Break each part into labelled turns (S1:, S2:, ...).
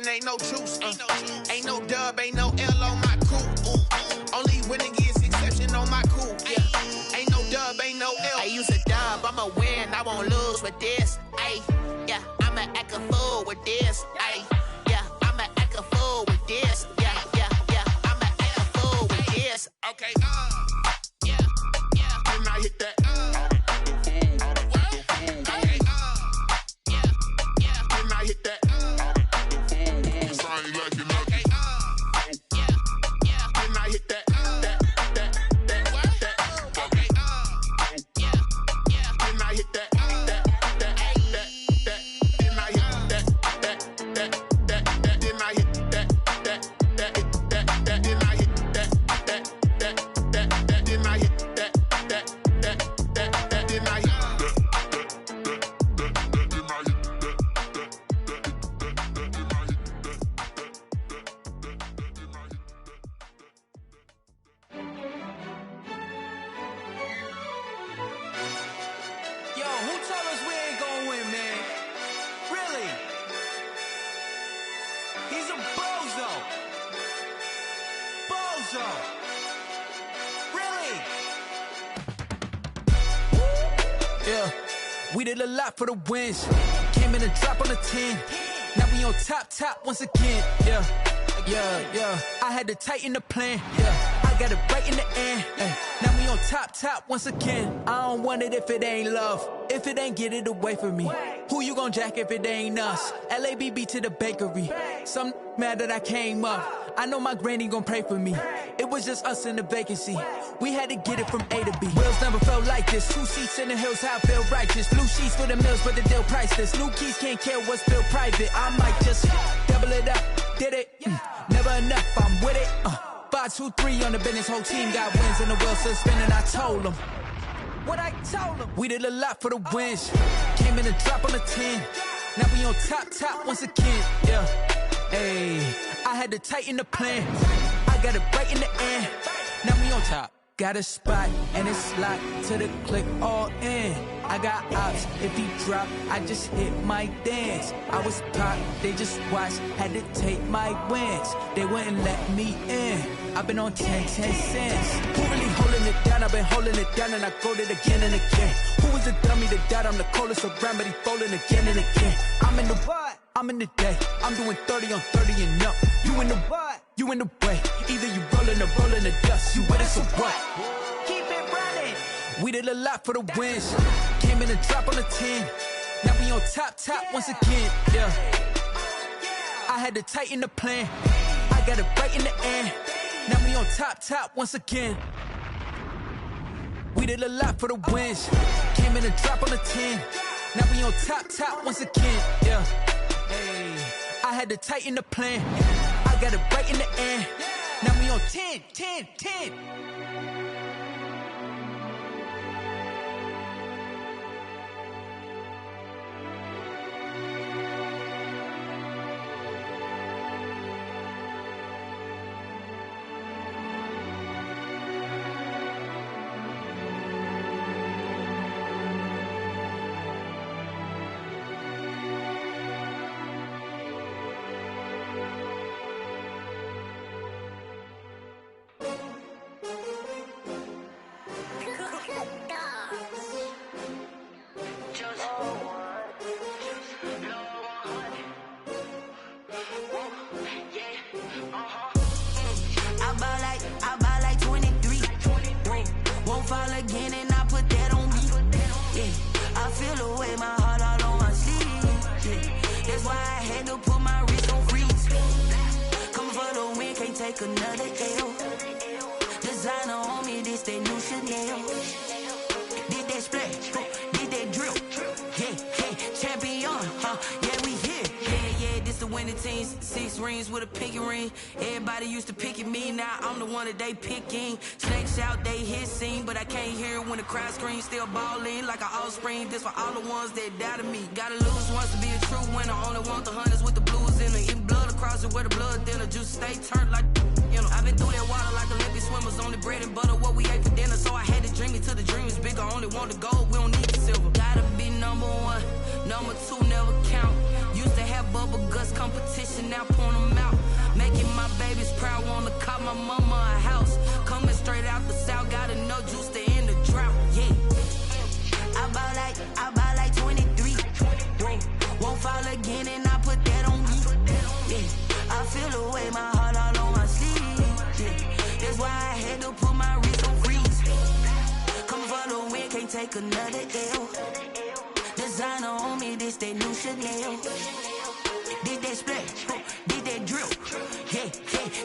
S1: ain't no truce. Ain't no dub, ain't no L on my coupe. Only winning is exception on my coupe. Yeah. Ain't no dub, ain't no L. I use a dub, I'ma win, I won't lose with this. Ay, yeah, I'ma act a fool with this. Ay, yeah, I'ma act a fool with this. Yeah, yeah, yeah, I'ma act a fool with this. Okay, yeah, yeah. Then I hit that.
S2: We did a lot for the wins. Came in a drop on the 10. Now we on top once again. Yeah. I had to tighten the plan. Yeah. I got it right in the end. Now we on top once again. I don't want it if it ain't love. If it ain't, get it away from me. Who you gon' jack if it ain't us? LABB to the bakery. Some mad that I came up. I know my granny gon' pray for me. It was just us in the vacancy. We had to get it from A to B. Wheels never felt like this. 2 seats in the hills, how I feel righteous. Blue sheets for the mills, but the deal priceless. New keys can't care what's built private. I might just double it up. Did it? Never enough, I'm with it. 5, 2, 3 on the business. Whole team got wins and the wheels still spinning. I told them what I told them. We did a lot for the wins. Came in a drop on the 10. Now we on top once again. Yeah. Ayy, I had to tighten the plan. I got it right in the end. Now we on top. Got a spot and it's locked to the click all in. I got ops, if he drop, I just hit my dance. I was pop, they just watched, had to take my wins. They wouldn't let me in. I've been on 10 cents. Who really holding it down? I've been holding it down and I go it again and again. Who was the dummy that died? I'm the coldest around, but he folding again and again. I'm in the what? I'm in the day. I'm doing 30 on 30 and up. You in the what? You in the way. Either you rolling or rolling the dust. You with us or what? Keep it running. We did a lot for the wins. Came in a drop on the 10. Now we on top once again. Yeah. I had to tighten the plan. I got it right in the end. Now we on top once again. We did a lot for the wins. Came in a drop on the 10. Now we on top once again. Yeah. Hey, I had to tighten the plan. I got it right in the end. Now we on 10.
S3: Another L. Designer on me, this that new Chanel. Did that splash, did that drill. Yeah, champion, yeah, we here. Yeah, this the winning teams. 6 rings with a pinky ring. Everybody used to pick at me, now I'm the one that they picking. Snakes out, they hit scene, but I can't hear it when the crowd screams. Still ballin' like an offspring. This for all the ones that doubted me. Gotta lose once to be a true winner. Only want the hunters with the blues in it. Eating blood across it where the blood thinner. Juice stay turned like. You know, I've been through that water like Olympic swimmers. Only bread and butter, what we ate for dinner. So I had to dream it till the dream is bigger. Only want the gold, we don't need the silver. Gotta be number 1, number 2 never count. Used to have bubble bubble guts competition, now point them out. Making my babies proud, wanna call my mama a house. Coming straight out the south, got enough juice to end the drought, yeah. I bought like 23. Won't fall again and I put that on me. Yeah, I feel the way, my heart all on my sleeve. Yeah, that's why I had to put my wrist on freeze. Coming for the win, can't take another L. Designer on me, this that new Chanel. Did that splash, did that drill. Yeah,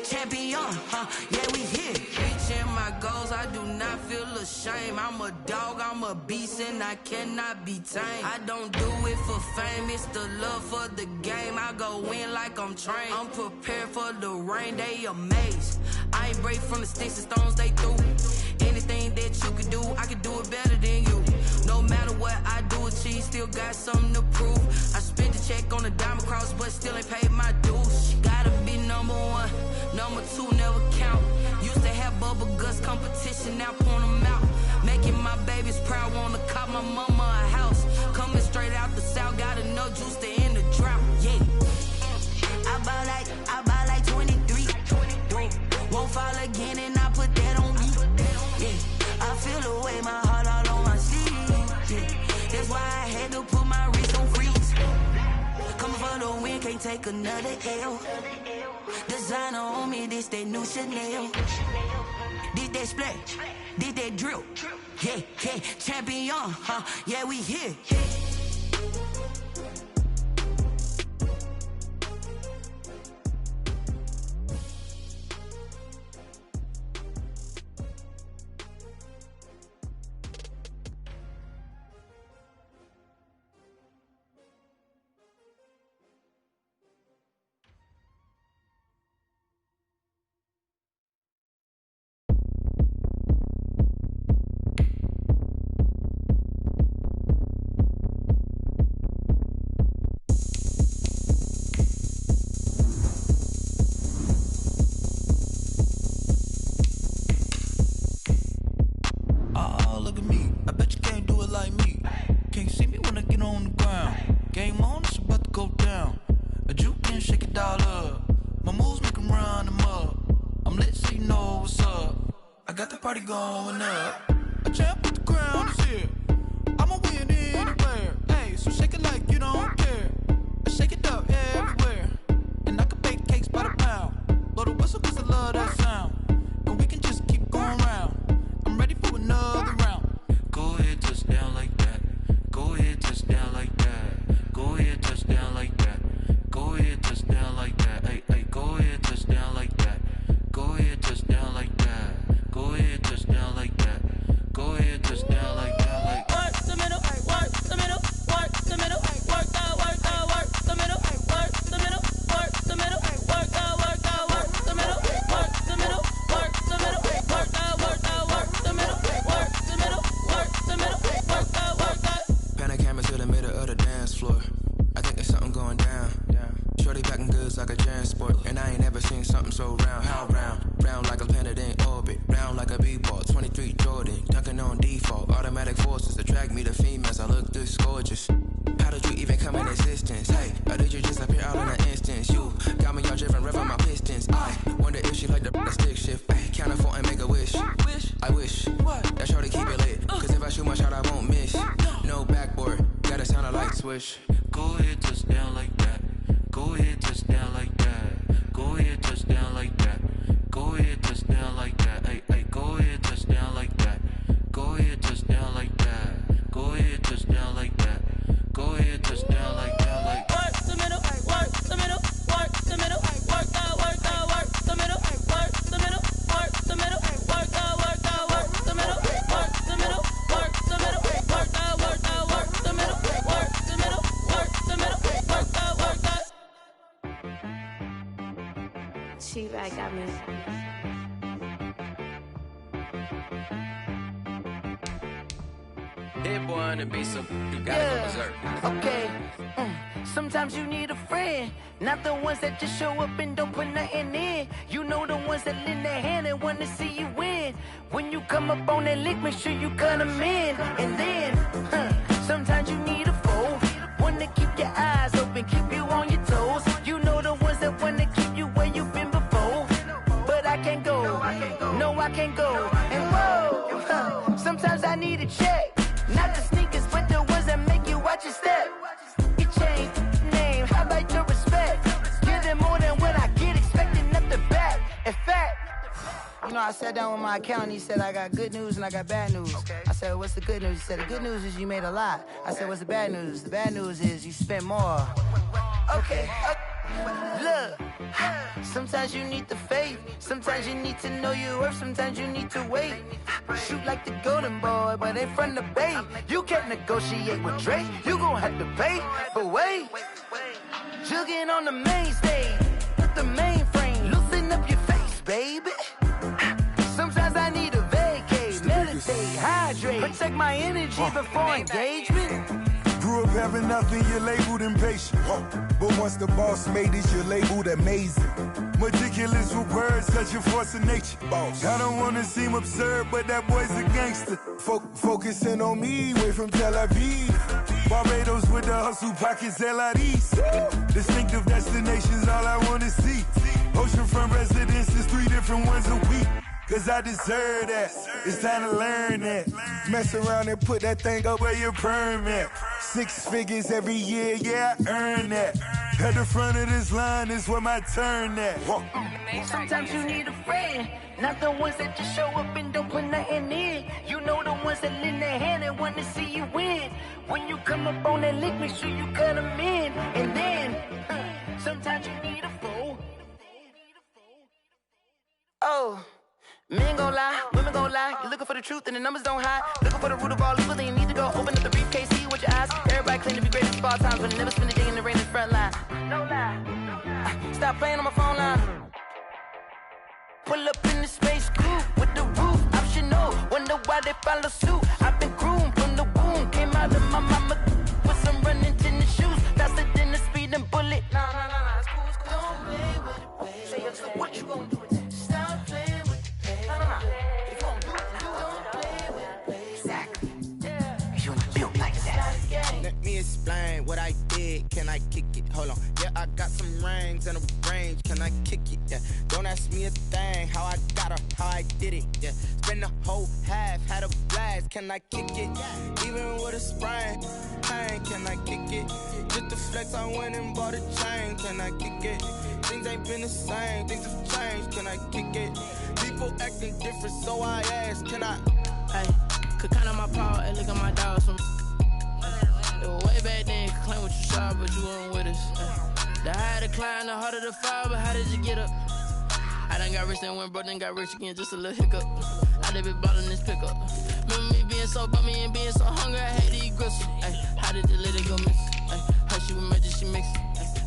S3: champion, yeah, we here. Reaching my goals, I do not feel ashamed. I'm a dog, I'm a beast, and I cannot be tamed. I don't do it for fame, it's the love for the game. I go in like I'm trained. I'm prepared for the rain, they amazed. I ain't break from the sticks and stones they threw. Anything that you can do, I can do it better than you. No matter what I do, achieve, still got something to prove. I spent the check on the diamond cross, but still ain't paid my dues. Gotta be number one, number two never count. Used to have bubble guts competition, now point them out. Making my babies proud, wanna call my mama a house. Coming straight out the south, got enough juice to end the drought, yeah. I bought like 23. Won't fall again and I put that on me. Yeah, I feel the way, my heart all on my sleeve. Yeah, that's why I had to put my wrist on freeze. Coming for the win, can't take another L. Designer on me, this that new Chanel. Did that splash, did that drill. Yeah, champion, yeah, we here.
S4: Going up, a champ with the crown is here. I'ma win anywhere. Hey, so shake it like you don't care. I shake it up everywhere. And I can bake cakes by the pound. Blow the whistle cause I love that sound. And we can just keep going round. I'm ready for another round. Go ahead, touch down like that. Go ahead, touch down like that. Go ahead, touch down like that. Go ahead, touch down like that. Hey, go ahead, touch down like that. Go ahead, touch down like that. Go ahead, touch down like that. Go ahead, touch down like that. Like
S5: work the middle, work the middle, work the middle, work the middle, work the middle, work the middle, work the middle, work the middle, work the middle, work the middle, work the middle, work the middle, work the.
S6: Pan a camera to the middle of the dance floor. I think there's something going down. Shorty packing goods like a transport, and I ain't never seen something so round. How round? Round like a planet in orbit, round like a b-ball. 23 Jordan, dunking on default. Automatic forces attract me to females. I look this gorgeous. How did you even come in existence? Hey, or did you just appear out in an instance? You got me all driven, revving my pistons. I wonder if she like the stick shift. Ay, count a four and make a wish. I wish that shorty keep it lit. Cause if I shoot my shot, I won't miss. No backboard, gotta sound a light switch.
S4: Go ahead, touch down like that. Go ahead, touch down like that. Go ahead, touch down like that. Go ahead, touch down like that. Hey, go ahead, touch down like that. Go ahead, touch down like that. Go ahead, touch down like that. Go ahead, touch down like that. Like
S5: work the middle, work the middle, work the middle, work the middle, work the middle, work the middle, work the middle, work the middle, work the middle, work the middle, work the middle, work the middle, work the middle, work the. She back got me.
S7: That boy on the beat, so you gotta go berserk.
S8: Okay. Sometimes you need a friend, not the ones that just show up and don't put nothing in. You know the ones that lend their hand and want to see you win. When you come up on that lick, make sure you cut them in. And then, sometimes you need a foe, one to keep your eyes open, keep you on your toes. Sometimes I need a check. Not the sneakers, but the ones that make you watch your step. You change name, how about your respect? Give them more than what I get, expecting nothing back. In fact, you know, I sat down with my accountant. He said, I got good news and I got bad news. I said, what's the good news? He said, the good news is you made a lot. I said, what's the bad news? The bad news is you spent more. Okay. Look, sometimes you need the faith. Sometimes you need to know your worth. Sometimes you need to wait. Shoot like the golden boy, but in front of the bay. You can't negotiate with Drake. You gon' have to pay. But wait, jugging on the main stage. Put the mainframe. Loosen up your face, baby. Sometimes I need a vacate, meditate, hydrate, protect my energy before engagement.
S9: Grew up having nothing, you're labeled impatient. But once the boss made it, you're labeled amazing. Meticulous with words, such a force of nature. I don't wanna seem absurd, but that boy's a gangster. Focusing on me, way from Tel Aviv. Barbados with the hustle pockets, LIDs. Distinctive destinations, all I wanna see. Oceanfront residences, 3 different ones a week. Cause I deserve that, it's time to learn that. Mess around and put that thing up where your permit. 6 figures every year, yeah, I earn that. At the front of this line is where my turn at.
S8: Sometimes you need a friend, not the ones that just show up and don't put nothing in. You know the ones that lend their hand and want to see you win. When you come up on that lick, make sure you cut them in. And then, sometimes you need a fool. Oh. Men gon' lie, women gon' lie. You're looking for the truth and the numbers don't hide. Looking for the root of all evil, then you need to go open up the briefcase, see with your eyes. Everybody claim to be great at all times, but they never spend a day in the rain in the front line. No lie. Stop playing on my phone line. Pull up in the space coupe with the roof optional. Wonder why they follow suit. I've been groomed from the womb, came out of my mama with some running tennis shoes, faster than the speeding bullet. Nah, it's cool, it's cool. Don't play with it, baby. Say so what you gon' do with that? Stop playing. If you don't do it, you don't play with it, baby. Exactly. You ain't built like that.
S1: Let me explain what I did. Can I kick it? Hold on. Yeah, I got some rings and a range. Can I kick it? Yeah. Don't ask me a thing. How I got her, how I did it. Yeah. Spend the whole half, had a blast. Can I kick it? Even with a sprain. Pain, can I kick it? Just the flex, I went and bought a chain. Can I kick it? Things ain't been the same. Things have changed. Can I kick it? People acting different, so I ask, can I?
S5: Hey, could count on my power and look at my dogs from. Way back then, could claim what you saw, but you weren't with us. The higher the climb, the harder the fall, but how did you get up? I done got rich, then went broke, then got rich again, just a little hiccup. I done been ballin' this pickup. Remember me being so bummy and being so hungry, I had to eat gristle. Ay, how did the lady go miss? Ay, how she was magic, she mixed.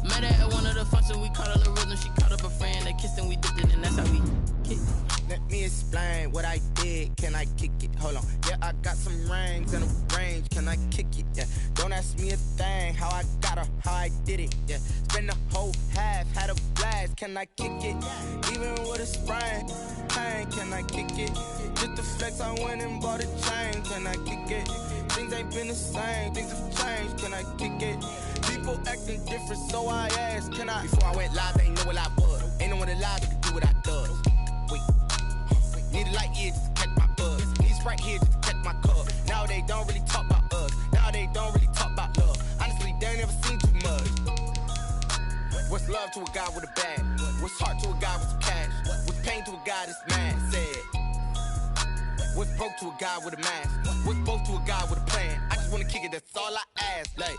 S5: Met her at one of the functions, we caught a little rhythm, she caught up a friend, they kissed and we dipped it, and that's how we kicked.
S1: Let me explain what I did. Can I kick it? Hold on. Yeah, I got some rings and a range. Can I kick it? Yeah. Don't ask me a thing. How I got her, how I did it. Yeah. Spend the whole half, had a blast. Can I kick it? Even with a sprain. Pain, can I kick it? Just the flex, I went and bought a chain. Can I kick it? Things ain't been the same. Things have changed. Can I kick it? People acting different, so I asked, can I? Before I went live, they ain't know what I was. Ain't no one alive that could do what I does. Wait. Need a light here just to catch my buzz. Need Sprite here just to catch my cup. Now they don't really talk about us. Now they don't really talk about love. Honestly, they ain't never seen too much. What's love to a guy with a bag? What's heart to a guy with some cash? What's pain to a guy that's mad? Said. What's broke to a guy with a mask? What's both to a guy with a plan? I just wanna kick it, that's all I ask. Like,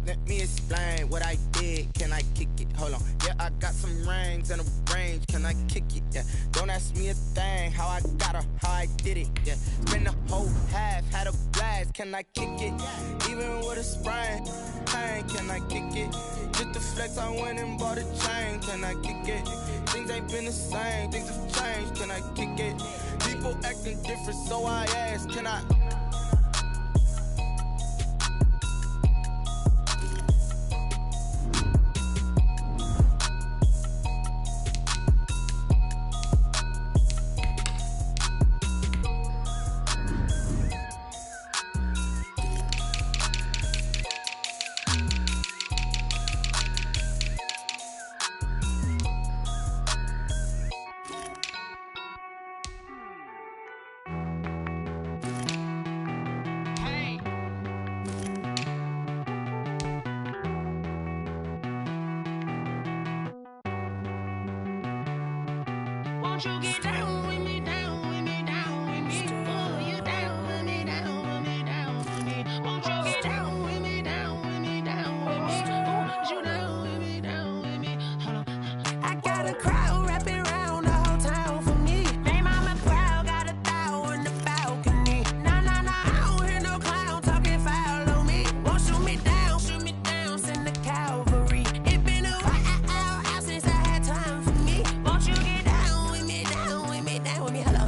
S1: let me explain what I did. Can I kick it? Hold on. Yeah, I got some rings and a range. Can I kick it? Yeah. Don't ask me a thing. How I got her, how I did it. Yeah. Spend the whole half, had a blast. Can I kick it? Even with a sprain. Pain, can I kick it? Just the flex, I went and bought a chain. Can I kick it? Things ain't been the same. Things have changed. Can I kick it? People acting different, so I ask, can I?
S3: Won't you get down with me, down with me, down with me? Oh, you down with me, down with me, down with me. Won't you get down with me, down with me, down with me? Oh, you down with me, down with me? Hold on. I got a crowd wrapping around the whole town for me. They mama proud, got a thou in the balcony. Nah, nah, nah, I don't hear no clown talking foul on me. Won't shoot me down, send the cavalry. It been a while since I had time for me. Won't you get down with me, down with me, down with me? Hello.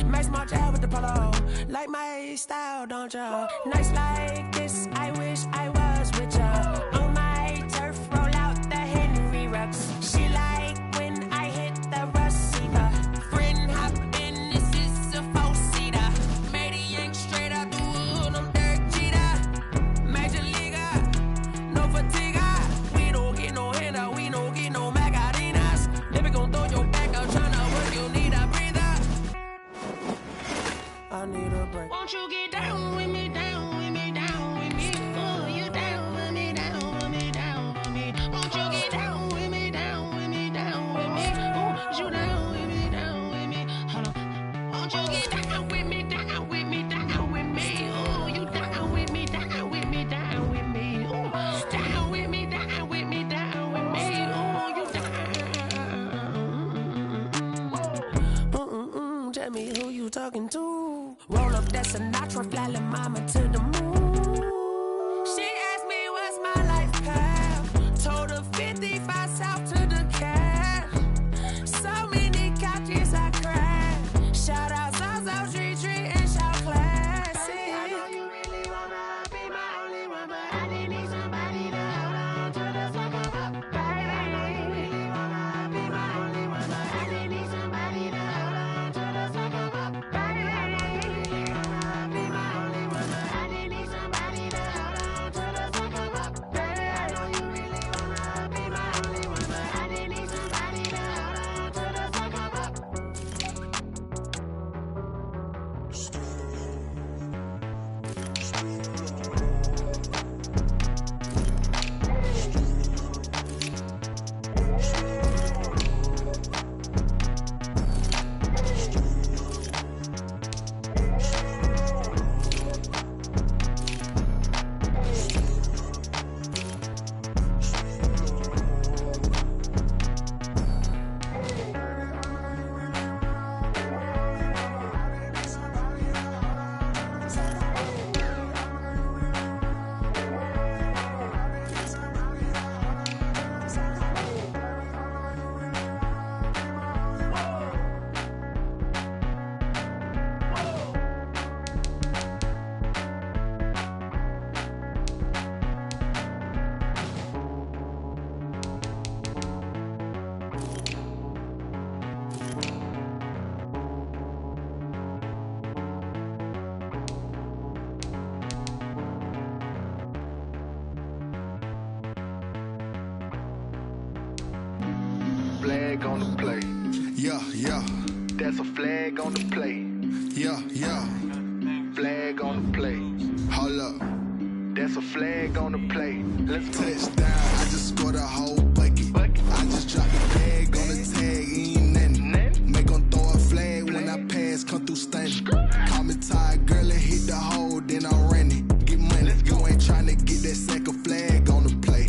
S3: Max March out with the polo. Like my style, don't y'all? Nights like this, I wish I was with y'all. On my turf, roll out the Henry Rux. She like when I hit the receiver. Friend hop in, this is a four-seater. Made a yank straight out the wood, I'm Derek Jeter. Major leaguer, no fatigue. We don't get no handout, we don't get no Macarinas. Never gon' throw your back out, tryna work, you need a breather. I need a break. Won't you get down with me, down with me, down with me? Oh, you down with me, down with me, down with me? Won't you get down with me, down with me, down with me? Oh, you down with me, down with me? Hold on. Won't you get down with me, down with me, down with me? Oh, you down with me, down with me, down with me? Oh, down with me, down with me, down with me? Oh, you down. Tell me who you talking to. Roll up that Sinatra, fly la mama to the moon. She asked me what's my life path. Told her 55 south to the cash. So many couches I cried. Shout out South Street and shout classy. I know you really wanna be my only one, but I didn't need somebody to hold on to the second up. Baby, I know you really wanna be my only one, but I didn't need somebody to hold on to the second up. Baby, I know you really wanna be my only one, but I didn't need somebody to hold on to the second up. Baby, I know you really wanna be my only one, but I didn't need somebody to hold on to the second up.
S10: Flag on the play.
S9: Yeah, yeah,
S10: That's a flag on the play.
S9: yeah, yeah.
S10: Flag on the play.
S9: Hold up.
S10: That's a flag on the play. Let's go.
S9: Touchdown, I just scored a whole bucket. I just dropped the bag on the tag, ain't nothing. Make 'em throw a flag when I pass, come through stunning. Call me tired, girl, and hit the hole, then I'm running. Get money, you ain't tryna get that second flag on the play.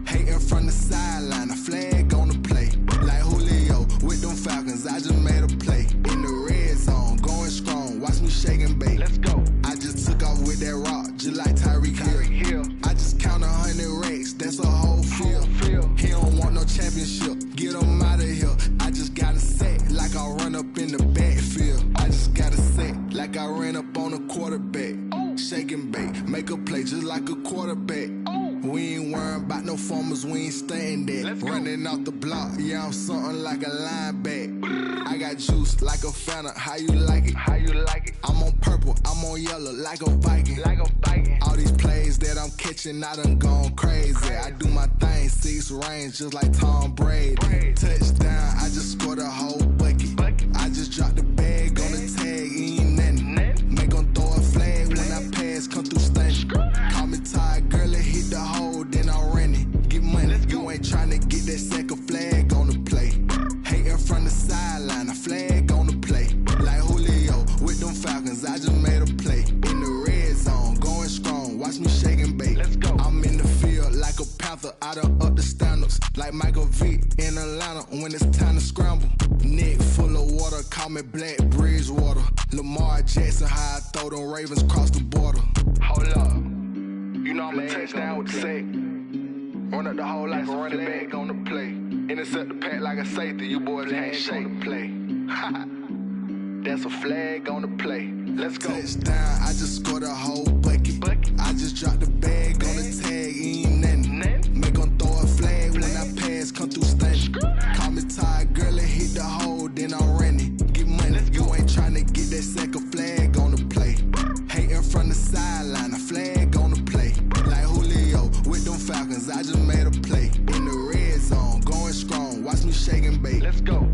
S9: Hating from the sideline, a flag on the play. Like Julio with them Falcons, I just made a play. In the red zone, going strong, watch me shake and bake.
S10: Let's go.
S9: I just took off with that rock, just like Tyreek Hill. I just count 100 racks, that's a whole field. He don't want no championship, get him out of here. I just got a set, like I run up in the backfield. I just got a set, like I ran up on a quarterback. Shake and bake, make a play just like a quarterback. We ain't worrying about no formers, we ain't staying there. Running off the block, yeah, I'm something like a lineback. I got juice like a Fanta, how you like it?
S10: How you like it?
S9: I'm on purple, I'm on yellow, like a Viking.
S10: Like a Viking.
S9: All these plays that I'm catching, I done gone crazy. I do my thing, 6 range, just like Tom Brady. Touchdown, I just scored a whole bucket. I just dropped the bag on the tag, ain't nothing. Make 'em throw a flag when I pass, come through stunning. Call me tired, girl, and hit the hole, then I'm running. Get money, you ain't tryna get that second flag on the play. Hating from the sideline, a flag
S11: Atlanta when it's time to scramble. Neck full of water, call me Black Bridgewater. Lamar Jackson, how I throw them Ravens across the border.
S10: Hold up. You know I'm a touchdown with the sack. Run up the hole like a running back on the play. Intercept the pack like a safety. You boys can't shake the play. That's a flag on the play. Let's go.
S11: Touchdown, I just scored a whole bucket. I just dropped the bag on the tag, ain't nothing. Make 'em throw a flag when I pass, come through stunning. Call me tired, girl, and hit the hole, then I'm running. Get money, you ain't tryna get that second flag on the play. Hating from the sideline, a flag on the play. Like Julio with them Falcons, I just made a play. In the red zone, going strong, watch me shake and bake.
S10: Let's go.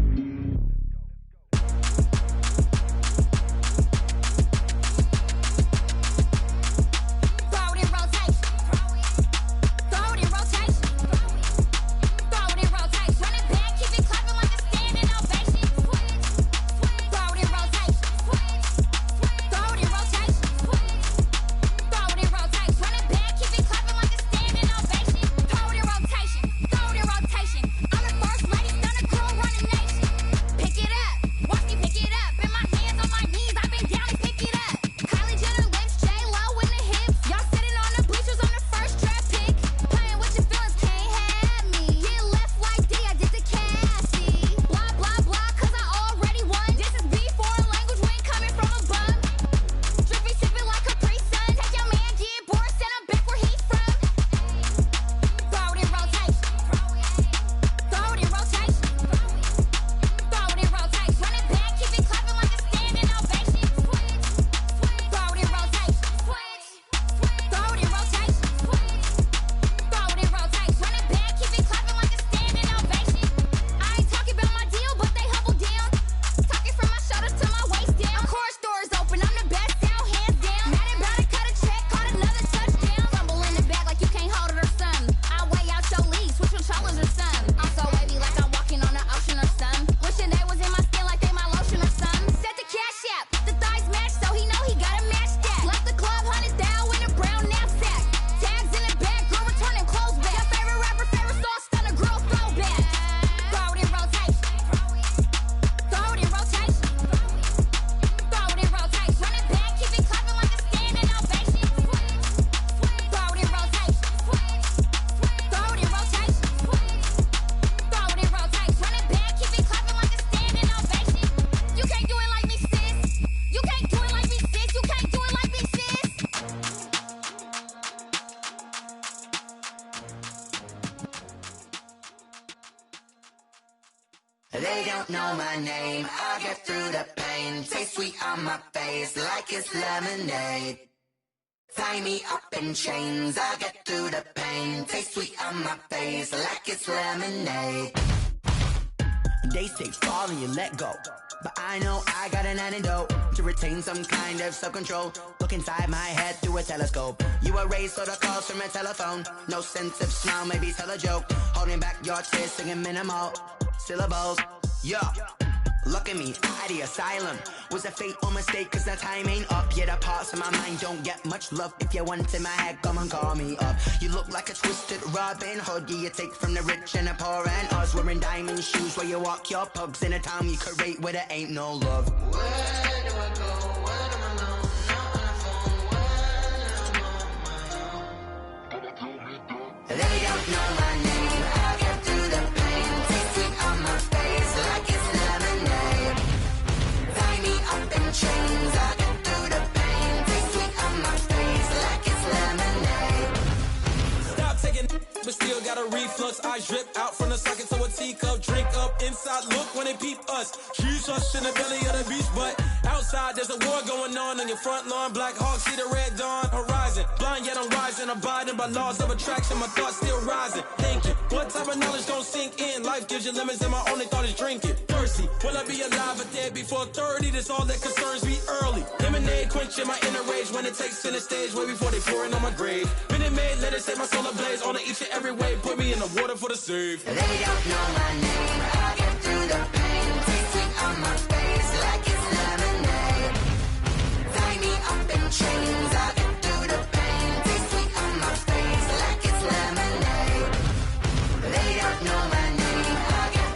S3: They don't know my name, I get through the pain. Taste sweet on my face like it's lemonade. Tie me up in chains, I get through the pain. Taste sweet on my face like it's lemonade.
S8: They say fall and you let go, but I know I got an antidote to retain some kind of self-control. Look inside my head through a telescope. You erase all the calls from a telephone. No sense of smile, maybe tell a joke. Holding back your tears, singing minimal syllables. Yeah, look at me, out of the asylum. Was a fate or mistake, cause the time ain't up. Yeah, the parts of my mind don't get much love. If you want in my head, come and call me up. You look like a twisted Robin Hood. Yeah, you take from the rich and the poor and us. Wearing diamond shoes where you walk your pugs. In a town you create where there ain't no love.
S3: Where do I go? When am I alone? Not on the phone. When I'm on my own. They don't know my name. I get through the pain. Taste sweet on my face like it's lemonade. Tie me up in chains. I get through the pain. Taste sweet on my face like it's lemonade.
S12: Stop taking but still got a reflux. Eyes drip out from the socket to a teacup. Drink up inside, look when they peep us. She's us in the belly of the beast, but outside there's a war going on your front lawn. Black Hawk see the red dawn horizon. Blind yet I'm rising, abiding by laws of attraction. My thoughts still rising, thinking what type of knowledge gon' sink in? Life gives you lemons and my only thought is drinking. Thirsty, will I be alive or dead before 30? That's all that concerns me early. Lemonade quenching my inner rage when it takes center stage way before they pouring on my grave. Minute Maid, let it set my soul ablaze on each and every way. Put me in the water for the save.
S3: They don't know my name. I get through the pain. Taste sweet on my face like it's lemonade. Tie me up in chains. I get through the pain. Taste sweet on my face like it's lemonade. They don't know my name. I get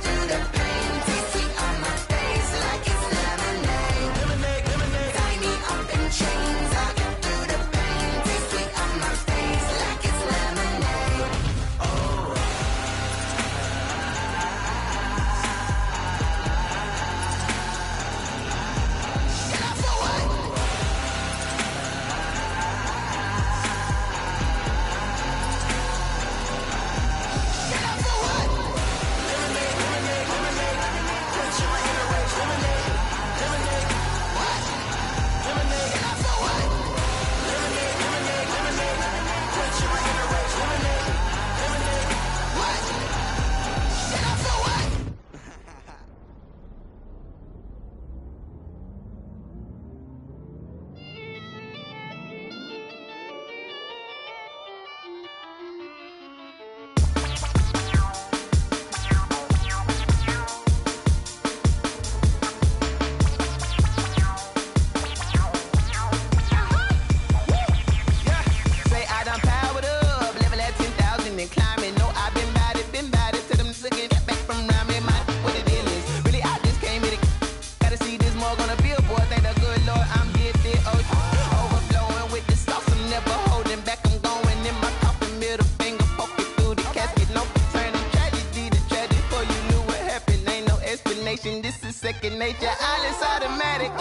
S1: second nature. All is automatic.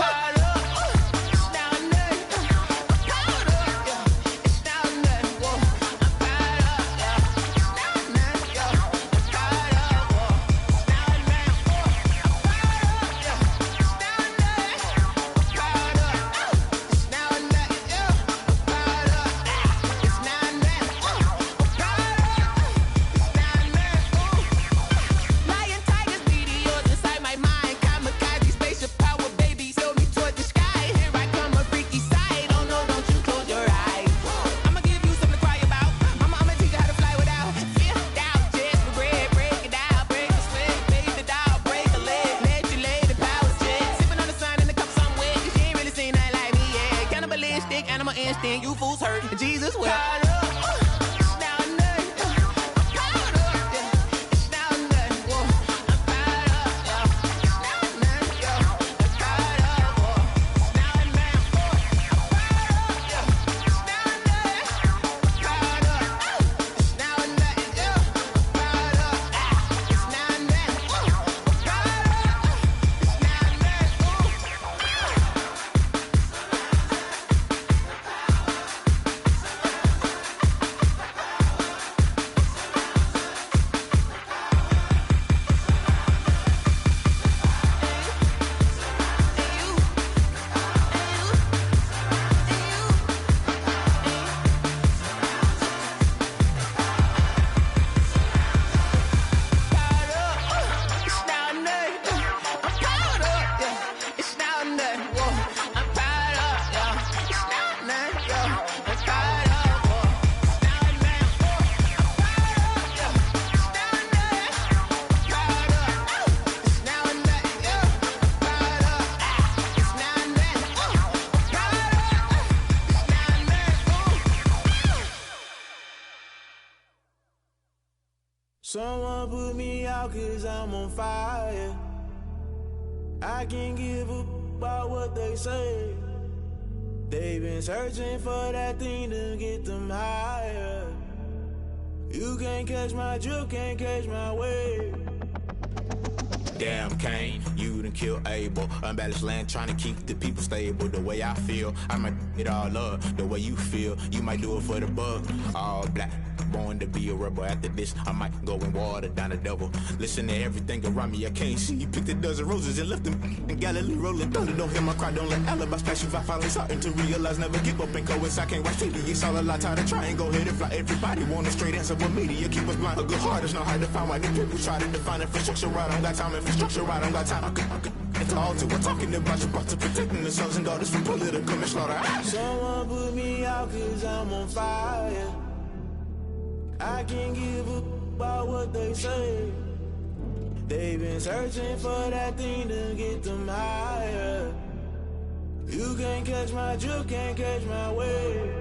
S1: Animal instinct, you fools hurt. Jesus will.
S13: Someone put me out cause I'm on fire. I can't give up about what they say. They've been searching for that thing to get them higher. You can't catch my drift, can't catch my wave.
S14: Damn Cain, you done killed Abel. Unbalanced land trying to keep the people stable. The way I feel, I might it all up. The way you feel, you might do it for the buck. All black, born to be a rebel. After this, I might go and water down the devil. Listen to everything around me, I can't see. You picked a dozen roses and left them in Galilee rolling thunder. Don't hear my cry, don't let alibis pass you. I finally starting to realize, never give up and coincide. Can't watch TV, it's all a lot. Tired of trying, go ahead and fly. Everybody want a straight answer, but media keep us blind. A good heart is not hard to find. Why the people try to define infrastructure right? I don't got time, infrastructure right, I don't got time. I could it's all to we're talking about you, about to protecting the sons and daughters from political and slaughter.
S13: Someone put me out cause I'm on fire. I can't give up about what they say. They've been searching for that thing to get them higher. You can't catch my drift, can't catch my wave.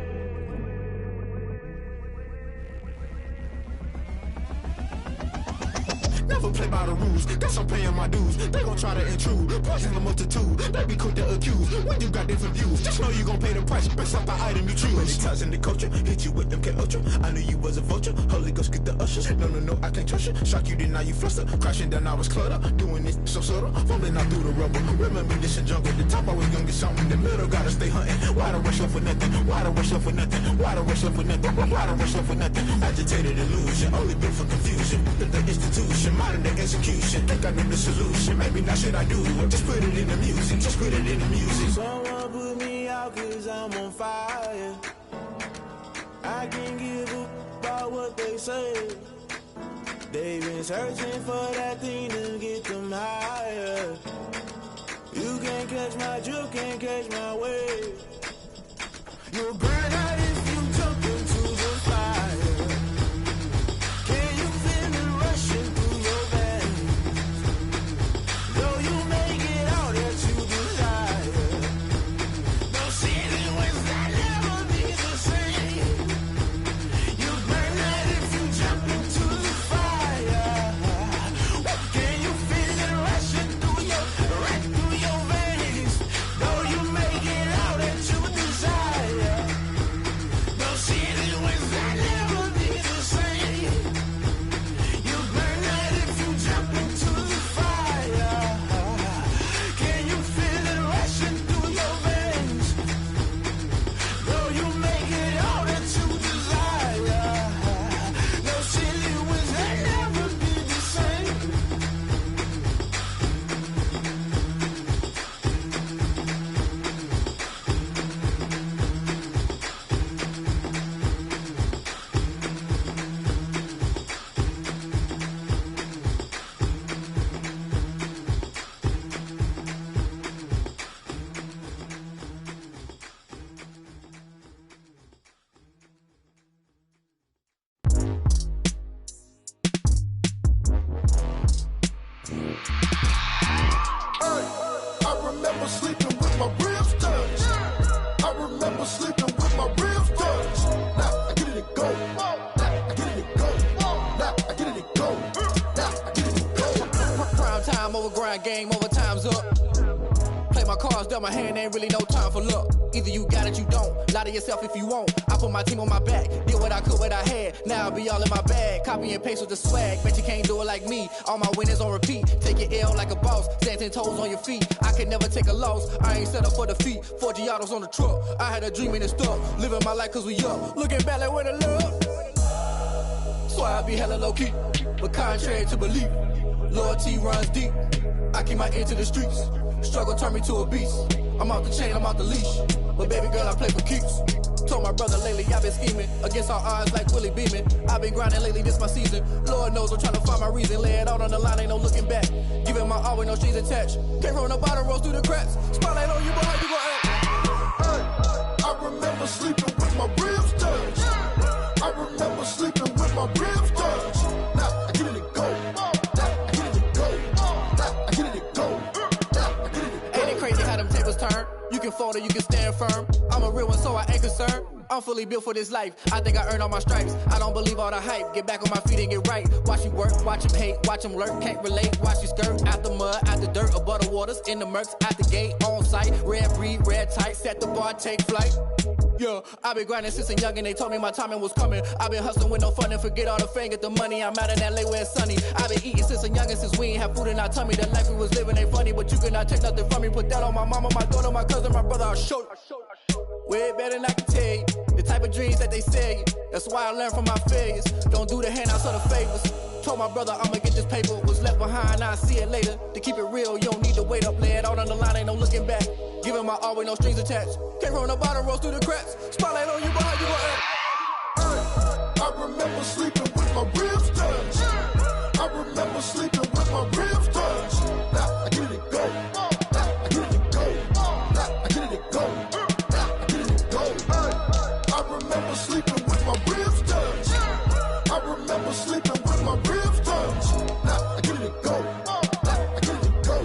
S14: Never play by the rules, guess I'm paying my dues. They gon' try to intrude, poison the multitude. They be quick to accuse when you got different views. Just know you gon' pay the price based off the item you choose. Many times in the culture, hit you with them K-Ultra. I knew you was a vulture, Holy Ghost get the ushers. No, I can't trust you. Shock you, then now you fluster. Crashing down, I was cluttered. Doing this so subtle, falling out through the rubble. Remember this in jungle, the top I was young and something. The middle gotta stay hunting. Why the rush left for nothing? Why the rush left for nothing? Why the rush left for nothing? Why the rush left for nothing? Agitated illusion, only built for confusion. The institution, modern day execution. Think I know the solution. Maybe not should I do it? Just put it in the music. Just put it in the music.
S13: Someone put me out cause I'm on fire. I can't give up about what they say. They've been searching for that thing to get them higher. You can't catch my drift, can't catch my wave. You'll burn out if you jump into the fire. Can you feel it rushing through your veins? Though you make it all that you desire. No city wins that never be the same. You burn out if you jump into the fire. Can you feel it rushing through your veins? Though you make it all that you desire.
S15: grind game, overtime's up. Play my cards, dealt my hand, ain't really no time for luck. Either you got it, you don't. Lie to yourself if you won't. I put my team on my back, did what I could, what I had. Now I'll be all in my bag, copy and paste with the swag. Bet you can't do it like me. All my winners on repeat. Take your L like a boss, stand 10 toes on your feet. I can never take a loss. I ain't set up for defeat. 4 Giottos on the truck. I had a dream and it stuck. Living my life cause we up. Looking back like where the love. So I be hella low key, but contrary to belief, loyalty runs deep. I keep my ear to the streets. Struggle turned me to a beast. I'm out the chain, I'm out the leash. But baby girl, I play for keeps. Told my brother lately, I've been scheming against all odds like Willie Beeman. I've been grinding lately, this my season. Lord knows I'm trying to find my reason. Lay it out on the line, ain't no looking back. Giving my all with no strings attached. Came from the bottom, rose through the cracks. Spotlight on you, but how you gon' act?
S16: Hey, I remember sleeping with my ribs touched. I remember sleeping with my ribs touched. Now I get it and go. Now I get it and go. Now I get it and go.
S15: Ain't it crazy how them tables turn? You can fold or you can stand firm. I'm a real one, so I ain't concerned. I'm fully built for this life. I think I earned all my stripes. I don't believe all the hype. Get back on my feet and get right. Watch you work, watch him hate, watch him lurk. Can't relate, watch you skirt. Out the mud, out the dirt, above the waters, in the murks, out the gate, on site. Red breed, red tight, set the bar, take flight. Yeah, I been grinding since a youngin', they told me my timing was coming. I been hustling with no fun and forget all the fame, get the money. I'm out in LA where it's sunny. I been eating since a youngin', since we ain't have food in our tummy. The life we was living ain't funny, but you cannot take nothing from me. Put that on my mama, my daughter, my cousin, my brother, I'll show you. Way better than I can tell you. The type of dreams that they sell you. That's why I learned from my failures. Don't do the handouts or the favors. Told my brother I'ma get this paper. Was left behind, I'll see it later. To keep it real, you don't need to wait up. Lay it out on the line, ain't no looking back. Giving my all with no strings attached. Came from the bottom, rose through the cracks. Spotlight on you, but how you gon' act?
S16: Hey, I remember sleeping with my ribs touched. I remember sleeping with my ribs touched. Now I get it and go. Now I get it and go. Now I get it and go. Now I get it and go. Hey, I remember sleeping with my ribs touched. I remember sleeping with my ribs touched. Now I get it and go. Now I get it and go.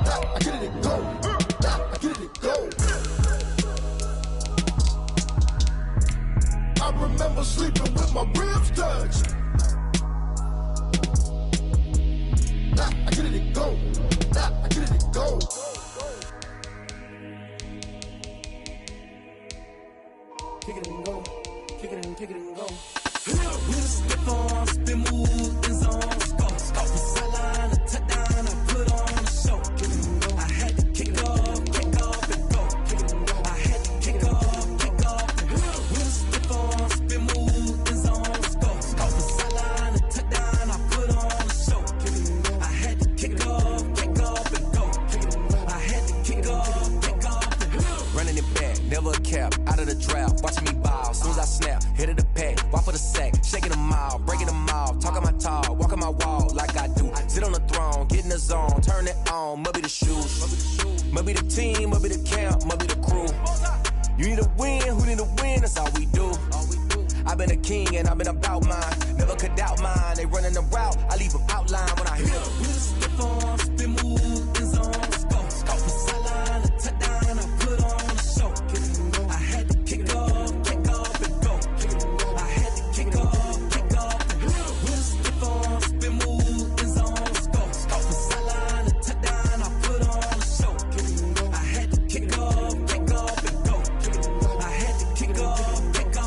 S16: Now I get it and go. Now I get it and go. I remember sleeping with my ribs touched. Now I get it and go. Now I get it and go.
S3: Kick it and go. Kick it and kick it and go. With a stiff on, spin move, in zone, scope. Off the sideline, a touchdown, I put on a show. I had to kick off and go. I had to kick off and go. With a stiff on, spin move, in zone, scope. Off the sideline, a touchdown, I put on a show. I had to kick off and go. I had to kick off and go.
S6: Running it back, never a cap, out of the draft, watching me bow. Soon as I snap, hit of the pack, walk for the sack, shaking them out, breaking them out, talking my talk, walking my wall like I do. Sit on the throne, get in the zone, turn it on, must be the shoes, must be the team, must be the camp, must be the crew. You need a win, who need a win, that's all we do. I've been a king and I've been about mine, never could doubt mine. They running the route, I leave them outline when I hit them.
S3: With a stiff on, spin move, in zone, scope. Off the sideline, a touchdown, I put on a show. I had to kick off and go. I had to kick off and go. With a stiff on, spin move, in zone, scope. Off the sideline, a touchdown, I put on a show. I had to kick off and go. I had to kick off and go.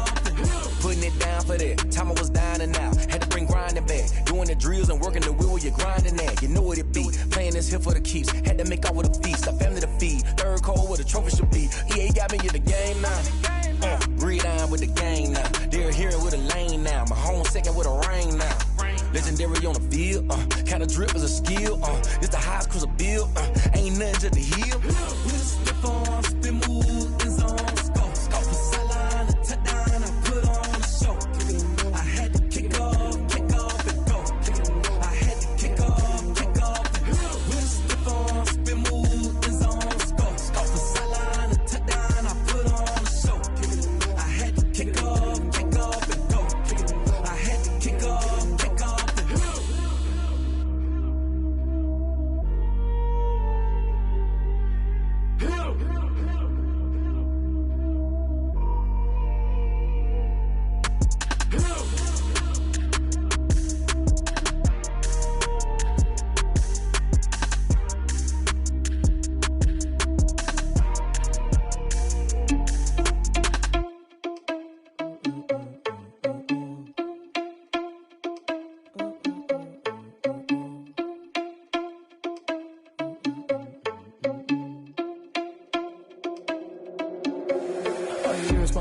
S6: Putting it down for that, time I was down and out. Had to bring grinding back, doing the drills and working the wheel where you're grinding at. You know what it be, playing this here for the keeps. Had to make off with a feast, a family to feed. Third cold where the trophy should be. EA got me in the game now. Breathe down with the game now. They're here with a lane now. My home second with a rain now. Legendary on the field, kinda drip is a skill. It's the highest cruiser bill, ain't nothing to the hill.
S3: With a stiff on, spin move, in zone, scope. Off the sideline, a touchdown, I put on a show. I had to kick off and go. I had to kick off and go. With a stiff on, spin move, in zone, scope. Off the sideline, a touchdown, I put on a show. I had to kick off and go. I had to kick off and go.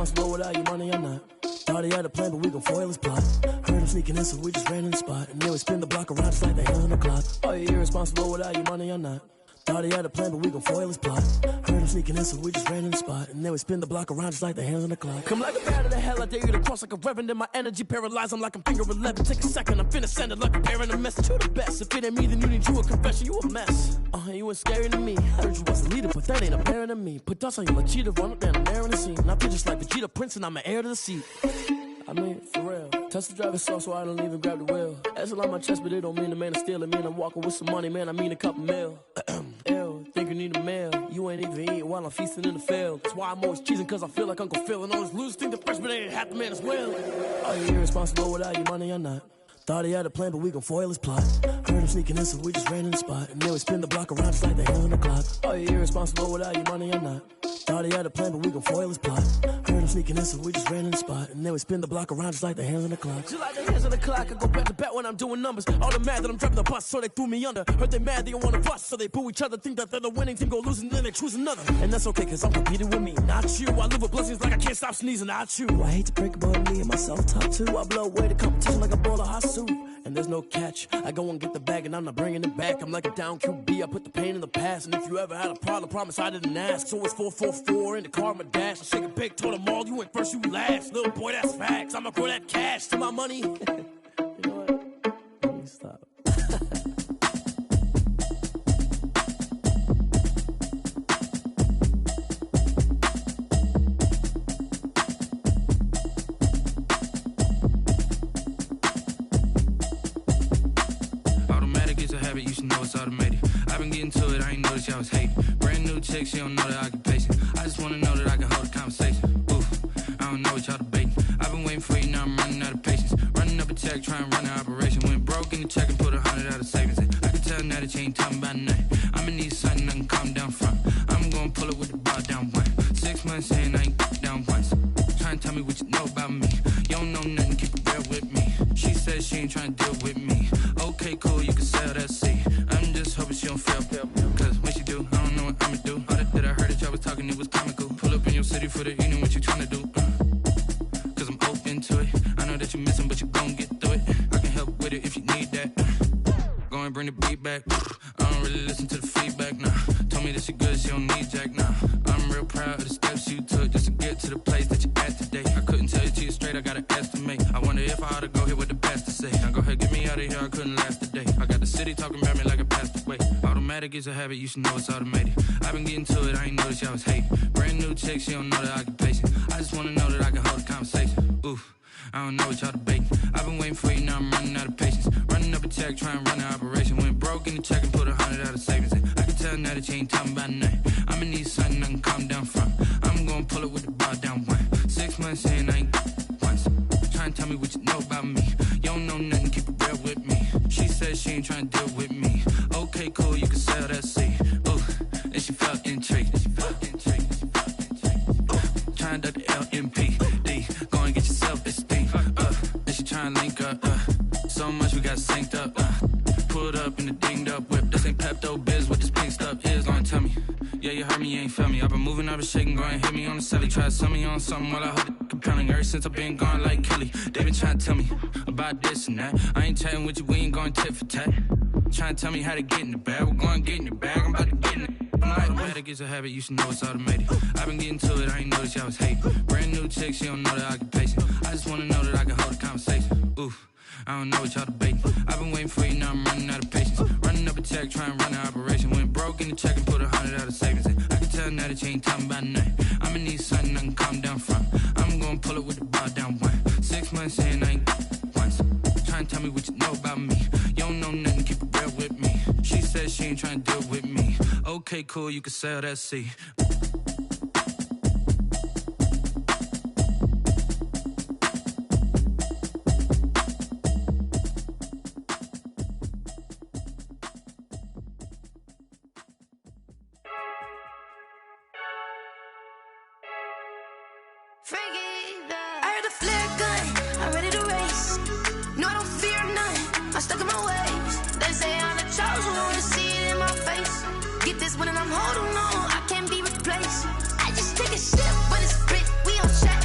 S17: irresponsible without your money or not. Thought he had a plan, but we gon' foil his plot. Heard him sneaking in, so we just ran in the spot. And then we spin the block around just like the hands on the clock. Are you irresponsible without your money or not? Thought he had a plan, but we gon' foil his plot. Heard him sneaking in, so we just ran in the spot. And then we spin the block around just like the hands on the clock. Come like a bat of the hell, I dare you to cross like a reverend. In my energy paralyzed, I'm like I'm finger 11. Take a second, I'm finna send it like a bearing a message to the best. If it ain't me, then you need you a confession, you a mess. You ain't scary to me. Heard you was a leader, but that ain't apparent to me. Put dust on you like cheetah, run up down the air in the scene. And I feel just like Vegeta Prince, and I'm an heir to the seat. I mean, for real. Touch the driver's soft, so I don't even grab the wheel. That's on my chest, but it don't mean the man is stealing. Man, I'm walking with some money, man, I mean a couple mil. Ew, think you need a meal. You ain't even eating while I'm feasting in the field. That's why I'm always cheesing, cause I feel like Uncle Phil. And all those losers think the freshman ain't half the man as well. Are you irresponsible without your money or not? Thought he had a plan, but we gon' foil his plot. Heard him sneaking in, so we just ran in the spot. And then we spin the block around just like the hands on the clock. Are you irresponsible without your money or not? Thought he had a plan, but we gon' foil his plot. Heard him sneaking in, so we just ran in the spot. And then we spin the block around just like the hands on the clock. Just like the hands on the clock, I go back to back when I'm doing numbers. All the mad that I'm driving the bus, so they threw me under. Heard they mad, they don't wanna bust, so they boo each other. Think that they're the winning team, go losing, then they choose another. And that's okay, cause I'm competing with me, not you. I live with blessings like I can't stop sneezing, not you. I hate to break about me and myself top two. I blow away the competition like a bowl of hot soup. And there's no catch. I go and get the bag and I'm not bringing it back. I'm like a down QB, I put the pain in the past. And if you ever had a problem, promise I didn't ask. So it's 444 in the car, my dash. I shake a big, told them all, you went first, you last. Little boy, that's facts. I'ma grow that cash to my money. You know what? Let me stop.
S6: You should know it's automated. I've been getting to it, I ain't noticed y'all was hating. Brand new chick, she don't know the occupation. I just wanna know that I can hold a conversation. Oof, I don't know what y'all debating. I've been waiting for you, now I'm running out of patience. Running up a check, trying to run an operation. Went broke in the check and put 100 out of savings in. I can tell now that you ain't talking about nothing. I'ma need something I can calm down from. I'm gonna pull it with the bar down one. 6 months in, I ain't down once. Trying to tell me what you know about me. You don't know nothing, keep it real with me. She said she ain't trying to deal with me. Okay, cool, you can sell that seat. I'm just hoping she don't fail. Cause when she do, I don't know what I'ma do. All that I heard that y'all was talking, it was comical. Pull up in your city for the evening, what you trying to do? Cause I'm open to it. I know that you missing, but you gon' get through it. I can help with it if you need that. Go and bring the beat back. I don't really listen to the feedback, nah. Told me that she good, she don't need jack, nah. I'm real proud of the steps you took just to get to the place that you're at today. I couldn't tell you to you straight, I gotta estimate. I wonder if I ought to go here with the best to say. Now go ahead, get me out of here, I couldn't last a day. I got the city talking about me like I passed away. Automatic is a habit, you should know it's automated. I've been getting to it, I ain't noticed y'all was hating. Brand new chick, she don't know the occupation. I just wanna know that I can hold a conversation. Oof, I don't know what y'all debating. I've been waiting for you, now I'm running out of patience. Running up a check, trying to run an operation. Went broke in the check and put 100 out of savings in. I can tell now that you ain't talking about nothing. I'ma need something I can calm down from. I'm gonna pull it with the bar down one. 6 months in, I ain't once. Trying to tell me what you know about me. You don't know nothing, keep it real with me. She said she ain't trying to deal with me. Okay, cool, you can sell that seat. Ooh, and she felt intrigued. Trying to duck the LMPD. Go and get your self-esteem. And she trying to link up. So much we got synced up. Pulled up in the dinged up whip. This ain't Pepto-Biz, what this pink stuff is. Go and tell me. Yeah, you heard me, you ain't felt me. I've been moving, I've been shaking, go and hit me on the celly. Try to sell me on something while I hold it compelling. Ever since I've been gone like Kelly, they been trying to tell me about this and that. I ain't chatting with you, we ain't going tit for tat. Trying to tell me how to get in the bag. We're going to get in the bag, I'm about to get in it. Automatic is a habit, you should know it's automated. I've been getting to it, I ain't noticed y'all was hating. Brand new chick, she don't know the occupation. I just wanna know that I can hold a conversation. Oof, I don't know what y'all debating. I've been waiting for you, now I'm running out of patience. Running up a check, trying to run an operation. Went broke in the check and put 100 out of savings in. I can tell now that you ain't talking about nothing. I'ma need something I can calm down from. I'm gonna pull it with the bar down one. 6 months in, I ain't once. Trying to tell me what you know about me. You don't know nothing, keep it real with me. She said she ain't trying to deal with me. Okay, cool, you can sell that seat.
S3: I heard the flare gun, I'm ready to race. No, I don't fear none, I'm stuck in my ways. They say I'm the chosen one, see it in my face. Get this one and I'm holding on, I can't be replaced. I just take a sip, but it's split, we on track.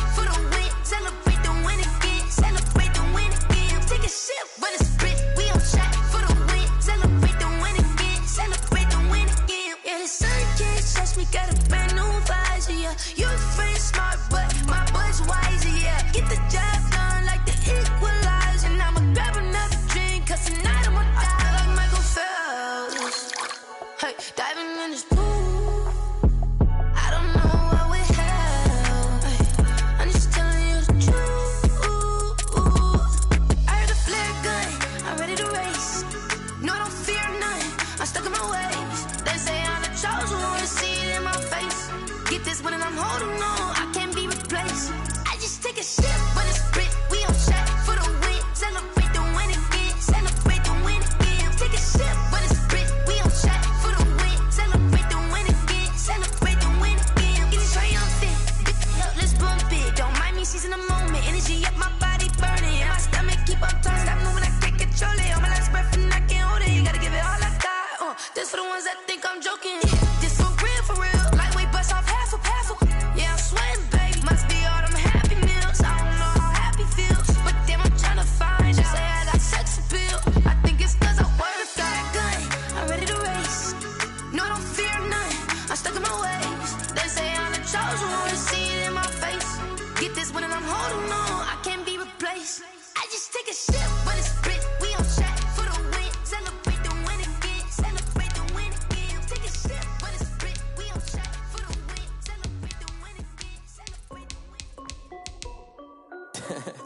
S3: just take a sip, but it's spit. We on track for the win. Celebrate the win again. Celebrate the win again. Take a sip, but it's spit. We on track for the win. Celebrate the win again. Celebrate the win.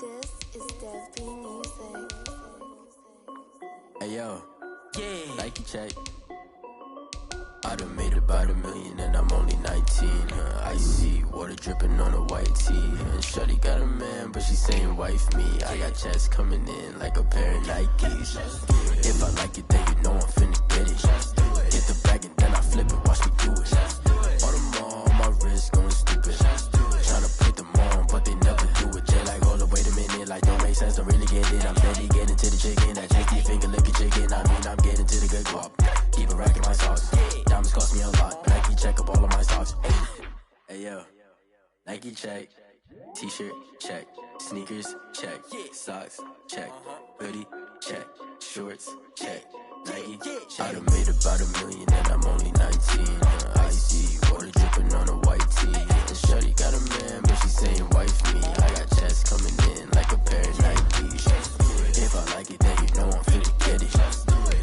S18: This is Desby Music.
S6: Hey yo, Nike check. I done made about $1 million and I'm only 19. Icy water dripping on a white tee. And Shorty got a man, but she saying wife me. I got checks coming in like a pair of Nikes. If I like it, then you know I'm finna get it. Get the bag and then I flip it, watch me do it. All them on my wrist going stupid. Tryna put them on, but they never do it. Jay like, hold up, wait a minute, like don't make sense, don't really get it. I'm steady getting to the chicken, that tasty finger licking chicken. I mean, I'm getting to the good guap. Keep a rack in my sauce. Diamonds cost me a lot. Nike check up all of my stocks. Hey yo, Nike check. T-shirt check. Sneakers check. Socks check. Hoodie check. Shorts check. Nike I done made about $1 million and I'm only 19. Icy water dripping on a white tee. And Shorty got a man, but she saying wife me. I got checks coming in like a pair of Nikes. If I like it, then you know I'm finna get it.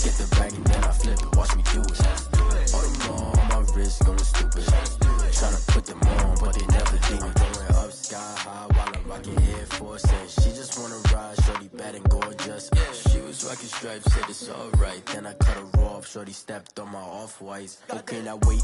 S6: Get the bag and then I flip it, watch me do it. All them on my wrist going stupid. Tryna put them on, but they never do it. Going up sky high while I'm rocking Air Force. And she just wanna ride, Shorty bad and gorgeous. She was rocking stripes, said it's alright. Then I cut her off, Shorty stepped on my off-whites. Okay, now wait.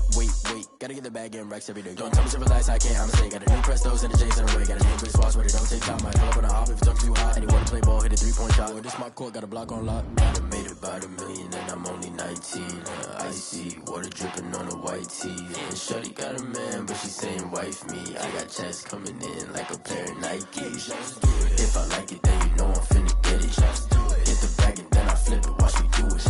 S6: Gotta get the bag and racks every day. Don't tell me to relax, I can't, I'ma say. Got a new Prestos and a J's in the way. Got a new big spots, but it don't take time. Might pull up on a hop if it's too hot. And he wanna play ball, hit a 3-point shot. Well, this my court, got a block on lock. I done made about $1 million and I'm only 19. Icy water dripping on a white tee. And Shorty got a man, but she saying wife me. I got checks coming in like a pair of Nikes. If I like it, then you know I'm finna get it. Get the bag and then I flip it, watch me do it.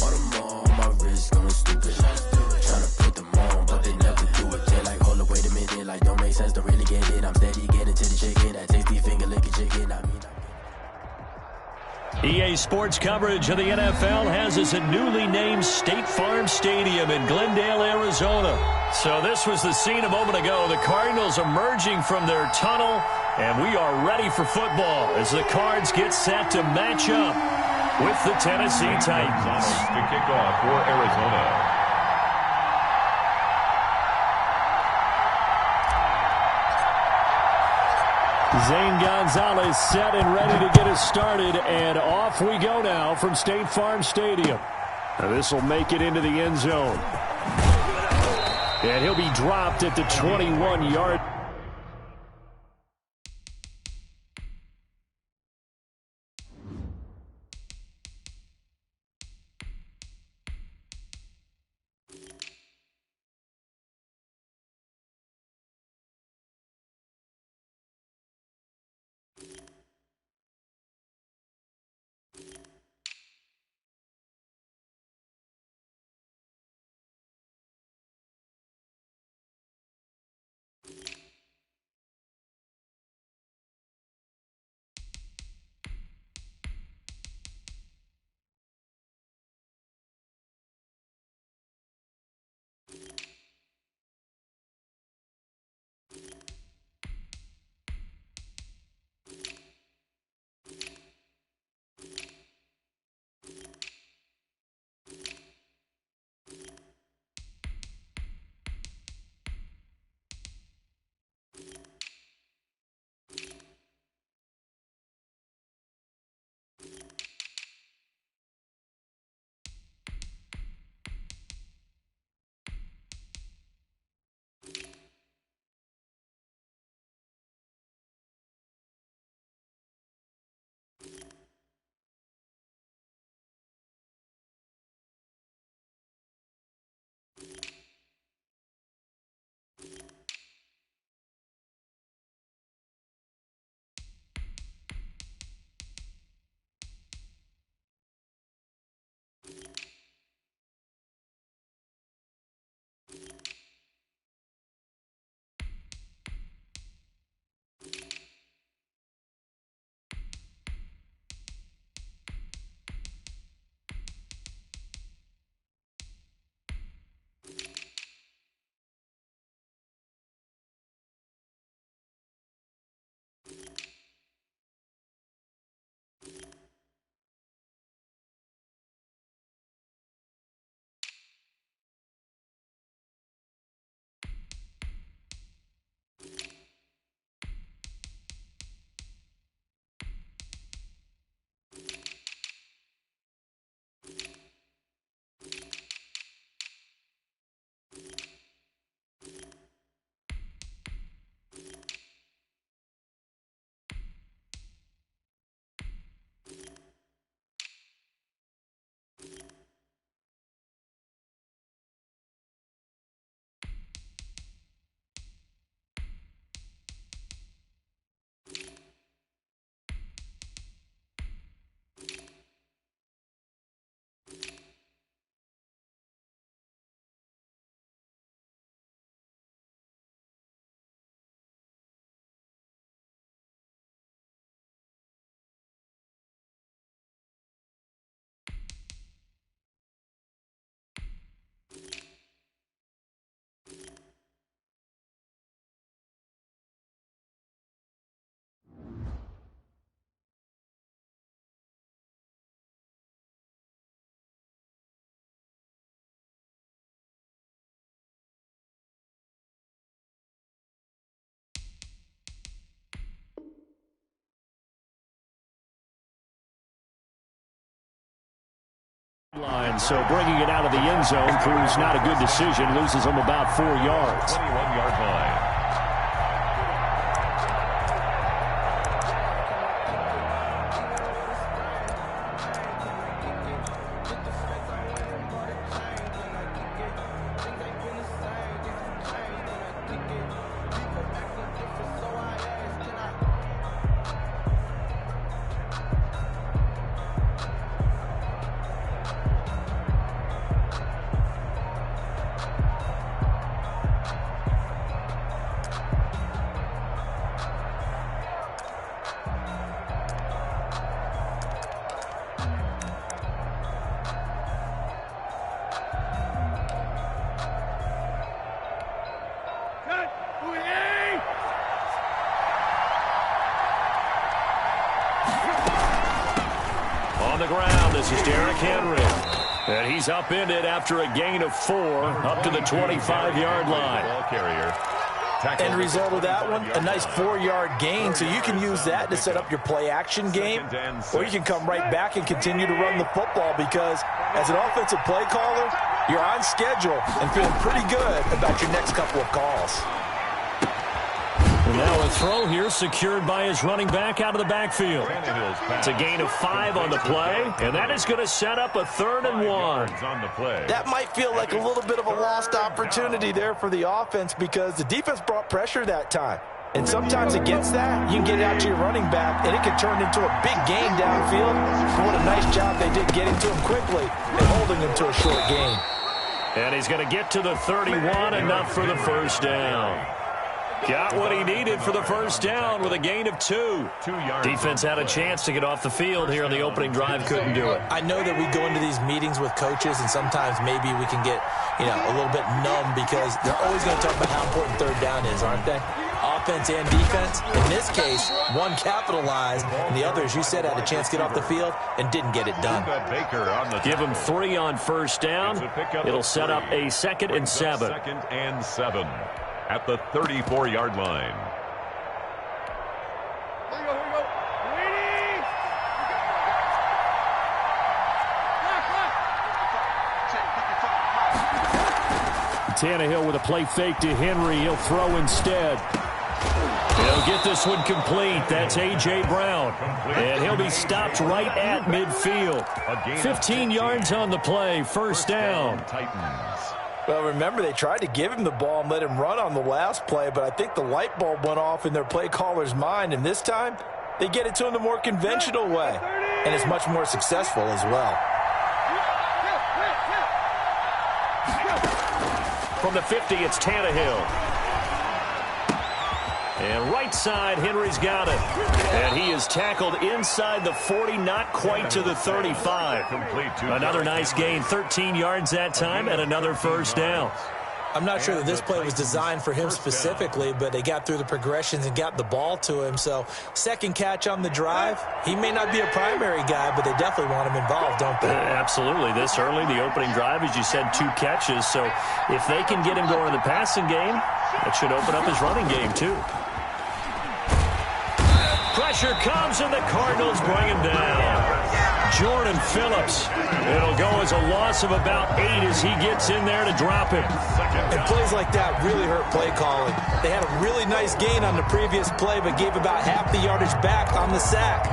S6: All them on my wrist going stupid. Tryna put them on, but they never do it. They're like, hold up, wait a minute, like don't make sense, don't really get it. I'm steady getting to the chicken, that tasty finger licking chicken. I mean,
S19: EA Sports coverage of the NFL has us at newly named State Farm Stadium in Glendale, Arizona. So this was the scene a moment ago. The Cardinals emerging from their tunnel, and we are ready for football as the Cards get set to match up with the Tennessee Titans.
S20: To kick off for Arizona.
S19: Zane Gonzalez set and ready to get us started, and off we go now from State Farm Stadium. This will make it into the end zone. And he'll be dropped at the 21-yard. line, so bringing it out of the end zone proves not a good decision. Loses them about 4 yards.
S20: 21-yard line.
S19: On the ground, this is Derrick Henry. And he's upended after a gain of 4 up to the 25-yard line.
S20: Ball carrier.
S2: End result of that one, a nice 4-yard gain, so you can use that to set up your play-action game, or you can come right back and continue to run the football because as an offensive play caller, you're on schedule and feeling pretty good about your next couple of calls.
S19: And now a throw here secured by his running back out of the backfield. It's a gain of 5 on the play, and that is going to set up a 3rd and 1.
S2: That might feel like a little bit of a lost opportunity there for the offense because the defense brought pressure that time. And sometimes against that, you can get it out to your running back, and it can turn into a big gain downfield. And what a nice job they did getting to him quickly and holding him to a short gain.
S19: And he's going to get to the 31, enough for the first down. Got what he needed for the first down with a gain of 2. Defense had a chance to get off the field here on the opening drive, couldn't do it.
S2: I know that we go into these meetings with coaches, and sometimes maybe we can get, a little bit numb because they're always going to talk about how important 3rd down is, aren't they? Offense and defense. In this case, one capitalized, and the other, as you said, had a chance to get off the field and didn't get it done.
S19: Give him 3 on first down. It'll set up a 2nd and 7.
S20: 2nd and 7 at the 34-yard line.
S19: Tannehill with a play fake to Henry. He'll throw instead. He'll get this one complete. That's A.J. Brown. And he'll be stopped right at midfield. 15 yards on the play. First down.
S2: Well, remember, they tried to give him the ball and let him run on the last play, but I think the light bulb went off in their play caller's mind, and this time they get it to him the more conventional way, and it's much more successful as well.
S19: From the 50, it's Tannehill. And right side, Henry's got it. And he is tackled inside the 40, not quite to the 35. Another nice gain, 13 yards that time, and another first down.
S2: I'm not sure that this play was designed for him specifically, but they got through the progressions and got the ball to him. So, second catch on the drive. He may not be a primary guy, but they definitely want him involved, don't they?
S19: Absolutely. This early, the opening drive, as you said, 2 catches. So, if they can get him going in the passing game, it should open up his running game, too. Pressure comes, and the Cardinals bring him down. Jordan Phillips. It'll go as a loss of about 8 as he gets in there to drop him.
S2: And plays like that really hurt play calling. They had a really nice gain on the previous play, but gave about half the yardage back on the sack.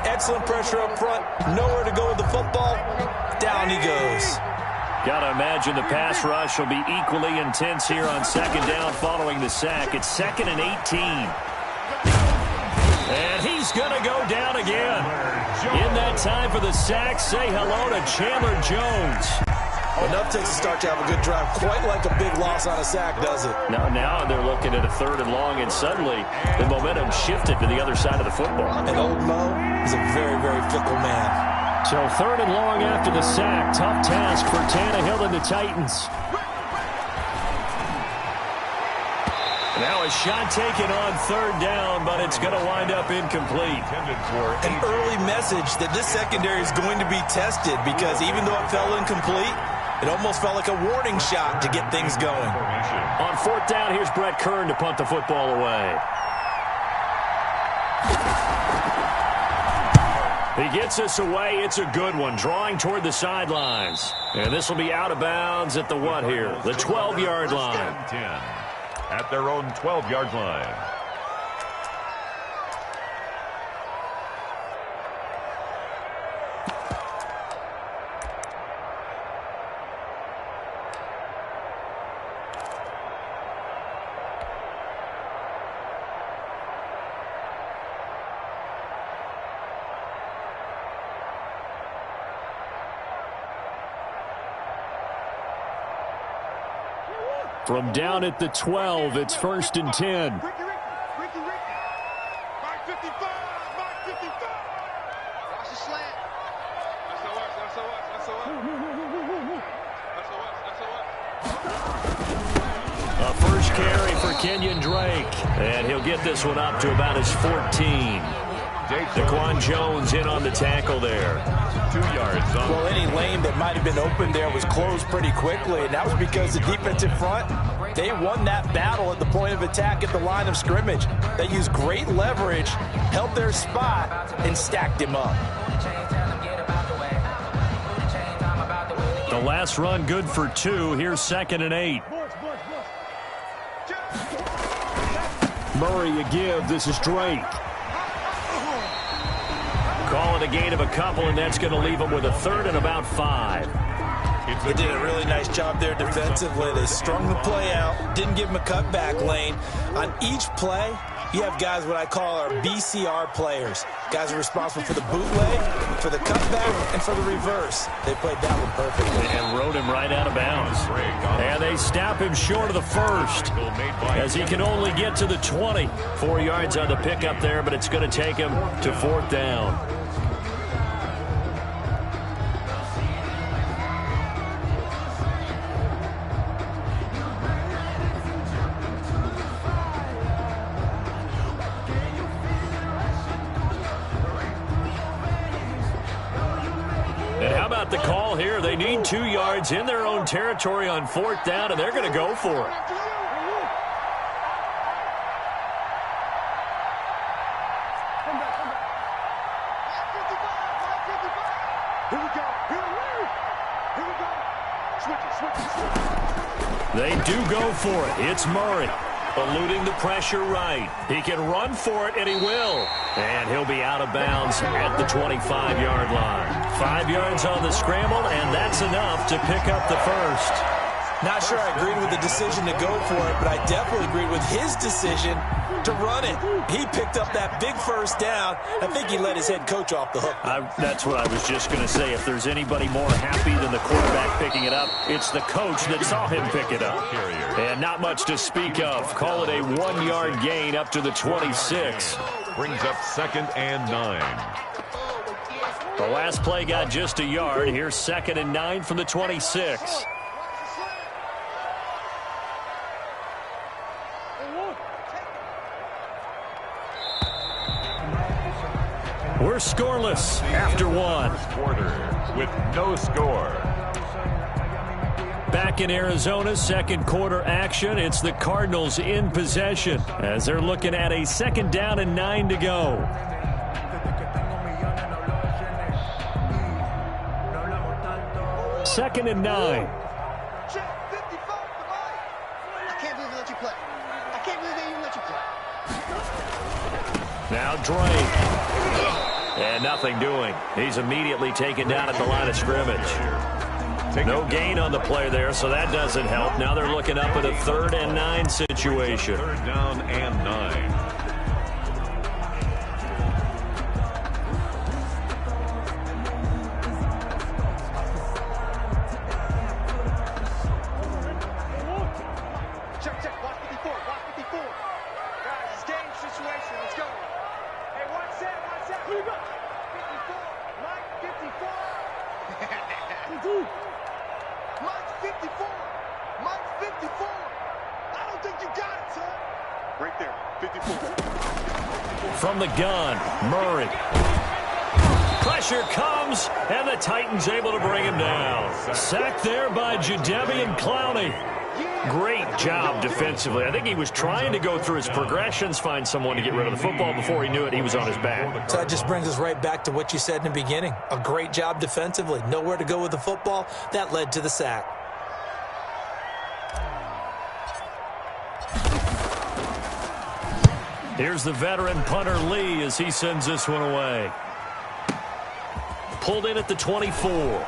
S2: Excellent pressure up front. Nowhere to go with the football. Down he goes.
S19: Got to imagine the pass rush will be equally intense here on second down following the sack. It's 2nd and 18. And he's going to go down again. In that time for the sack, say hello to Chandler Jones.
S2: Enough takes a start to have a good drive. Quite like a big loss on a sack, does it?
S19: Now they're looking at a 3rd and long, and suddenly the momentum shifted to the other side of the football.
S2: And old Mo is a very, very fickle man.
S19: So 3rd and long after the sack. Tough task for Tannehill and the Titans. Now a shot taken on 3rd down, but it's going to wind up incomplete.
S2: An early message that this secondary is going to be tested because even though it fell incomplete, it almost felt like a warning shot to get things going.
S19: On 4th down, here's Brett Kern to punt the football away. He gets us away. It's a good one, drawing toward the sidelines. And this will be out of bounds at the what here? The 12-yard line.
S20: 10 at their own 12-yard line.
S19: From down at the 12, it's 1st and 10.
S16: Mark 55, Mark 55. Watch the slant.
S19: A first carry for Kenyon Drake. And he'll get this one up to about his 14. Daquan Jones in on the tackle there.
S20: 2 yards.
S21: Well, any lane that might have been open there was closed pretty quickly, and that was because the defensive front, they won that battle at the point of attack at the line of scrimmage. They used great leverage, held their spot, and stacked him up.
S19: The last run good for 2. Here's 2nd and 8. Murray a give. This is Drake. Call it a gain of a couple, and that's going to leave them with a 3rd and about 5.
S21: They did a really nice job there defensively. They strung the play out, didn't give him a cutback lane. On each play, you have guys what I call our BCR players. Guys are responsible for the bootleg, for the cutback, and for the reverse. They played that one perfectly.
S19: And rode him right out of bounds. And they snap him short of the 1st as he can only get to the 20. 4 yards on the pickup there, but it's going to take him to 4th down. The call here, they need 2 yards in their own territory on 4th down, and they're going to go for it. They do go for it. It's Murray. Eluding the pressure right. He can run for it, and he will. And he'll be out of bounds at the 25-yard line. 5 yards on the scramble, and that's enough to pick up the 1st.
S21: Not sure I agreed with the decision to go for it, but I definitely agreed with his decision to run it. He picked up that big 1st down. I think he let his head coach off the hook.
S19: That's what I was just going to say. If there's anybody more happy than the quarterback picking it up, it's the coach that saw him pick it up. And not much to speak of. Call it a 1-yard gain up to the 26.
S20: Brings up 2nd and 9.
S19: The last play got just a yard. Here's 2nd and 9 from the 26. We're scoreless after 1.
S20: First quarter with no score.
S19: Back in Arizona, 2nd quarter action. It's the Cardinals in possession as they're looking at a 2nd down and 9 to go. Second and 9.
S16: I can't believe they let you play. I can't believe they even let you play.
S19: Now Drake. And nothing doing. He's immediately taken down at the line of scrimmage. No gain on the play there, so that doesn't help. Now they're looking up at a 3rd and 9 situation.
S20: 3rd down and 9.
S19: From the gun, Murray. Pressure comes, and the Titans able to bring him down. Sacked there by Jadeveon Clowney. Great job defensively. I think he was trying to go through his progressions, find someone to get rid of the football. Before he knew it, he was on his back.
S21: So that just brings us right back to what you said in the beginning. A great job defensively. Nowhere to go with the football. That led to the sack.
S19: Here's the veteran punter Lee as he sends this one away. Pulled in at the 24.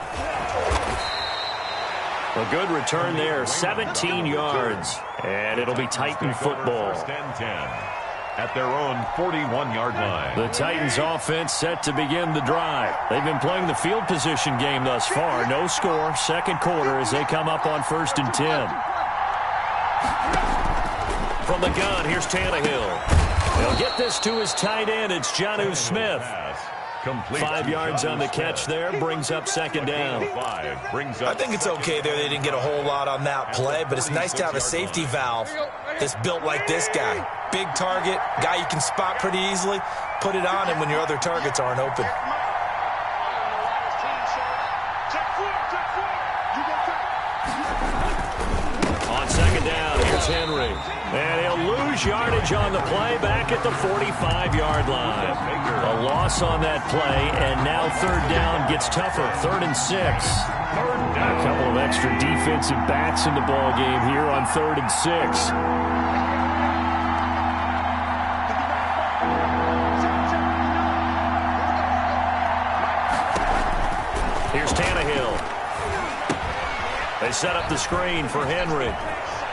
S19: A good return there, 17 yards. And it'll be Titan football.
S20: First and 10 at their own 41-yard line.
S19: The Titans offense set to begin the drive. They've been playing the field position game thus far. No score, second quarter as they come up on 1st and 10. From the gun, here's Tannehill. He'll get this to his tight end. It's Jonnu Smith. 5 yards on the catch there, brings up second down.
S21: I think it's okay there. They didn't get a whole lot on that play, but it's nice to have a safety valve that's built like this guy. Big target, guy you can spot pretty easily. Put it on him when your other targets aren't open.
S19: On second down, here's Henry. And he'll lose yardage on the play back at the 45-yard line. A loss on that play, and now third down gets tougher. 3rd and 6. A couple of extra defensive backs in the ball game here on 3rd and 6. Here's Tannehill. They set up the screen for Henry.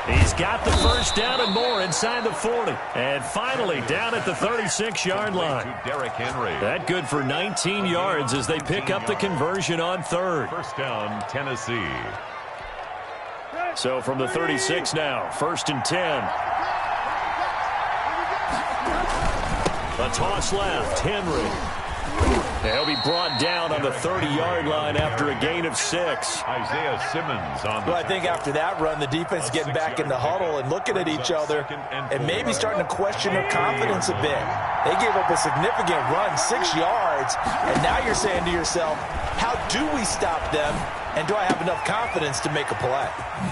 S19: He's got the first down and more inside the 40. And finally down at the 36-yard line.
S20: Derrick Henry.
S19: That good for 19 yards as they pick up the conversion on 3rd.
S20: First down, Tennessee.
S19: So from the 36 now, 1st and 10. A toss left, Henry. He'll be brought down on the 30-yard line after a gain of 6.
S20: Isaiah Simmons on the
S21: Well, I think after that run, the defense getting back in the huddle and looking at each other and maybe starting to question their confidence a bit. They gave up a significant run, 6 yards, and now you're saying to yourself, how do we stop them, and do I have enough confidence to make a play?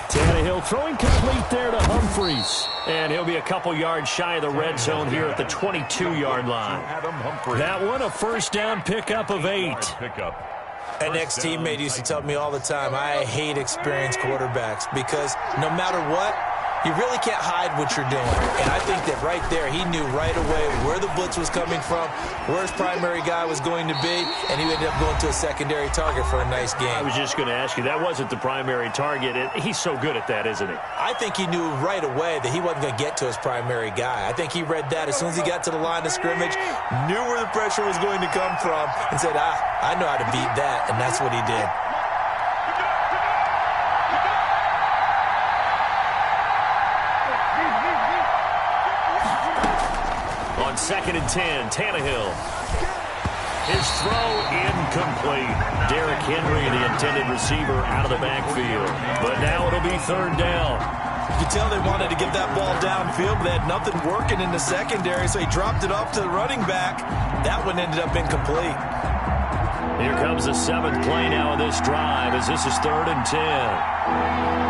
S19: Tannehill throwing complete there to Humphries. And he'll be a couple yards shy of the red zone here at the 22-yard line. That one a first down pickup of 8.
S21: An ex-teammate used to tell me all the time, I hate experienced quarterbacks because no matter what, you really can't hide what you're doing. And I think that right there, he knew right away where the blitz was coming from, where his primary guy was going to be, and he ended up going to a secondary target for a nice game.
S19: I was just going to ask you, that wasn't the primary target. He's so good at that, isn't he?
S21: I think he knew right away that he wasn't going to get to his primary guy. I think he read that as soon as he got to the line of scrimmage, knew where the pressure was going to come from, and said, I know how to beat that, and that's what he did.
S19: On 2nd and 10, Tannehill. His throw incomplete. Derrick Henry, the intended receiver, out of the backfield. But now it'll be 3rd down.
S21: You can tell they wanted to get that ball downfield, but they had nothing working in the secondary, so he dropped it off to the running back. That one ended up incomplete.
S19: Here comes the 7th play now of this drive as this is 3rd and 10.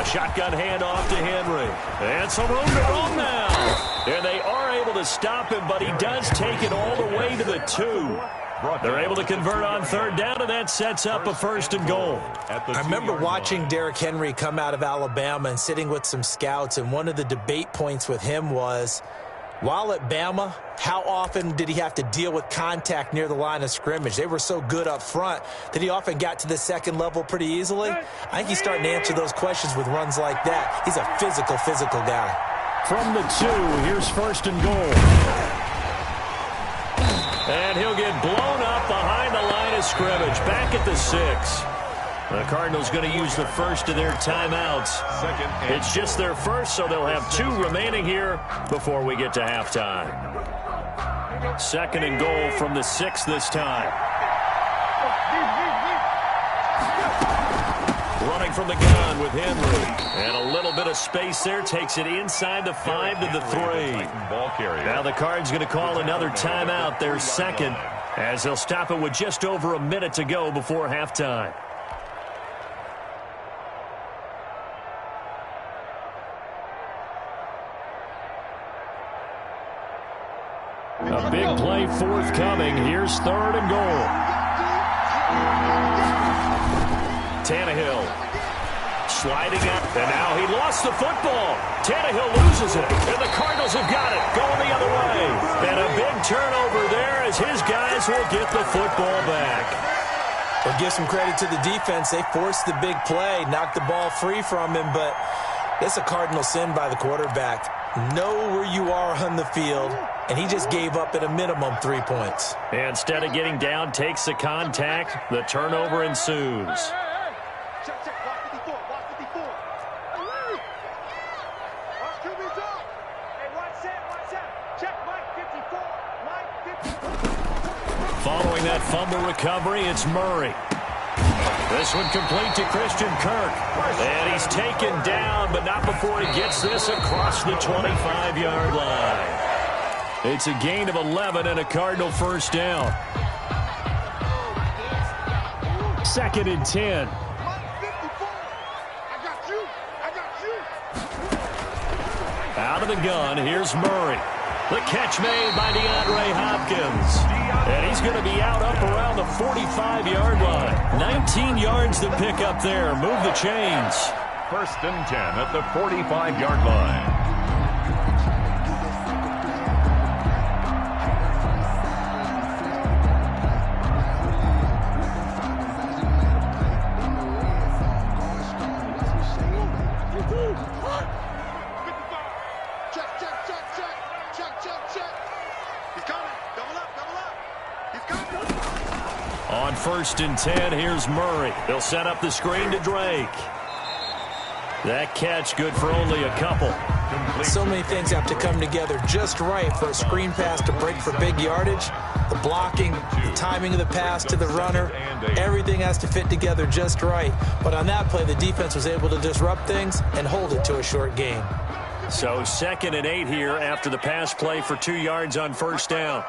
S19: Shotgun handoff to Henry. And some room to run now. And they are able to stop him, but he does take it all the way to the 2. They're able to convert on 3rd down, and that sets up a 1st and goal.
S21: I remember watching Derrick Henry come out of Alabama and sitting with some scouts, and one of the debate points with him was, while at Bama, how often did he have to deal with contact near the line of scrimmage? They were so good up front that he often got to the second level pretty easily. I think he's starting to answer those questions with runs like that. He's a physical guy.
S19: From the 2, here's 1st and goal. And he'll get blown up behind the line of scrimmage, back at the 6. The Cardinals going to use the first of their timeouts. It's just their first, so they'll have 2 remaining here before we get to halftime. 2nd and goal from the 6 this time. Running from the gun with Henry. And a little bit of space there. Takes it inside the 5 to the 3. Now the Card's going to call another timeout, their second, as they'll stop it with just over a minute to go before halftime. A big play forthcoming. Here's 3rd and goal. Tannehill sliding up, and now he lost the football. Tannehill loses it, and the Cardinals have got it, going the other way. And a big turnover there as his guys will get the football back.
S21: Well, give some credit to the defense. They forced the big play, knocked the ball free from him, but it's a cardinal sin by the quarterback. Know where you are on the field, and he just gave up at a minimum 3 points.
S19: And instead of getting down, takes the contact. The turnover ensues. Following that fumble recovery, it's Murray. This one complete to Christian Kirk. And he's taken down, but not before he gets this across the 25-yard line. It's a gain of 11 and a Cardinal first down. 2nd and 10. Out of the gun, here's Murray. The catch made by DeAndre Hopkins. And he's going to be out up around the 45-yard line. 19 yards to pick up there. Move the chains.
S20: 1st and 10 at the 45-yard line.
S19: On 1st and 10, here's Murray. They'll set up the screen to Drake. That catch good for only a couple.
S21: So many things have to come together just right for a screen pass to break for big yardage. The blocking, the timing of the pass to the runner, everything has to fit together just right. But on that play, the defense was able to disrupt things and hold it to a short gain.
S19: So 2nd and 8 here after the pass play for 2 yards on 1st down.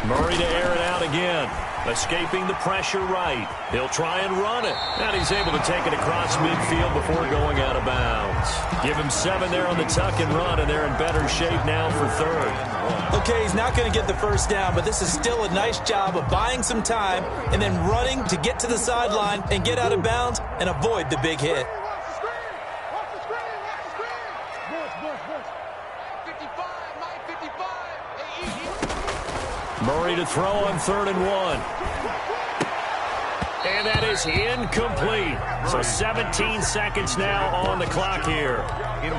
S19: Murray to air it out again. Escaping the pressure right. He'll try and run it. And he's able to take it across midfield before going out of bounds. Give him 7 there on the tuck and run, and they're in better shape now for 3rd.
S21: Okay, he's not going to get the first down, but this is still a nice job of buying some time and then running to get to the sideline and get out of bounds and avoid the big hit.
S19: Murray to throw on 3rd and 1. And that is incomplete. So 17 seconds now on the clock here.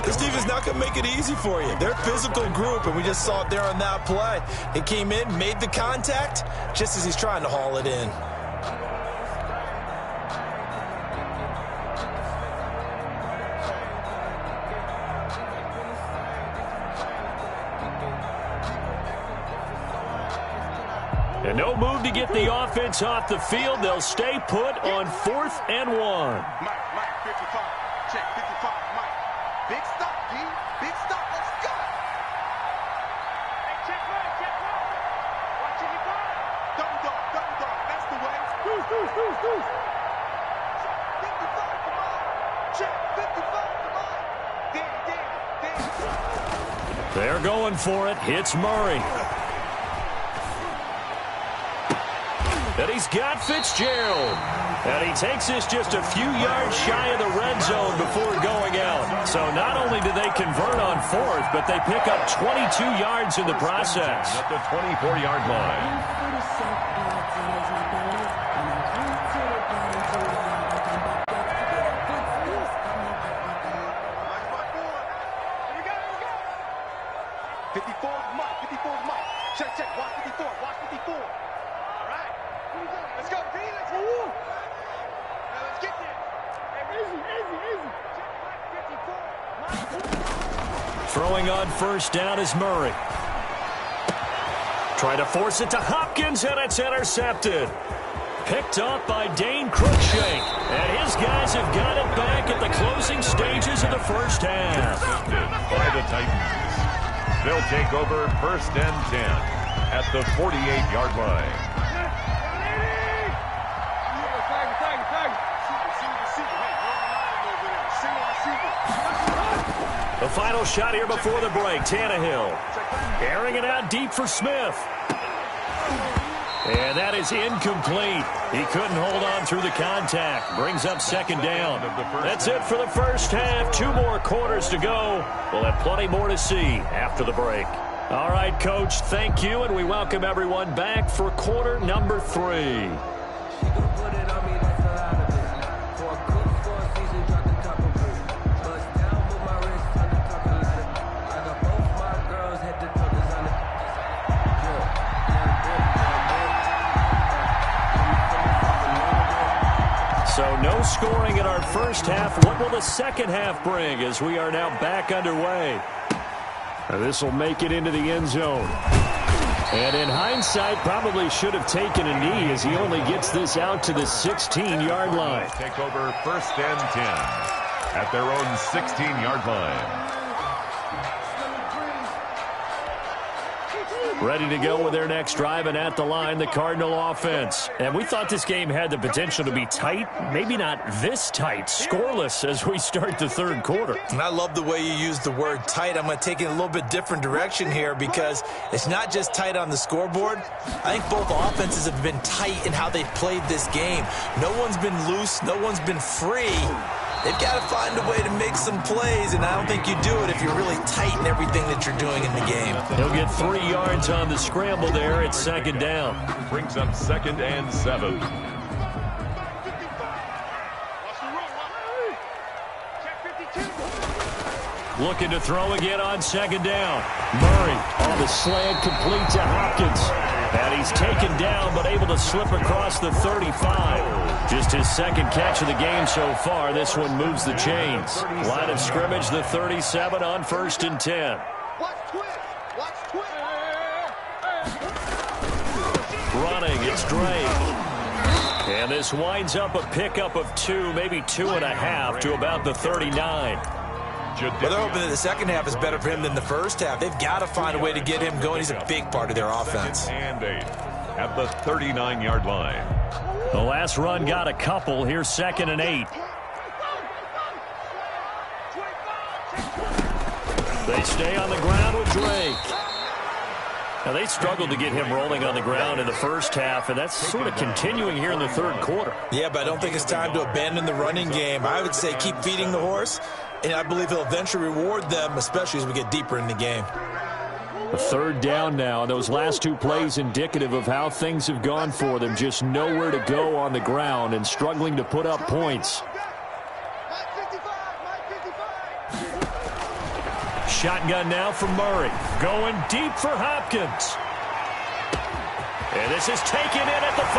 S21: This defense is not going to make it easy for you. They're a physical group, and we just saw it there on that play. It came in, made the contact, just as he's trying to haul it in.
S19: And no move to get the offense off the field. They'll stay put on 4th and 1.
S10: Mike, 55. Check, 55, Mike. Big stop, D. Big stop. Let's go. Hey, check right. Watching your ball. Double dog. That's the way. Deuce. Check, 55, come on. Check, 55, come on. Damn.
S19: They're going for it. Hits Murray. And he's got Fitzgerald. And he takes this just a few yards shy of the red zone before going out. So not only do they convert on 4th, but they pick up 22 yards in the process.
S20: At the 24-yard line.
S10: Check, watch 54. All right. Let's go, D. Let's go. Now let's get there. Easy.
S19: Throwing on 1st down is Murray. Try to force it to Hopkins, and it's intercepted. Picked off by Dane Cruikshank. And his guys have got it back at the closing stages of the first half.
S20: By the Titans. They'll take over 1st and 10 at the 48-yard line.
S19: The final shot here before the break. Tannehill airing it out deep for Smith. And that is incomplete. He couldn't hold on through the contact. Brings up 2nd down. That's it for the first half. 2 more quarters to go. We'll have plenty more to see after the break. All right, Coach, thank you, and we welcome everyone back for quarter number 3. So no scoring in our first half. What will the second half bring as we are now back underway? This will make it into the end zone. And in hindsight, probably should have taken a knee as he only gets this out to the 16-yard line.
S20: Take over 1st and 10 at their own 16-yard line.
S19: Ready to go with their next drive, and at the line, the Cardinal offense. And we thought this game had the potential to be tight, maybe not this tight, scoreless as we start the third quarter.
S21: And I love the way you use the word tight. I'm going to take it in a little bit different direction here because it's not just tight on the scoreboard. I think both offenses have been tight in how they've played this game. No one's been loose. No one's been free. They've got to find a way to make some plays, and I don't think you do it if you're really tight in everything that you're doing in the game.
S19: He'll get 3 yards on the scramble there. It's 2nd down.
S20: Brings up 2nd and 7.
S19: Looking to throw again on 2nd down. Murray on the slant, complete to Hopkins. And he's taken down, but able to slip across the 35. Just his 2nd catch of the game so far. This one moves the chains. Line of scrimmage, the 37 on 1st and 10. Running, it's Drake. And this winds up a pickup of 2, maybe 2.5 to about the 39.
S21: But they're hoping that the second half is better for him than the first half. They've got to find a way to get him going. He's a big part of their offense.
S20: And 8 at the 39-yard line.
S19: The last run got a couple. Here's 2nd and 8. They stay on the ground with Drake. Now, they struggled to get him rolling on the ground in the first half, and that's sort of continuing here in the third quarter.
S21: Yeah, but I don't think it's time to abandon the running game. I would say keep feeding the horse, and I believe he'll eventually reward them, especially as we get deeper in the game.
S19: A 3rd down now, and those last 2 plays indicative of how things have gone for them. Just nowhere to go on the ground and struggling to put up points. Shotgun now for Murray. Going deep for Hopkins. And this is taken in at the 5.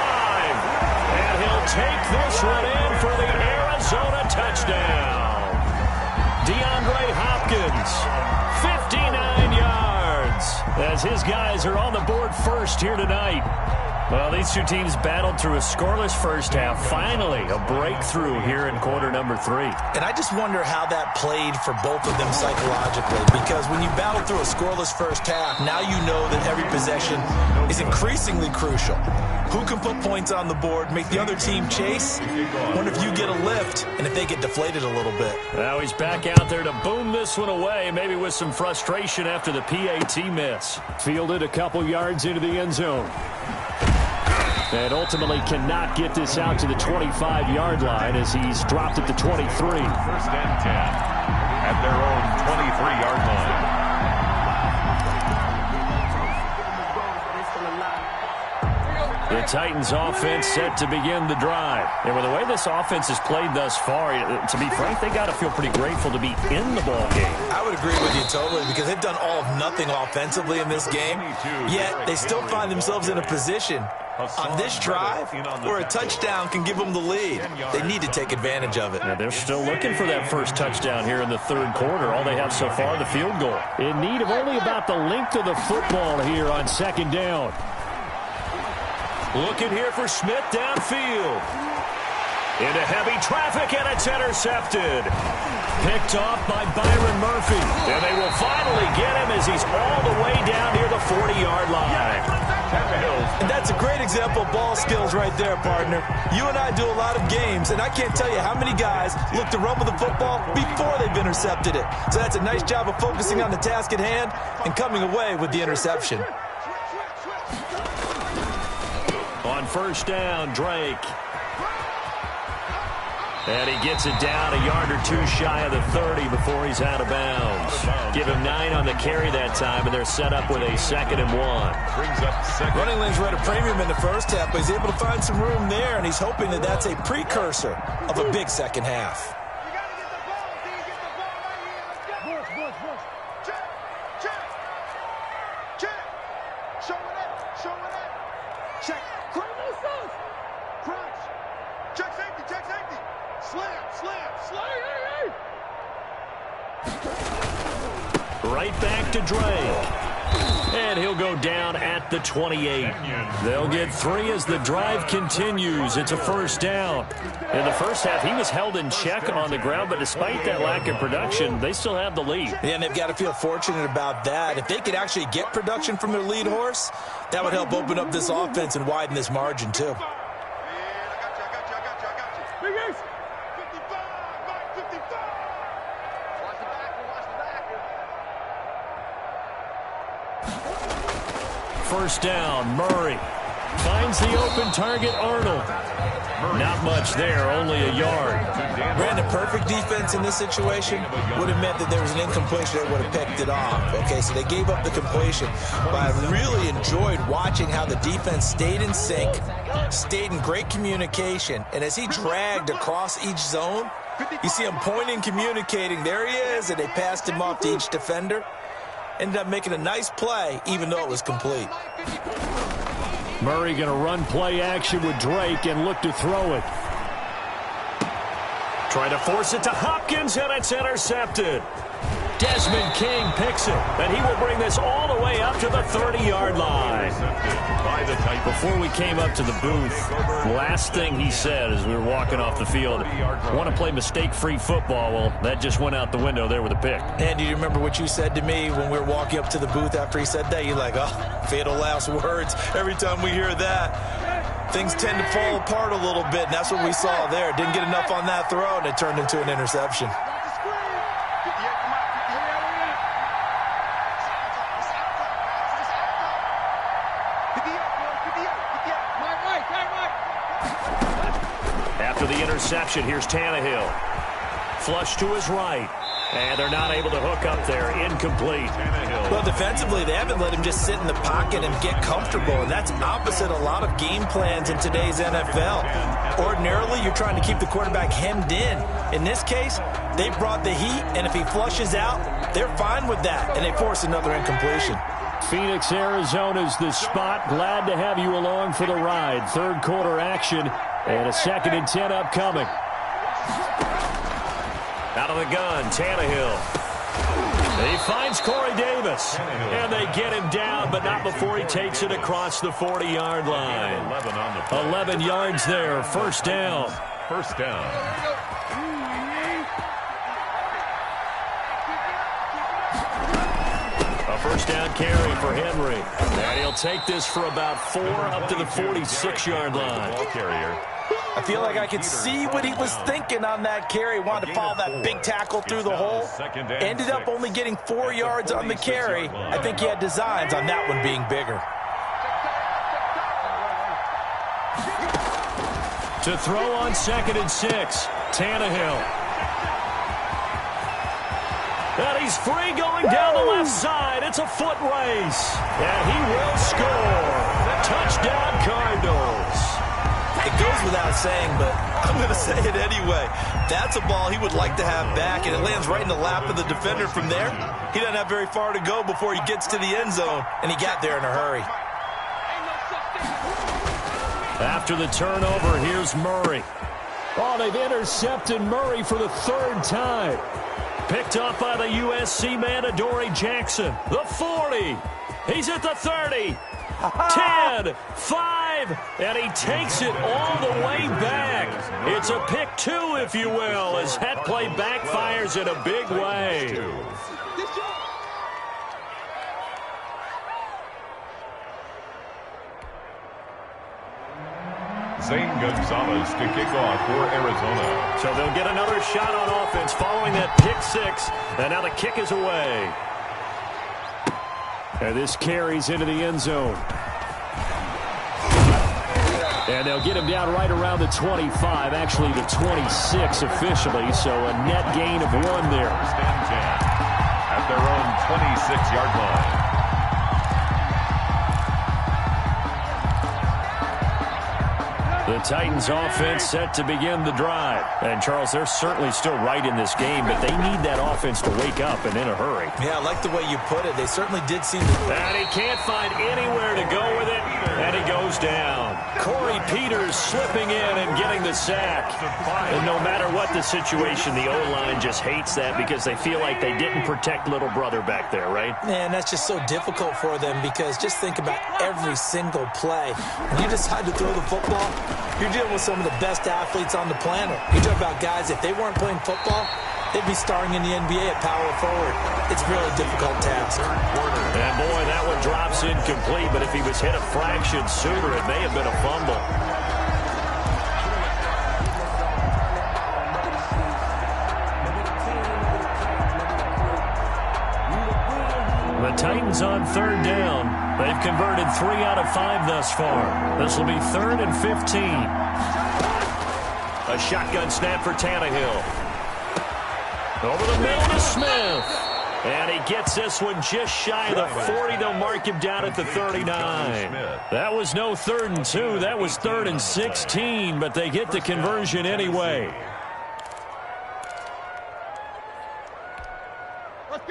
S19: And he'll take this one in for the Arizona touchdown. DeAndre Hopkins, 59 yards, as his guys are on the board first here tonight. Well, these two teams battled through a scoreless first half. Finally, a breakthrough here in quarter number 3.
S21: And I just wonder how that played for both of them psychologically, because when you battle through a scoreless first half, now you know that every possession is increasingly crucial. Who can put points on the board, make the other team chase? Wonder if you get a lift and if they get deflated a little bit.
S19: Now he's back out there to boom this one away, maybe with some frustration after the PAT miss. Fielded a couple yards into the end zone. And ultimately cannot get this out to the 25-yard line as he's dropped at the 23.
S20: 1st and 10 at their own 23-yard line.
S19: The Titans offense set to begin the drive. And with the way this offense has played thus far, to be frank, they got to feel pretty grateful to be in the ball game.
S21: I would agree with you totally, because they've done all of nothing offensively in this game, yet they still find themselves in a position on this drive where a touchdown can give them the lead. They need to take advantage of it.
S19: Yeah, they're still looking for that first touchdown here in the third quarter. All they have so far, the field goal. In need of only about the length of the football here on second down. Looking here for Smith downfield. Into heavy traffic, and it's intercepted. Picked off by Byron Murphy. And they will finally get him as he's all the way down near the 40-yard line.
S21: And that's a great example of ball skills right there, partner. You and I do a lot of games, and I can't tell you how many guys look to run with the football before they've intercepted it. So that's a nice job of focusing on the task at hand and coming away with the interception.
S19: On first down, Drake. And he gets it down a yard or two shy of the 30 before he's out of bounds. Give him 9 on the carry that time, and they're set up with a 2nd and 1.
S21: Brings up second. Running lanes were at a premium in the first half, but he's able to find some room there, and he's hoping that that's a precursor of a big second half.
S19: Right back to Drake. And he'll go down at the 28. They'll get 3 as the drive continues. It's a first down. In the first half, he was held in check on the ground, but despite that lack of production, they still have the lead.
S21: Yeah, and they've got to feel fortunate about that. If they could actually get production from their lead horse, that would help open up this offense and widen this margin, too.
S19: First down, Murray finds the open target, Arnold. Not much there, only a yard.
S21: Brandon, perfect defense in this situation would have meant that there was an incompletion that would have picked it off. Okay, so they gave up the completion. But I really enjoyed watching how the defense stayed in sync, stayed in great communication, and as he dragged across each zone, you see him pointing, communicating. There he is, and they passed him off to each defender. Ended up making a nice play, even though it was complete.
S19: Murray going to run play action with Drake and look to throw it. Trying to force it to Hopkins, and it's intercepted. Desmond King picks it, and he will bring this all the way up to the 30-yard line. Before we came up to the booth, last thing he said as we were walking off the field, want to play mistake-free football. Well, that just went out the window there with a pick.
S21: And do you remember what you said to me when we were walking up to the booth after he said that? You're like, oh, fatal last words. Every time we hear that, things tend to fall apart a little bit, and that's what we saw there. Didn't get enough on that throw, and it turned into an interception.
S19: After the interception, here's Tannehill. Flush to his right. And they're not able to hook up there. Incomplete.
S21: Well, defensively, they haven't let him just sit in the pocket and get comfortable, and that's opposite a lot of game plans in today's NFL. Ordinarily, you're trying to keep the quarterback hemmed in. In this case, they brought the heat, and if he flushes out, they're fine with that, and they force another incompletion.
S19: Phoenix, Arizona's the spot. Glad to have you along for the ride. Third quarter action, and a 2nd and 10 upcoming. Out of the gun, Tannehill. He finds Corey Davis. And they get him down, but not before he takes it across the 40-yard line. 11 yards there. First down.
S20: First down.
S19: A first down carry for Henry. And he'll take this for about 4 up to the 46-yard line.
S20: Ball carrier.
S21: I feel like I could see what he was thinking on that carry. Wanted to follow that big tackle through the hole. Ended up only getting 4 yards on the carry. I think he had designs on that one being bigger.
S19: To throw on 2nd and 6, Tannehill. And he's free going down the left side. It's a foot race. And he will score. Touchdown, Cardinals.
S21: It goes without saying, but I'm going to say it anyway. That's a ball he would like to have back, and it lands right in the lap of the defender from there. He doesn't have very far to go before he gets to the end zone, and he got there in a hurry.
S19: After the turnover, here's Murray. Oh, they've intercepted Murray for the third time. Picked up by the USC man, Adoree Jackson. The 40. He's at the 30. 10, 5, and he takes it all the way back. It's a pick 2, if you will, as that play backfires in a big way.
S20: Zane Gonzalez to kick off for Arizona.
S19: So they'll get another shot on offense following that pick 6, and now the kick is away. And this carries into the end zone. And they'll get him down right around the 25, actually the 26 officially, so a net gain of 1 there.
S20: First and 10 at their own 26-yard line.
S19: The Titans offense set to begin the drive. And, Charles, they're certainly still right in this game, but they need that offense to wake up and in a hurry.
S21: Yeah, I like the way you put it. They certainly did seem to...
S19: And he can't find anywhere to go with it, and he goes down. Corey Peters slipping in and getting the sack. And no matter what the situation, the O-line just hates that because they feel like they didn't protect little brother back there, right?
S21: Man, that's just so difficult for them because just think about every single play. When you decide to throw the football, you're dealing with some of the best athletes on the planet. You talk about guys, if they weren't playing football, they'd be starring in the NBA at power forward. It's a really difficult task.
S19: And boy, that one drops incomplete, but if he was hit a fraction sooner, it may have been a fumble. The Titans on 3rd down. They've converted 3 out of 5 thus far. This will be 3rd and 15. A shotgun snap for Tannehill. Over the middle to Smith. And he gets this one just shy of the 40. They'll mark him down at the 39. That was no 3rd and 2. That was 3rd and 16, but they get the conversion anyway.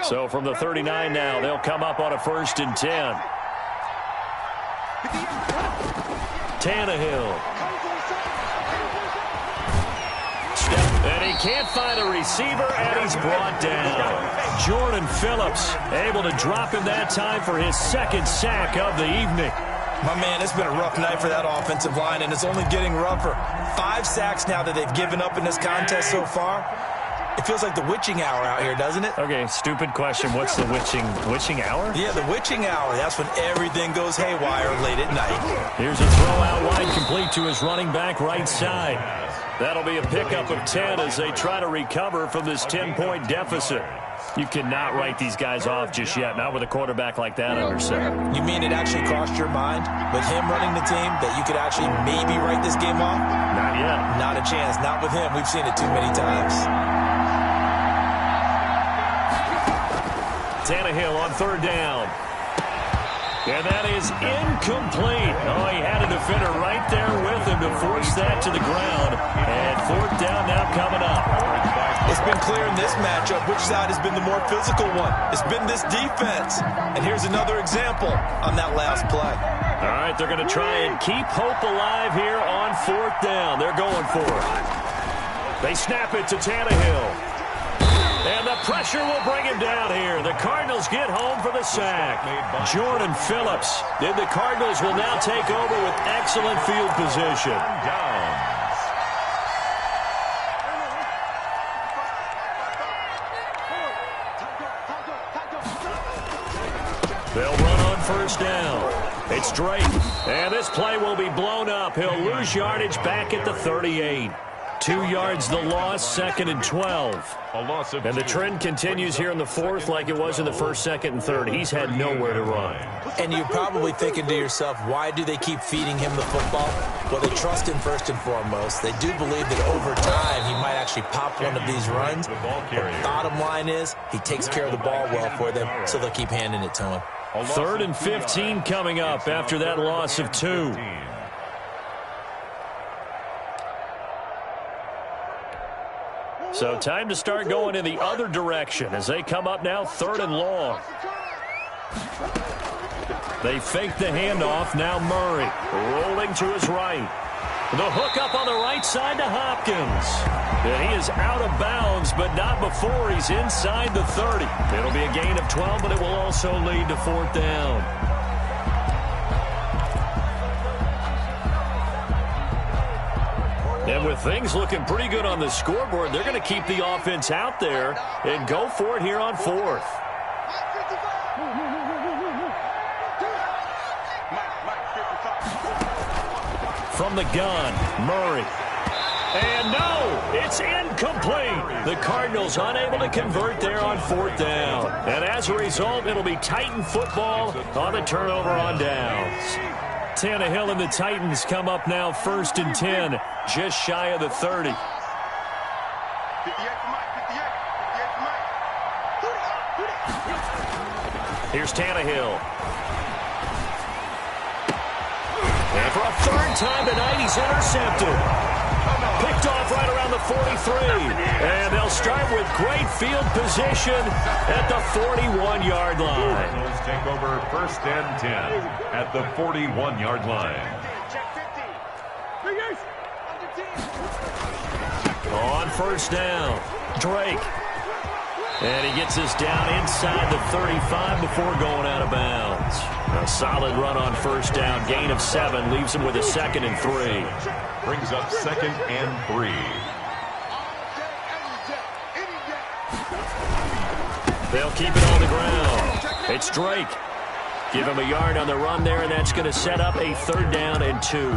S19: So from the 39 now, they'll come up on a 1st and 10. Tannehill. And he can't find a receiver, and he's brought down. Jordan Phillips able to drop him that time for his 2nd sack of the evening.
S21: My man, it's been a rough night for that offensive line, and it's only getting rougher. 5 sacks now that they've given up in this contest so far. It feels like the witching hour out here, doesn't it?
S19: Okay, stupid question. What's the witching hour?
S21: Yeah, the witching hour. That's when everything goes haywire late at night.
S19: Here's a throw out wide, complete to his running back right side. That'll be a pickup of 10 as they try to recover from this 10-point deficit. You cannot write these guys off just yet, not with a quarterback like that under center.
S21: You mean it actually crossed your mind with him running the team that you could actually maybe write this game off?
S19: Not yet.
S21: Not a chance. Not with him. We've seen it too many times.
S19: Tannehill on 3rd down. And that is incomplete. Oh, he had a defender right there with him to force that to the ground. And 4th down now coming up.
S21: It's been clear in this matchup which side has been the more physical one. It's been this defense. And here's another example on that last play.
S19: All right, they're going to try and keep hope alive here on 4th down. They're going for it. They snap it to Tannehill. And the pressure will bring him down here. The Cardinals get home for the sack. Jordan Phillips. And the Cardinals will now take over with excellent field position. They'll run on 1st down. It's Drake. And this play will be blown up. He'll lose yardage back at the 38. 2 yards the loss, 2nd and 12. And the trend continues here in the 4th like it was in the 1st, 2nd, and 3rd. He's had nowhere to run.
S21: And you're probably thinking to yourself, why do they keep feeding him the football? Well, they trust him first and foremost. They do believe that over time he might actually pop one of these runs. The bottom line is he takes care of the ball well for them, so they'll keep handing it to him.
S19: 3rd and 15 coming up after that loss of 2. So time to start going in the other direction as they come up now 3rd and long. They fake the handoff. Now Murray rolling to his right. The hook up on the right side to Hopkins. And he is out of bounds, but not before he's inside the 30. It'll be a gain of 12, but it will also lead to 4th down. And with things looking pretty good on the scoreboard, they're going to keep the offense out there and go for it here on 4th. From the gun, Murray. And no, it's incomplete. The Cardinals unable to convert there on 4th down. And as a result, it'll be Titan football on the turnover on downs. Tannehill and the Titans come up now 1st and 10, just shy of the 30. Here's Tannehill. And for a 3rd time tonight, he's intercepted. Picked off right around the 43. And they'll start with great field position at the 41-yard line.
S20: Cardinals take over 1st and 10 at the 41-yard line.
S19: On 1st down, Drake. And he gets us down inside the 35 before going out of bounds. A solid run on 1st down. Gain of 7 leaves him with a 2nd and 3.
S20: Brings up 2nd and 3.
S19: They'll keep it on the ground. It's Drake. Give him a yard on the run there, and that's going to set up a 3rd down and 2.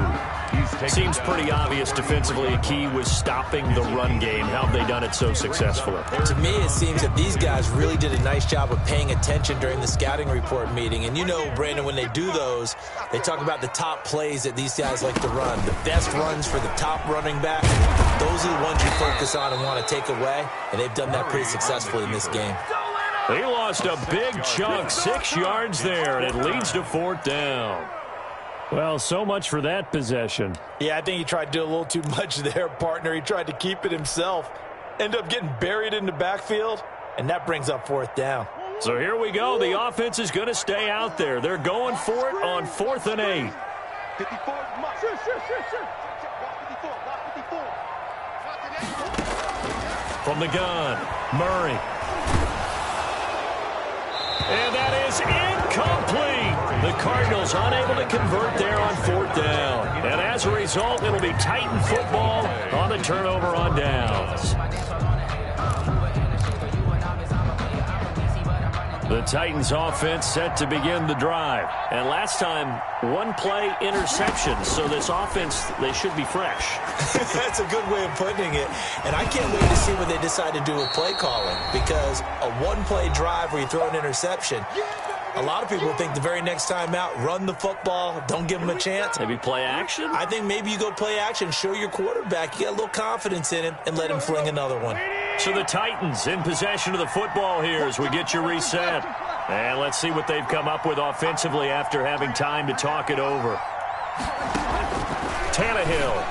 S19: Seems pretty obvious defensively. A key was stopping the run game. How have they done it so successfully?
S21: To me, it seems that these guys really did a nice job of paying attention during the scouting report meeting. And you know, Brandon, when they do those, they talk about the top plays that these guys like to run. The best runs for the top running back, those are the ones you focus on and want to take away. And they've done that pretty successfully in this game.
S19: He lost a big chunk, 6 yards there, and it leads to 4th down. Well, so much for that possession.
S21: Yeah, I think he tried to do a little too much there, partner. He tried to keep it himself. Ended up getting buried in the backfield, and that brings up 4th down.
S19: So here we go. The offense is going to stay out there. They're going for it on 4th and 8. From the gun, Murray. And that is incomplete. The Cardinals unable to convert there on 4th down. And as a result, it'll be Titan football on the turnover on downs. The Titans offense set to begin the drive. And last time, 1-play interception. So this offense, they should be fresh.
S21: That's a good way of putting it. And I can't wait to see what they decide to do with play calling. Because a 1-play drive where you throw an interception, a lot of people think the very next time out, run the football, don't give them a chance.
S19: Maybe play action?
S21: I think maybe you go play action, show your quarterback you got a little confidence in him, and let him fling another one.
S19: So the Titans in possession of the football here as we get you reset. And let's see what they've come up with offensively after having time to talk it over. Tannehill.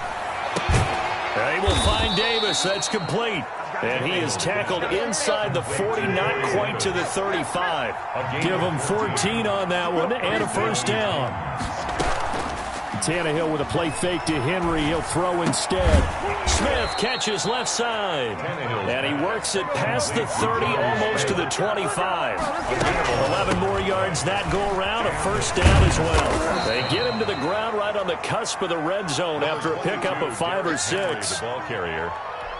S19: They will find Davis. That's complete. And he is tackled inside the 40, not quite to the 35. Give him 14 on that one and a 1st down. Tannehill with a play fake to Henry. He'll throw instead. Smith catches left side. And he works it past the 30, almost to the 25. 11 more yards that go around, a 1st down as well. They get him to the ground right on the cusp of the red zone after a pickup of 5 or 6.
S20: Ball carrier.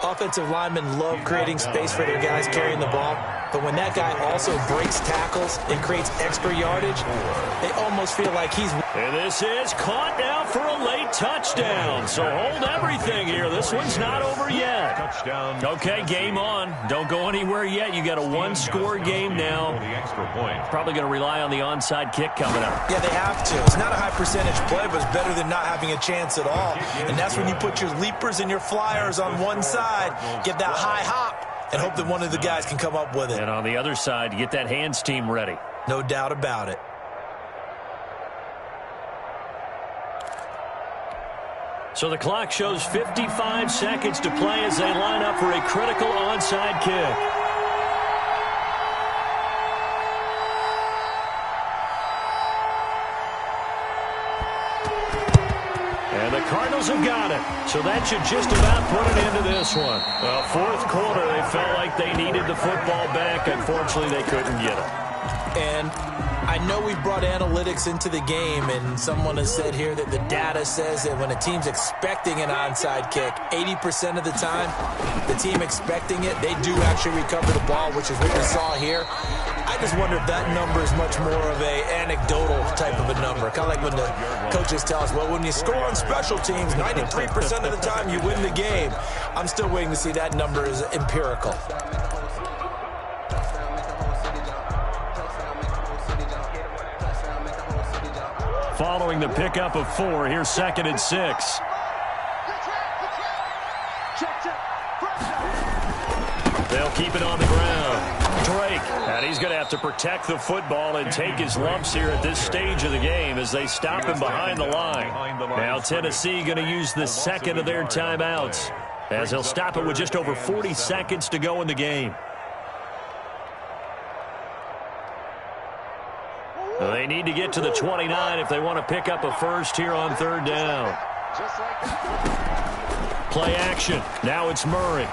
S21: Offensive linemen love creating space for their guys carrying the ball. But when that guy also breaks tackles and creates extra yardage, they almost feel like he's...
S19: And this is caught now for a late touchdown. So hold everything here. This one's not over yet.
S20: Touchdown.
S19: Okay, game on. Don't go anywhere yet. You got a 1-score game now.
S20: The extra point.
S19: Probably going to rely on the onside kick coming up.
S21: Yeah, they have to. It's not a high percentage play, but it's better than not having a chance at all. And that's when you put your leapers and your flyers on one side, get that high hop, and hope that one of the guys can come up with it.
S19: And on the other side, get that hands team ready.
S21: No doubt about it.
S19: So the clock shows 55 seconds to play as they line up for a critical onside kick. Cardinals have got it. So that should just about put an end to this one. Well, fourth quarter, they felt like they needed the football back. Unfortunately, they couldn't get it.
S21: And I know we brought analytics into the game, and someone has said here that the data says that when a team's expecting an onside kick, 80% of the time, the team expecting it, they do actually recover the ball, which is what we saw here. I just wonder if that number is much more of a anecdotal type of a number. Kind of like when the coaches tell us, well, when you score on special teams, 93% of the time you win the game. I'm still waiting to see that number is empirical.
S19: Following the pickup of 4, here's 2nd and 6. They'll keep it on the ground. Drake, and he's going to have to protect the football and take his lumps here at this stage of the game as they stop him behind the line. Now Tennessee going to use the second of their timeouts as they'll stop it with just over 40 seconds to go in the game. They need to get to the 29 if they want to pick up a first here on 3rd down. Play action. Now it's Murray.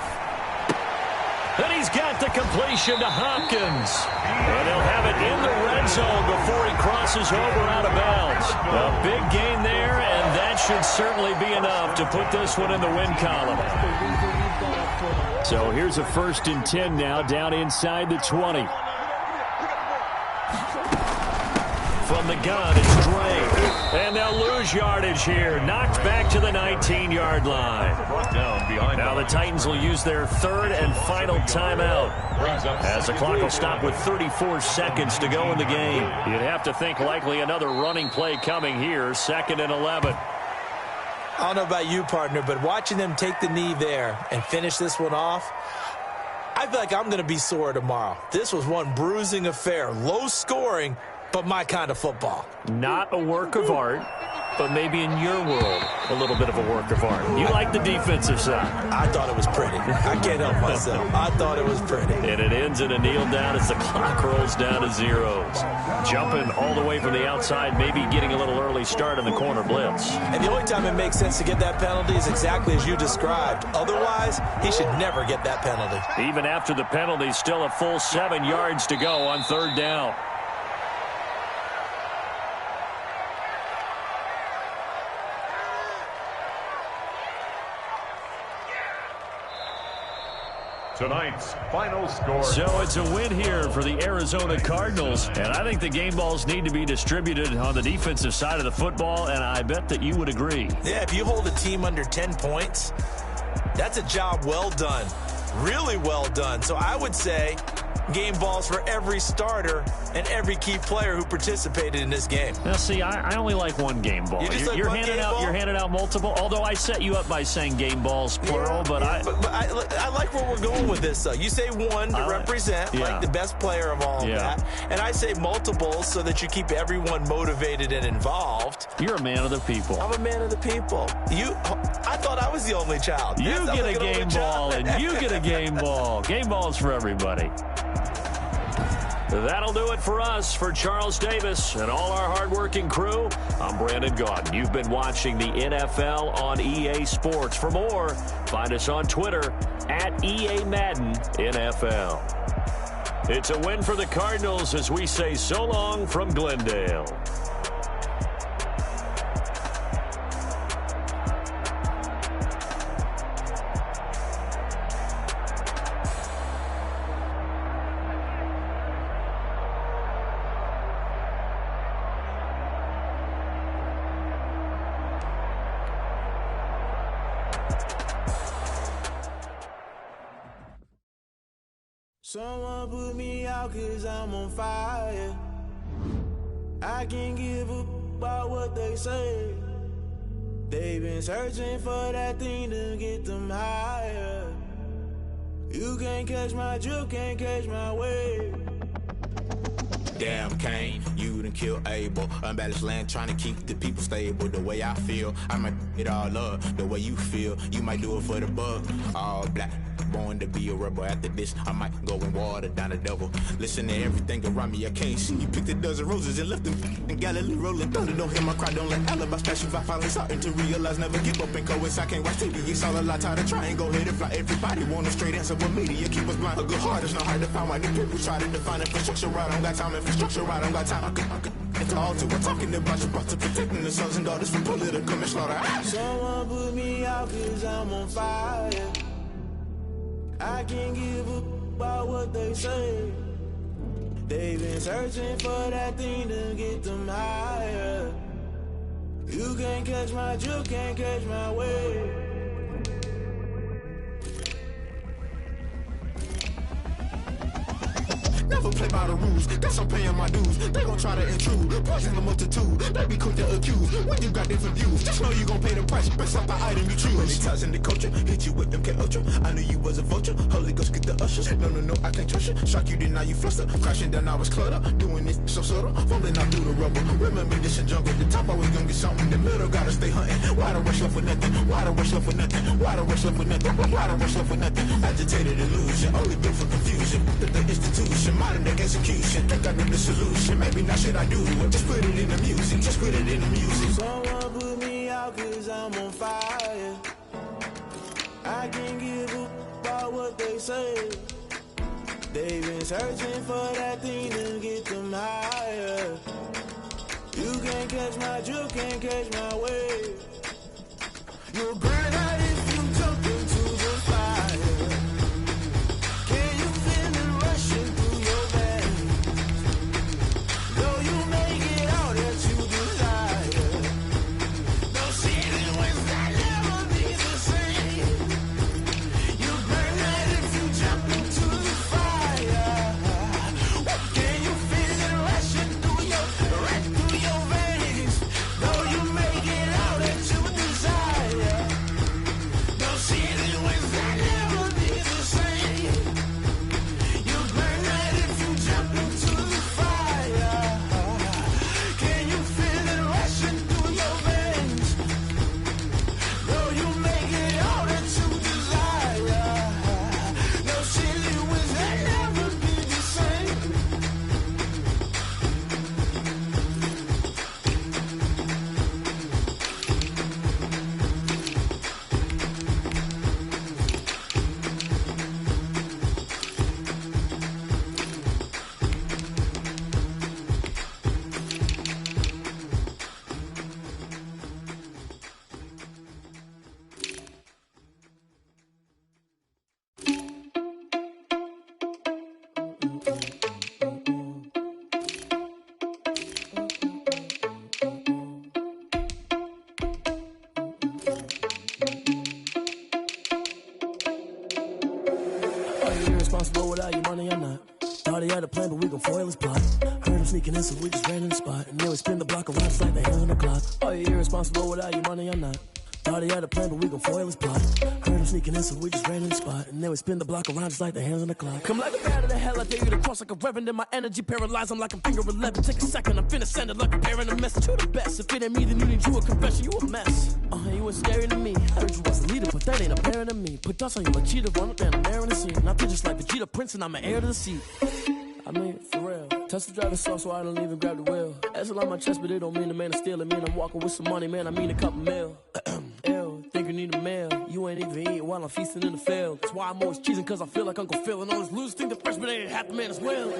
S19: And he's got the completion to Hopkins. And they'll have it in the red zone before he crosses over out of bounds. A big gain there, and that should certainly be enough to put this one in the win column. So here's a 1st and 10 now down inside the 20. From the gun, it's Drake. And they'll lose yardage here. Knocked back to the 19-yard line. Now the Titans will use their 3rd and final timeout as the clock will stop with 34 seconds to go in the game. You'd have to think likely another running play coming here. 2nd and 11.
S21: I don't know about you, partner, but watching them take the knee there and finish this one off, I feel like I'm going to be sore tomorrow. This was one bruising affair. Low scoring, but my kind of football.
S19: Not a work of art, but maybe in your world, a little bit of a work of art. You like the defensive side.
S21: I thought it was pretty. I can't help myself. I thought it was pretty.
S19: And it ends in a kneel down as the clock rolls down to zeros. Jumping all the way from the outside, maybe getting a little early start in the corner blitz.
S21: And the only time it makes sense to get that penalty is exactly as you described. Otherwise, he should never get that penalty.
S19: Even after the penalty, still a full 7 yards to go on 3rd down.
S20: Tonight's final score.
S19: So it's a win here for the Arizona Cardinals, and I think the game balls need to be distributed on the defensive side of the football, and I bet that you would agree.
S21: Yeah, if you hold a team under 10 points, that's a job well done. Really well done. So I would say game balls for every starter and every key player who participated in this game.
S19: Now, see, I only like one game ball. You're handing out multiple, although I set you up by saying game balls, plural, but
S21: I like where we're going with this, though. You say one to represent, like the best player of all of that, and I say multiple so that you keep everyone motivated and involved.
S19: You're a man of the people.
S21: I'm a man of the people. I thought I was the only child.
S19: You get a game ball, and you get a game ball. Game balls for everybody. That'll do it for us. For Charles Davis and all our hardworking crew, I'm Brandon Gaudin. You've been watching the NFL on EA Sports. For more, find us on Twitter at EA Madden NFL. It's a win for the Cardinals as we say so long from Glendale.
S13: Someone put me out 'cause I'm on fire. I can't give up about what they say. They've been searching for that thing to get them higher. You can't catch my drift, can't catch my wave.
S14: Damn, Kane, you done killed Abel. Unbalanced land, trying to keep the people stable. The way I feel, I might it all up. The way you feel, you might do it for the buck. All black, born to be a rebel. After this, I might go and water down the devil. Listen to everything around me, I can't see. You picked a dozen roses and left them in Galilee rolling thunder. Don't hear my cry, don't let alibis pass you by. Finally starting to realize, never give up and coincide. I can't watch TV, it's all a lot. Tired of trying, go ahead and fly. Everybody want a straight answer, but media keep us blind. A good heart is not hard to find. Why the people try to define infrastructure right? I don't got time, infrastructure right? I don't got time. I could it's all to we're talking about you, brought to protecting the sons and daughters from political manslaughter.
S13: Someone put me out cause I'm on fire. I can't give up about what they say. They've been searching for that thing to get them higher. You can't catch my drift, can't catch my wave.
S14: Never play by the rules, guess I'm paying my dues. They gon' try to intrude, poison the multitude. They be quick to accuse, when you got different views. Just know you gon' pay the price, based off the item you choose. Many ties in the culture, hit you with MK Ultra. I knew you was a vulture, Holy Ghost get the ushers. No, I can't trust you. Shock you, then now you fluster. Crashing down, I was cluttered. Doing this so subtle, fumbling out through the rubble. Remember this a jungle, the top always gonna get something. In the middle, gotta stay hunting. Why the rush left for nothing? Why the rush left for nothing? Why the rush left for nothing? Why the rush left for nothing? Agitated illusion, only built for confusion. The institution, modern day execution. Think I know the solution. Maybe not should I do it? Just put it in the music. Just put it in the music.
S13: Someone put me out cause I'm on fire. I can't give up about what they say. They've been searching for that thing to get them higher. You can't catch my drift, can't catch my wave. You'll burn out if you jump into the fire. Can you feel it rushing through your veins? Though you make it out that you desire. No ceiling winds that never be the same. You burn out if you jump into the fire. Can you feel it rushing through your veins? Though you make it out that you desire. No ceiling winds that never be the same. You burn out if you jump into the fire. Can you feel it rushing through your veins? Though you make it all that you desire. No ceiling winds that never be the same.
S17: Are you irresponsible without your money or not? Thought he had a plan, but we gon' foil his plot. Heard him sneaking in, so we just ran in the spot. And then we spin the block around just like the hand on the clock. Are you irresponsible without your money or not? Thought he had a plan, but we gon' foil his plot. Heard him sneaking in, so we just ran in the spot. And then we spin the block around just like the hands on the clock. Come like a bat of the hell, I dare you to cross like a reverend. And my energy paralyzed, I'm like I'm finger 11. Take a second, I'm finna send it like a parent a message. You the best, if it ain't me, then you need you a confession. You a mess. You was scary to me. I heard you was a leader, but that ain't apparent to me. Put dust on you like cheetah, run up and I'm there in the scene. And I feel just like Vegeta Prince, and I'm an heir to the seat. I mean, for real. Touch the driver's soft, so I don't even grab the wheel. That's on my chest, but it don't mean the man is stealing. Mean I'm walking with some money, man. I mean a couple mil. Ew, think you need a meal. You ain't even eating while I'm feasting in the field. That's why I'm always cheesing, cause I feel like Uncle Phil. And all those losers think the freshman ain't half the man as well.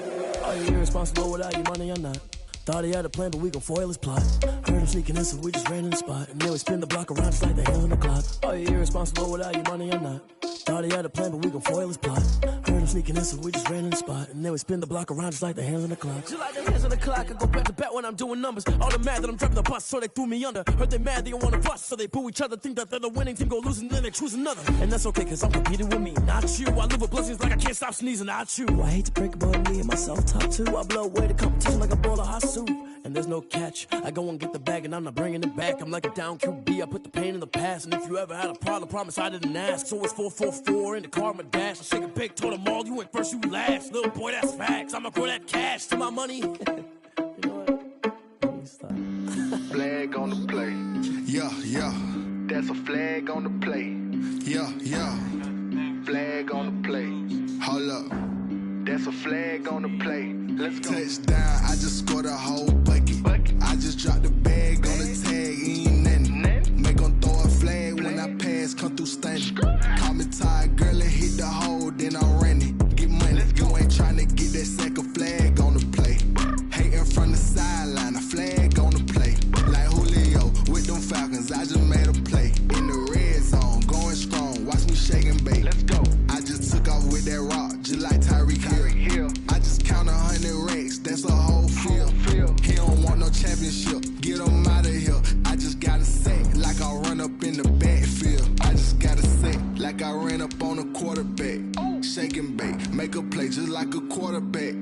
S17: Are you irresponsible without your money or not? Thought he had a plan, but we gon' foil his plot. Heard him sneaking in, so we just ran in the spot. And then we spin the block around just like the hands on the clock. Are you irresponsible without your money or not? Thought he had a plan, but we gon' foil his plot. Heard him sneaking in, so we just ran in the spot. And then we spin the block around just like the hands on the clock. Just like the hands on the clock, I go back to back when I'm doing numbers. All the mad that I'm driving the bus, so they threw me under. Heard they mad, they don't wanna bust, so they boo each other. Think that they're the winning team, go losing, then they choose another. And that's okay, cause I'm competing with me, not you. I live with blessings like I can't stop sneezing, not you. I hate to break about me and myself, top two. I blow away the competition like a bowl of hot soup. And there's no catch. I go and get the bag and I'm not bringing it back. I'm like a down QB, I put the pain in the past. And if you ever had a problem, promise I didn't ask. So it's 444 in the car, my dash. I shake a big, told them all, you went first, you last. Little boy, that's facts. I'ma grow that cash to my money. You know what?
S10: Flag on the play.
S11: Yeah.
S10: That's a flag on the play.
S11: Yeah.
S10: flag on the play.
S11: Hold up.
S10: That's a flag on the play. Let's go.
S11: Touchdown, I just scored a whole bucket. I just dropped the bag on the tag, ain't nothing. Make 'em throw a flag when I pass, come through stunning. Call me tired, girl, and hit the hole, then I'm running. Get money, you ain't tryna get that second flag on the play. Hating from the sideline, a flag on the play. Like Julio with them Falcons, I just made a play. In the red zone, going strong, watch me shake and bake.
S10: Let's go.
S11: I just took off with that rock, just like Tyreek Hill. I just count 100 racks, that's a whole field. He don't want no championship, get him out of here. I just gotta say, like I run up in the backfield. I just gotta say, like I ran up on a quarterback. Shake and bake, make a play just like a quarterback.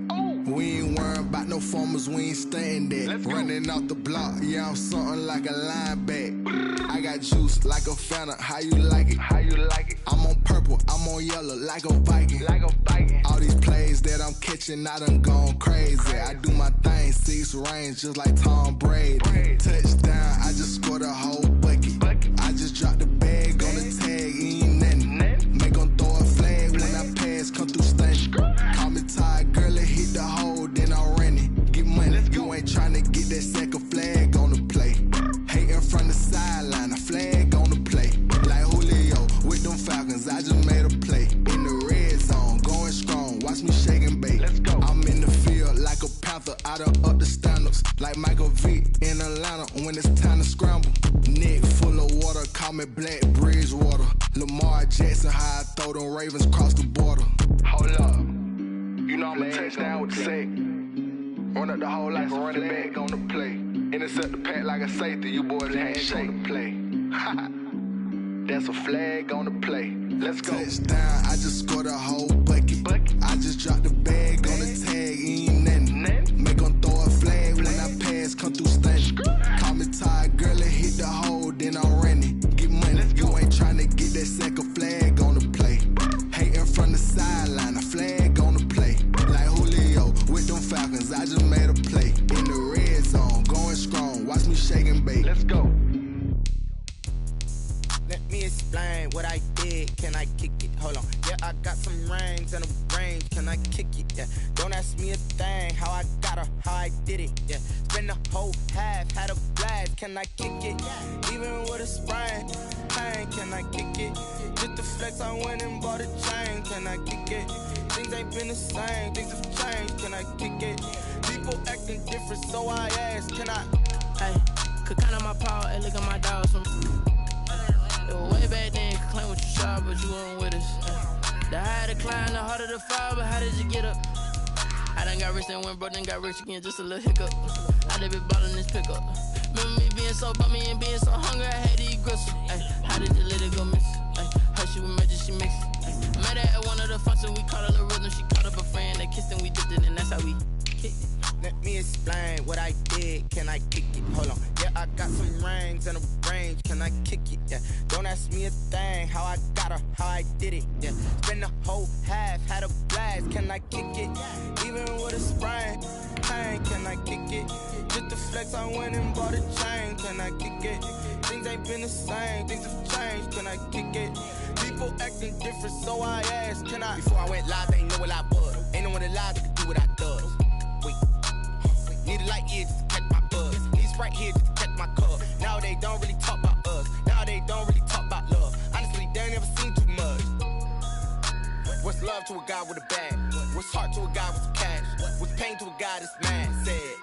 S11: We ain't worrying about no formers, we ain't staying there. Running off the block, yeah, I'm something like a linebacker. I got juice like a Fanta, how you like it?
S10: How you like it?
S11: I'm on purple, I'm on yellow, like a Viking.
S10: Like a Viking.
S11: All these plays that I'm catching, I done gone crazy. I do my thing, 6 range, just like Tom Brady. Touchdown, I just scored a whole bucket. I just dropped the bag on the tag, ain't nothing. Make 'em throw a flag when I pass, come through stunning. Call me tired, girl, and hit the hole, then I'm running. Get money, you ain't tryna get that second flag on the play. Hating from the sideline, a flag on the play. Like Julio with them Falcons, I just made a play. In the red zone, going strong, watch me shake and bake.
S10: Let's go.
S11: I'm in the field like a Panther, I done up the standards. Like Michael Vick in Atlanta when it's time to scramble. Neck full of water, call me Black Bridgewater. Lamar Jackson, how I throw them Ravens cross the border.
S10: Hold up. You know I'm a touchdown with the sack. Run up the whole like a running back on the play. Intercept the pack like a safety. You boys handshake on the play. That's a flag on the play. Let's go.
S11: Touchdown, I just scored a whole bucket. I just dropped the bag on the tag, ain't nothing. Make 'em throw a flag when I pass, come through stunning. Call me tired, girl, and hit the hole, then I'm running. Get money, you ain't tryna get that second flag on the play. Hating from the sideline, a flag on the play. Like Julio with them Falcons, I just made a play. In the red zone, going strong, watch me shake and bake.
S10: Let's go.
S4: Let me explain what I did. Can I kick it? Hold on. Yeah, I got some rings and a range. Can I kick it? Yeah. Don't ask me a thing. How I got her, how I did it. Yeah. Spend the whole half, had a blast. Can I kick it? Even with a sprain. Pain, can I kick it? Just the flex, I went and bought a chain. Can I kick it? Things ain't been the same. Things have changed. Can I kick it? People acting different, so I ask. Can I?
S5: Hey, could count on my power and look at my dogs from. Way back then, could claim what you saw, but you weren't with us. The higher the climb, the harder the fall, but how did you get up? I done got rich and went broke, then got rich again, just a little hiccup. I done been ballin' this pickup. Remember me being so bummy and being so hungry, I had to eat gristle. Ay, how did you let it go miss? Ay, her she was magic, she mixed. Met her at one of the functions, we caught her the rhythm, she caught up a friend, they kissed and we dipped it, and that's how we kicked it.
S4: Let me explain what I did. Can I kick it? Hold on. Yeah, I got some rings and a range. Can I kick it? Yeah. Don't ask me a thing. How I got her, how I did it. Yeah. Spend the whole half, had a blast. Can I kick it? Even with a sprain. Pain, can I kick it? Just the flex, I went and bought a chain. Can I kick it? Things ain't been the same. Things have changed. Can I kick it? People acting different, so I asked. Can I? Before I went live, they ain't know what I was. Ain't no one alive that could do what I does. Need a light year just to catch my buzz. Need Sprite here just to catch my cup. Now they don't really talk about us. Now they don't really talk about love. Honestly, they ain't never seen too much. What's love to a guy with a bag? What's heart to a guy with some cash? What's pain to a guy that's mad? Said.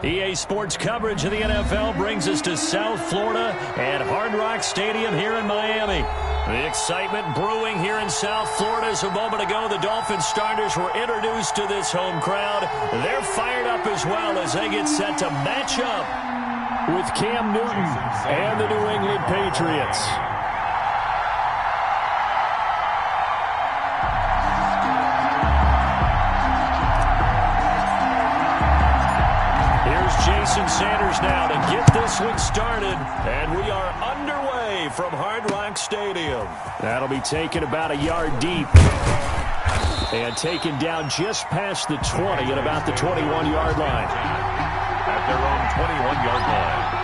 S19: EA Sports coverage of the NFL brings us to South Florida at Hard Rock Stadium here in Miami. The excitement brewing here in South Florida as a moment ago the Dolphins starters were introduced to this home crowd. They're fired up as well as they get set to match up with Cam Newton and the New England Patriots. Jason Sanders now to get this one started, and we are underway from Hard Rock Stadium. That'll be taken about a yard deep and taken down just past the 20 at about the 21-yard line.
S20: At their own 21-yard line.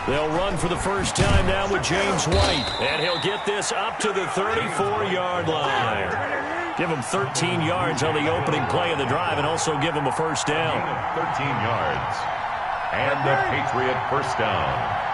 S19: They'll run for the first time now with James White. And he'll get this up to the 34-yard line. Give him 13 yards on the opening play of the drive and also give him a first down.
S20: 13 yards. And the Patriot first down.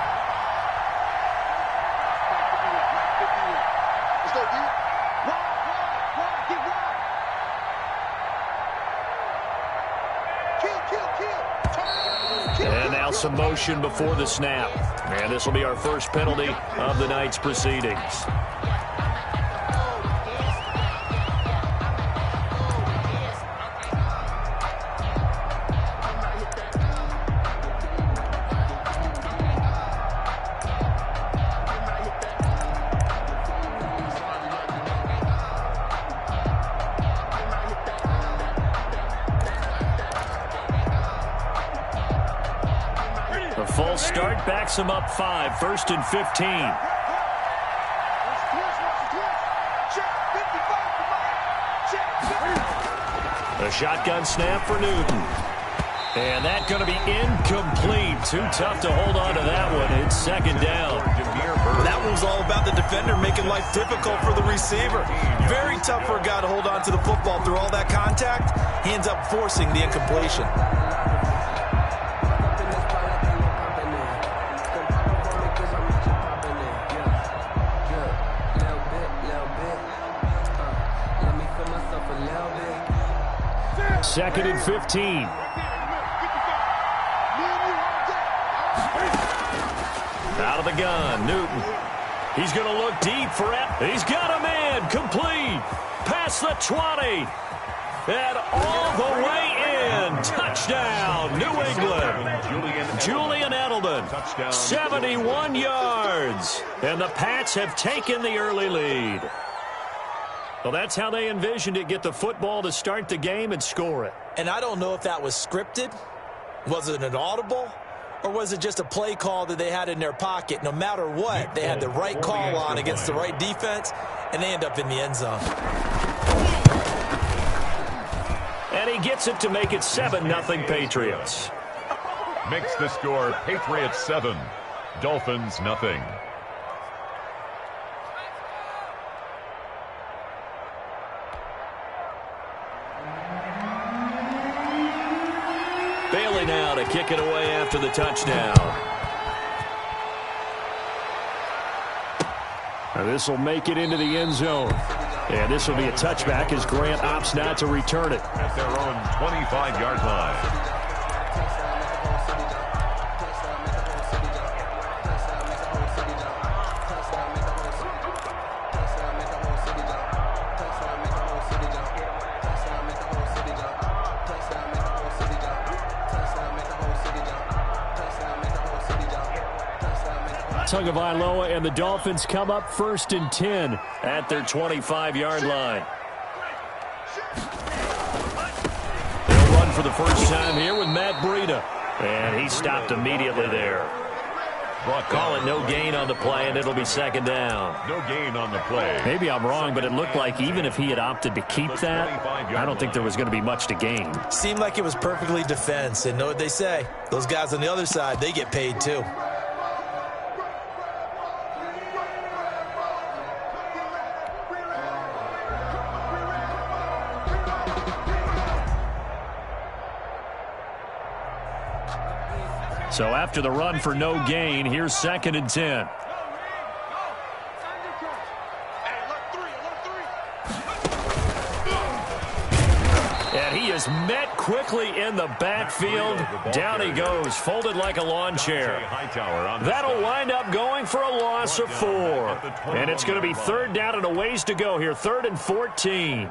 S19: And now some motion before the snap. And this will be our first penalty of the night's proceedings. A full start backs him up 5, 1st and 15. A shotgun snap for Newton. And that's going to be incomplete. Too tough to hold on to that one. It's second down.
S21: That one was all about the defender making life difficult for the receiver. Very tough for a guy to hold on to the football through all that contact. He ends up forcing the incompletion.
S19: Second and 15. Out of the gun, Newton. He's going to look deep for it. He's got a man. Complete. Past the 20. And all the way in. Touchdown, New England. Julian Edelman. 71 yards. And the Pats have taken the early lead. Well, that's how they envisioned it. Get the football to start the game and score it.
S21: And I don't know if that was scripted. Was it an audible? Or was it just a play call that they had in their pocket? No matter what, they had the right call on against the right defense, and they end up in the end zone.
S19: And he gets it to make it 7-0 Patriots.
S20: Makes the score Patriots 7, Dolphins 0.
S19: kick it away after the touchdown. This will make it into the end zone. And this will be a touchback as Grant opts not to return it.
S20: At their own 25-yard line.
S19: Tagovailoa and the Dolphins come up 1st and 10 at their 25-yard line. They'll run for the first time here with Matt Breida. And he stopped immediately there. Call it no gain on the play, and it'll be 2nd down.
S20: No gain on the play.
S19: Maybe I'm wrong, but it looked like even if he had opted to keep that, I don't think there was going to be much to gain.
S21: Seemed like it was perfectly defense. And know what they say? Those guys on the other side, they get paid too.
S19: So after the run for no gain, here's 2nd and 10. And he is met quickly in the backfield. Down he goes, folded like a lawn chair. That'll wind up going for a loss of 4. And it's going to be 3rd down and a ways to go here, 3rd and 14.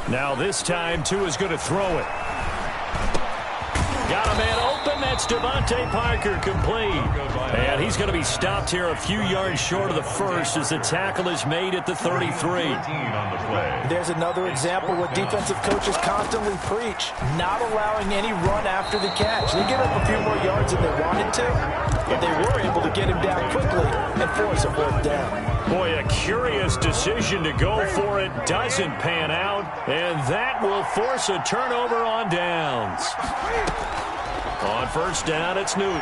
S19: Now this time, Tua's going to throw it. Got a man open. That's Devontae Parker, complete. And he's going to be stopped here a few yards short of the first as the tackle is made at the 33.
S21: There's another example what defensive coaches constantly preach, not allowing any run after the catch. They give up a few more yards than they wanted to, but they were able to get him down quickly and force a 4th down.
S19: Boy, a curious decision to go for it doesn't pan out, and that will force a turnover on downs. On 1st down, it's Newton.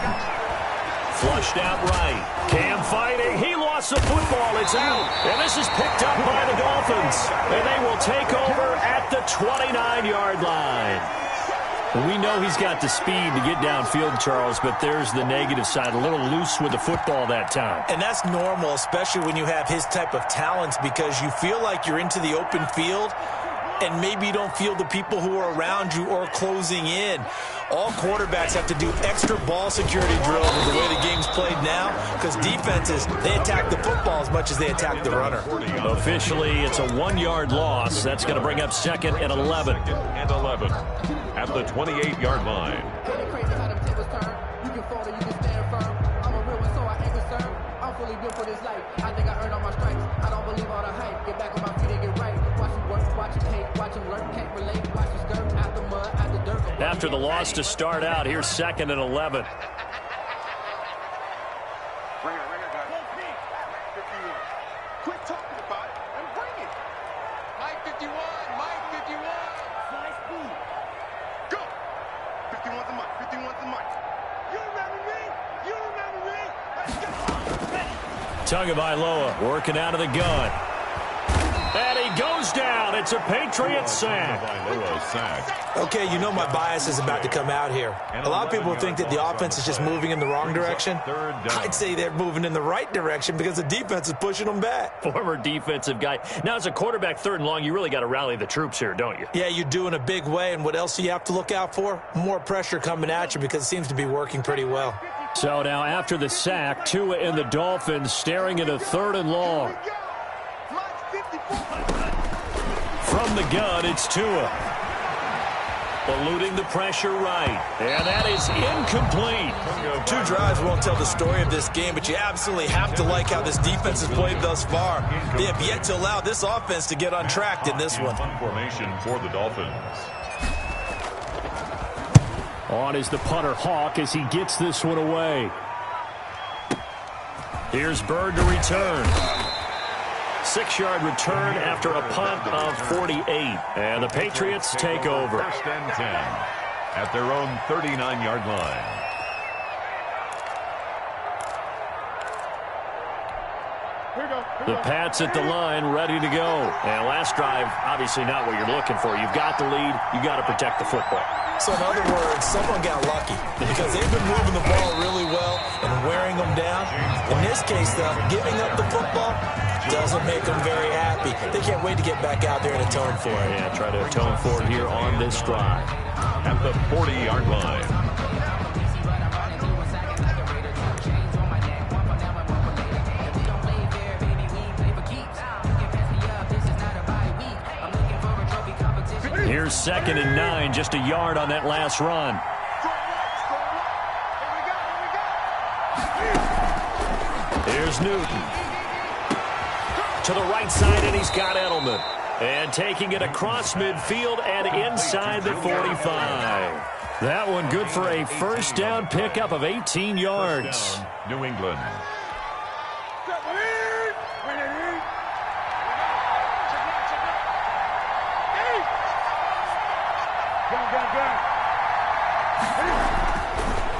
S19: Flushed out right. Cam fighting. He lost the football. It's out. And this is picked up by the Dolphins. And they will take over at the 29-yard line. We know he's got the speed to get downfield, Charles, but there's the negative side. A little loose with the football that time.
S21: And that's normal, especially when you have his type of talents, because you feel like you're into the open field and maybe you don't feel the people who are around you or closing in. All quarterbacks have to do extra ball security drills with the way the game's played now, because defenses, they attack the football as much as they attack the runner.
S19: Officially, it's a 1-yard loss. That's going to bring up 2nd and 11.
S20: 2nd and 11 at the 28-yard line.
S15: You can fall or you can stand firm. I'm a real one, so I ain't concerned. I'm fully built for this life. I think I earned all my stripes. I don't believe all the hype. Get back on my feet and get right. Watch you work, watch you hate, watch you learn, can't relate. Watch you skirt out the mud, out the dirt.
S19: After the loss to start out, here's 2nd and 11.
S10: Quit talking about it and bring it. Mike 51, Mike 51. Slice food. Go. 51's the mic, 51's the mic. You remember me? You remember me? Let's go.
S19: Tagovailoa working out of the gun. And he goes down. It's a Patriots sack.
S21: Okay, you know my bias is about to come out here. A lot of people think that the offense is just moving in the wrong direction. I'd say they're moving in the right direction because the defense is pushing them back.
S19: Former defensive guy. Now, as a quarterback, 3rd and long, you really got to rally the troops here, don't you?
S21: Yeah, you do in a big way. And what else do you have to look out for? More pressure coming at you because it seems to be working pretty well.
S19: So now after the sack, Tua and the Dolphins staring at a 3rd and long. From the gun, it's Tua. Eluding the pressure right. And that is incomplete.
S21: 2 drives won't tell the story of this game, but you absolutely have to like how this defense has played thus far. They have yet to allow this offense to get untracked in this one.
S20: Formation for the Dolphins.
S19: On is the punter, Hawk, as he gets this one away. Here's Bird to return. 6-yard return after a punt of 48. And the Patriots take over.
S20: First and 10 at their own 39-yard line.
S19: The Pats at the line, ready to go. And last drive, obviously not what you're looking for. You've got the lead. You got to protect the football.
S21: So in other words, someone got lucky because they've been moving the ball really well and wearing them down. In this case, though, giving up the football doesn't make them very happy. They can't wait to get back out there and atone for it.
S19: Yeah, try to atone for it here on this drive.
S20: At the 40-yard line.
S19: Here's 2nd and 9, just a yard on that last run. Here's Newton. To the right side, and he's got Edelman. And taking it across midfield and inside the 45. That one good for a first down pickup of 18 yards.
S20: New England.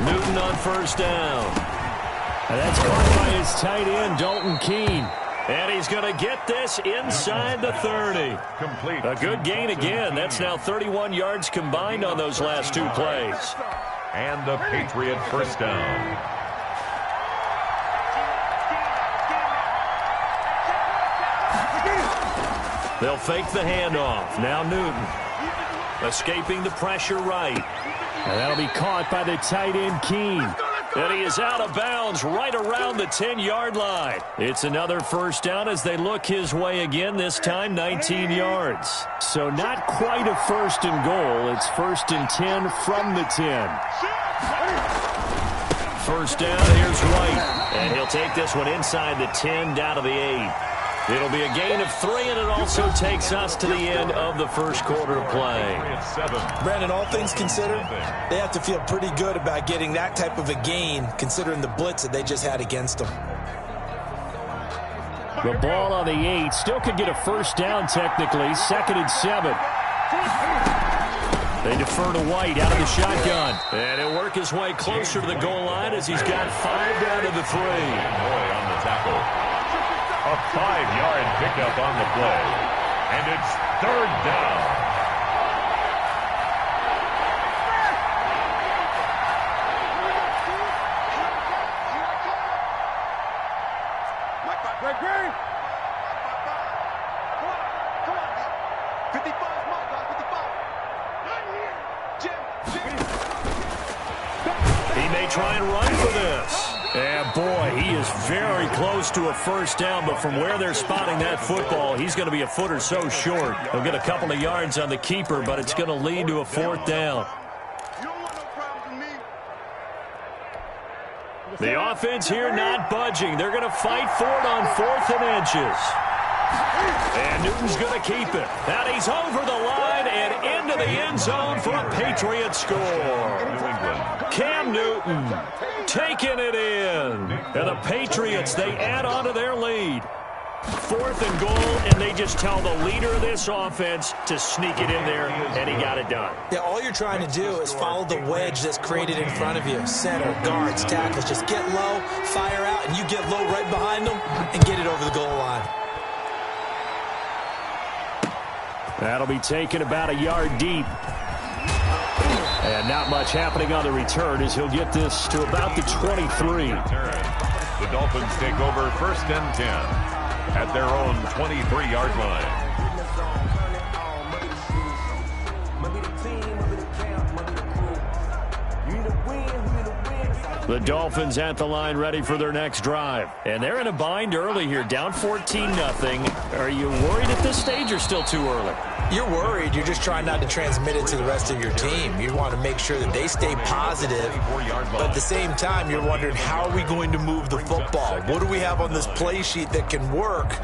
S19: Newton on first down. And that's caught by his tight end, Dalton Keene. And he's going to get this inside the 30.
S20: Complete.
S19: A good gain again. That's now 31 yards combined on those last 2 plays.
S20: And the Patriot first down.
S19: They'll fake the handoff. Now Newton. Escaping the pressure right. And that'll be caught by the tight end, Keene. And he is out of bounds right around the 10-yard line. It's another first down as they look his way again, this time 19 yards. So not quite a first and goal. It's 1st and 10 from the 10. First down, here's White. And he'll take this one inside the 10 down to the 8. It'll be a gain of 3, and it also takes us to the end of the first quarter of play.
S21: Brandon, all things considered, they have to feel pretty good about getting that type of a gain, considering the blitz that they just had against them.
S19: The ball on the 8. Still could get a first down technically. 2nd and 7. They defer to White out of the shotgun. And he'll work his way closer to the goal line as he's got 5 down to the 3.
S20: Boy on the tackle. A 5-yard pickup on the play. And it's 3rd down.
S19: He may try and run for this. And boy, he is very close to a first down, but from where they're spotting that football, he's going to be a foot or so short. He'll get a couple of yards on the keeper, but it's going to lead to a 4th down. The offense here not budging. They're going to fight for it on 4th and inches. And Newton's going to keep it. And he's over the line and into the end zone for a Patriot score. Cam Newton taking it in. And the Patriots, they add on to their lead. 4th and goal, and they just tell the leader of this offense to sneak it in there, and he got it done.
S21: Yeah, all you're trying to do is follow the wedge that's created in front of you. Center, guards, tackles. Just get low, fire out, and you get low right behind them and get it over the goal line.
S19: That'll be taken about a yard deep. And not much happening on the return as he'll get this to about the 23.
S20: The Dolphins take over 1st and 10 at their own 23-yard line.
S19: The Dolphins at the line ready for their next drive. And they're in a bind early here, down 14-0. Are you worried at this stage or still too early?
S21: You're worried. You're just trying not to transmit it to the rest of your team. You want to make sure that they stay positive. But at the same time, you're wondering, how are we going to move the football? What do we have on this play sheet that can work?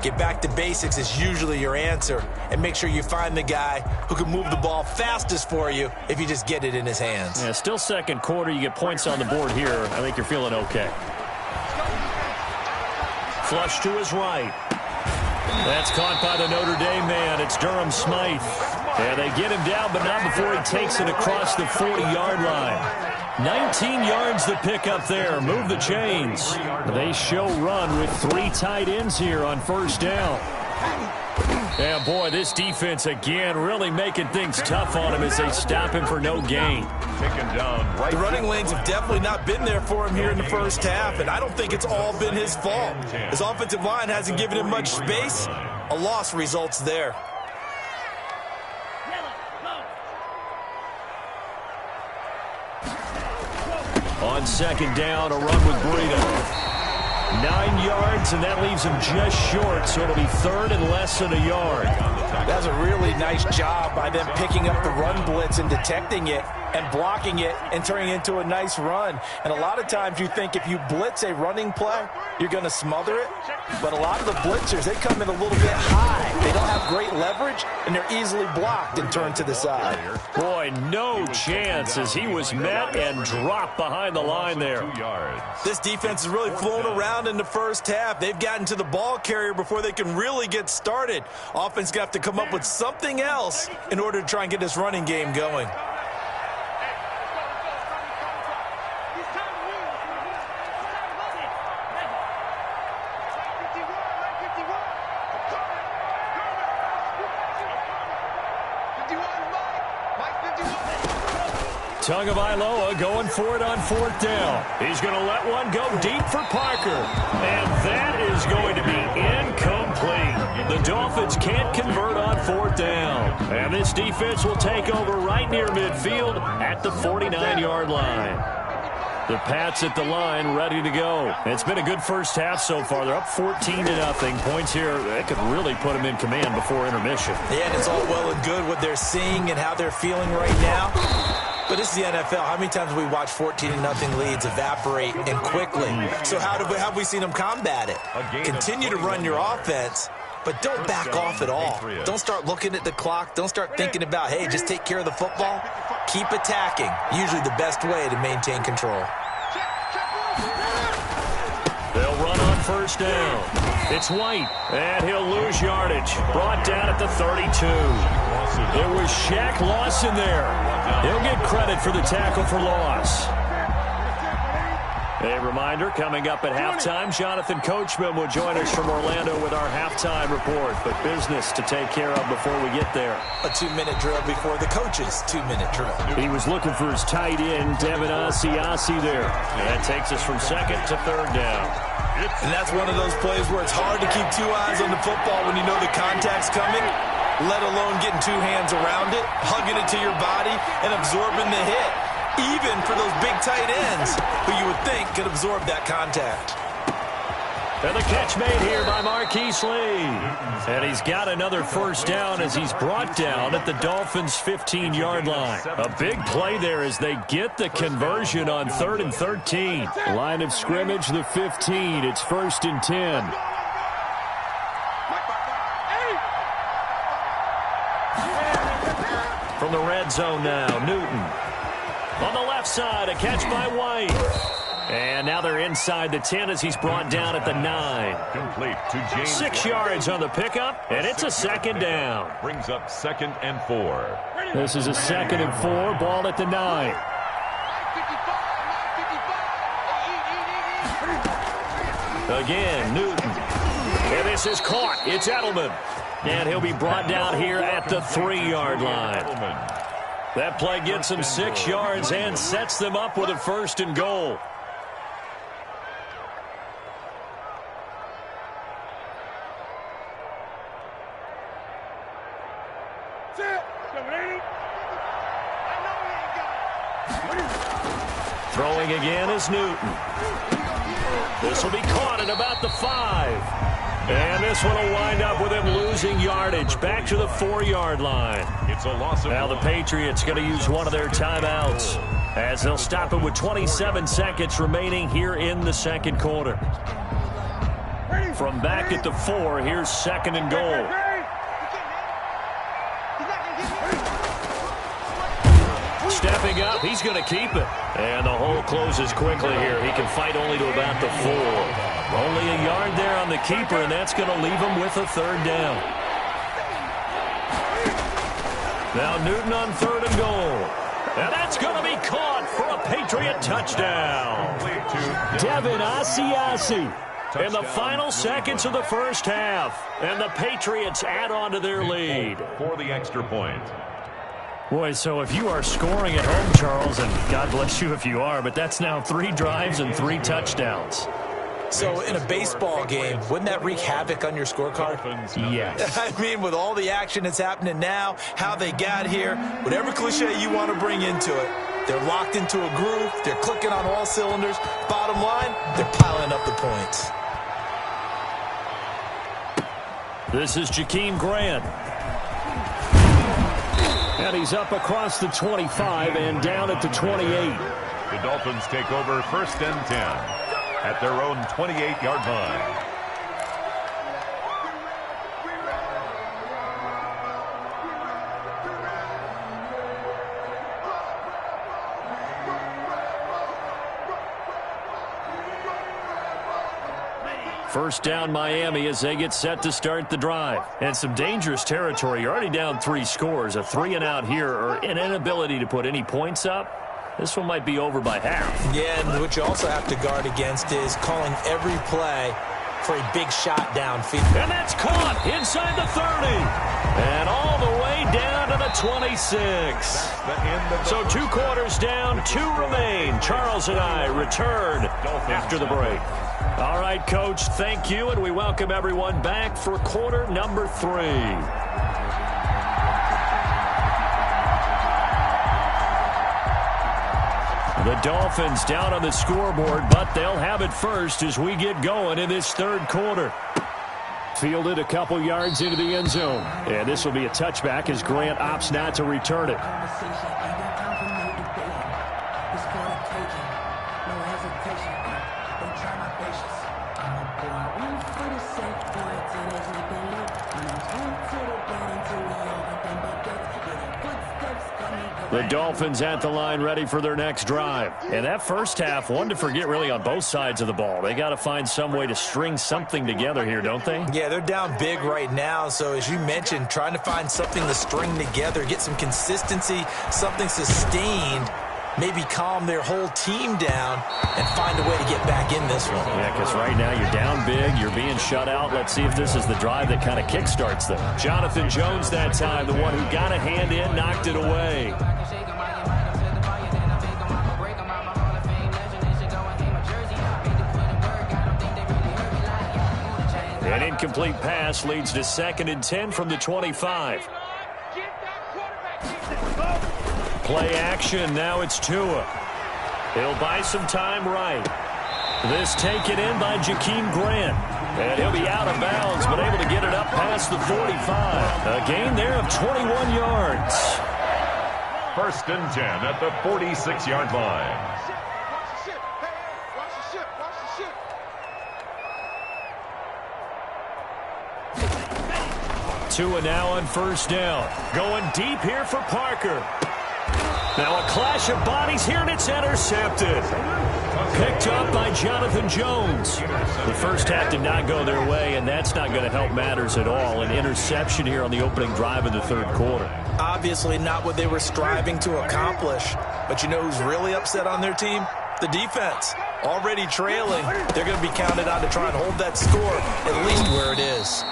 S21: Get back to basics is usually your answer, and make sure you find the guy who can move the ball fastest for you if you just get it in his hands.
S19: Yeah, still second quarter. You get points on the board here. I think you're feeling okay. Flush to his right. That's caught by the Notre Dame man. It's Durham Smythe. Yeah, they get him down, but not before he takes it across the 40-yard line. 19 yards to pick up there. Move the chains. They show run with 3 tight ends here on first down. Yeah, boy, this defense again really making things tough on him as they stop him for no gain.
S21: The running lanes have definitely not been there for him here in the first half, and I don't think it's all been his fault. His offensive line hasn't given him much space. A loss results there.
S19: On second down, a run with Breida. 9 yards, and that leaves him just short, so it'll be third and less than a yard.
S21: That's a really nice job by them picking up the run blitz and detecting it and blocking it and turning it into a nice run. And a lot of times you think if you blitz a running play, you're going to smother it. But a lot of the blitzers, they come in a little bit high. They don't have great leverage, and they're easily blocked and turned to the side.
S19: Boy, no chance as he was met and dropped behind the line there.
S21: This defense has really flown around in the first half. They've gotten to the ball carrier before they can really get started. Offense got to come up with something else in order to try and get this running game going.
S19: Tagovailoa going for it on fourth down. He's going to let one go deep for Parker. And that is going to be incomplete. The Dolphins can't convert on fourth down. And this defense will take over right near midfield at the 49-yard line. The Pats at the line, ready to go. It's been a good first half so far. They're up 14-0. Points here, that could really put them in command before intermission.
S21: Yeah, and it's all well and good what they're seeing and how they're feeling right now. But this is the NFL. How many times have we watched 14-0 leads evaporate and quickly? So how have we seen them combat it? Continue to run your offense, but don't back off at all. Don't start looking at the clock. Don't start thinking about, hey, just take care of the football. Keep attacking. Usually the best way to maintain control.
S19: They'll run on first down. It's White, and he'll lose yardage. Brought down at the 32. It was Shaq Lawson there. He'll get credit for the tackle for loss. A reminder, coming up at halftime, Jonathan Coachman will join us from Orlando with our halftime report. But business to take care of before we get there.
S21: A 2-minute drill before the coach's 2-minute drill.
S19: He was looking for his tight end, Devin Asiasi there. And that takes us from second to third down.
S21: And that's one of those plays where it's hard to keep 2 eyes on the football when you know the contact's coming, let alone getting 2 hands around it, hugging it to your body, and absorbing the hit. Even for those big tight ends who you would think could absorb that contact.
S19: And the catch made here by Marquise Lee. And he's got another first down as he's brought down at the Dolphins' 15-yard line. A big play there as they get the conversion on 3rd and 13. Line of scrimmage, the 15. It's 1st and 10. From the red zone now, Newton. On the left side, a catch by White. And now they're inside the 10 as he's brought down at the 9.
S20: Complete to James.
S19: 6 yards on the pickup, and it's a second down.
S20: Brings up 2nd and 4.
S19: This is a 2nd and 4, ball at the 9. Again, Newton. And this is caught. It's Edelman. And he'll be brought down here at the 3-yard line. That play gets them 6 yards and sets them up with a 1st and goal. Throwing again is Newton. This will be caught at about the 5. And this one will wind up with him losing yardage back to the 4-yard line.
S20: It's a loss of
S19: now the Patriots going to use one of their timeouts as they'll stop it with 27 seconds remaining here in the second quarter. From back at the 4, here's 2nd and goal. Stepping up, he's going to keep it. And the hole closes quickly here. He can fight only to about the 4. Only a yard there on the keeper, and that's going to leave him with a 3rd down. Now Newton on 3rd and goal. And that's going to be caught for a Patriot touchdown. Devin Asiasi in the final seconds of the first half. And the Patriots add on to their lead.
S20: For the extra point.
S19: Boy, so if you are scoring at home, Charles, and God bless you if you are, but that's now 3 drives and 3 touchdowns.
S21: So in a baseball game, wouldn't that wreak havoc on your scorecard?
S19: Yes.
S21: I mean, with all the action that's happening now, how they got here, whatever cliche you want to bring into it, they're locked into a groove, they're clicking on all cylinders. Bottom line, they're piling up the points.
S19: This is Jakeem Grant. And he's up across the 25 and down at the 28.
S20: The Dolphins take over 1st and 10 at their own 28-yard line.
S19: First down Miami as they get set to start the drive. And some dangerous territory. You're already down 3 scores. A 3-and-out here or an inability to put any points up. This one might be over by half.
S21: Yeah, and what you also have to guard against is calling every play for a big shot downfield.
S19: And that's caught inside the 30. And all the way down to the 26. So 2 quarters down, 2 remain. Charles and I return after the break. All right, Coach, thank you, and we welcome everyone back for quarter number 3. The Dolphins down on the scoreboard, but they'll have it first as we get going in this 3rd quarter. Fielded a couple yards into the end zone. And this will be a touchback as Grant opts not to return it. The Dolphins at the line ready for their next drive. And that first half, one to forget really on both sides of the ball. They got to find some way to string something together here, don't they?
S21: Yeah, they're down big right now. So as you mentioned, trying to find something to string together, get some consistency, something sustained, maybe calm their whole team down and find a way to get back in this one.
S19: Yeah, because right now you're down big, you're being shut out. Let's see if this is the drive that kind of kickstarts them. Jonathan Jones that time, the one who got a hand in, knocked it away. An incomplete pass leads to 2nd and 10 from the 25. Play action, now it's Tua. He'll buy some time right. This taken in by Jakeem Grant. And he'll be out of bounds, but able to get it up past the 45. A gain there of 21 yards.
S20: 1st and 10 at the 46-yard line.
S19: Tua now on 1st down. Going deep here for Parker. Now a clash of bodies here, and it's intercepted. Picked up by Jonathan Jones. The first half did not go their way, and that's not going to help matters at all. An interception here on the opening drive of the 3rd quarter.
S21: Obviously not what they were striving to accomplish. But you know who's really upset on their team? The defense. Already trailing. They're going to be counted on to try and hold that score at least where it is.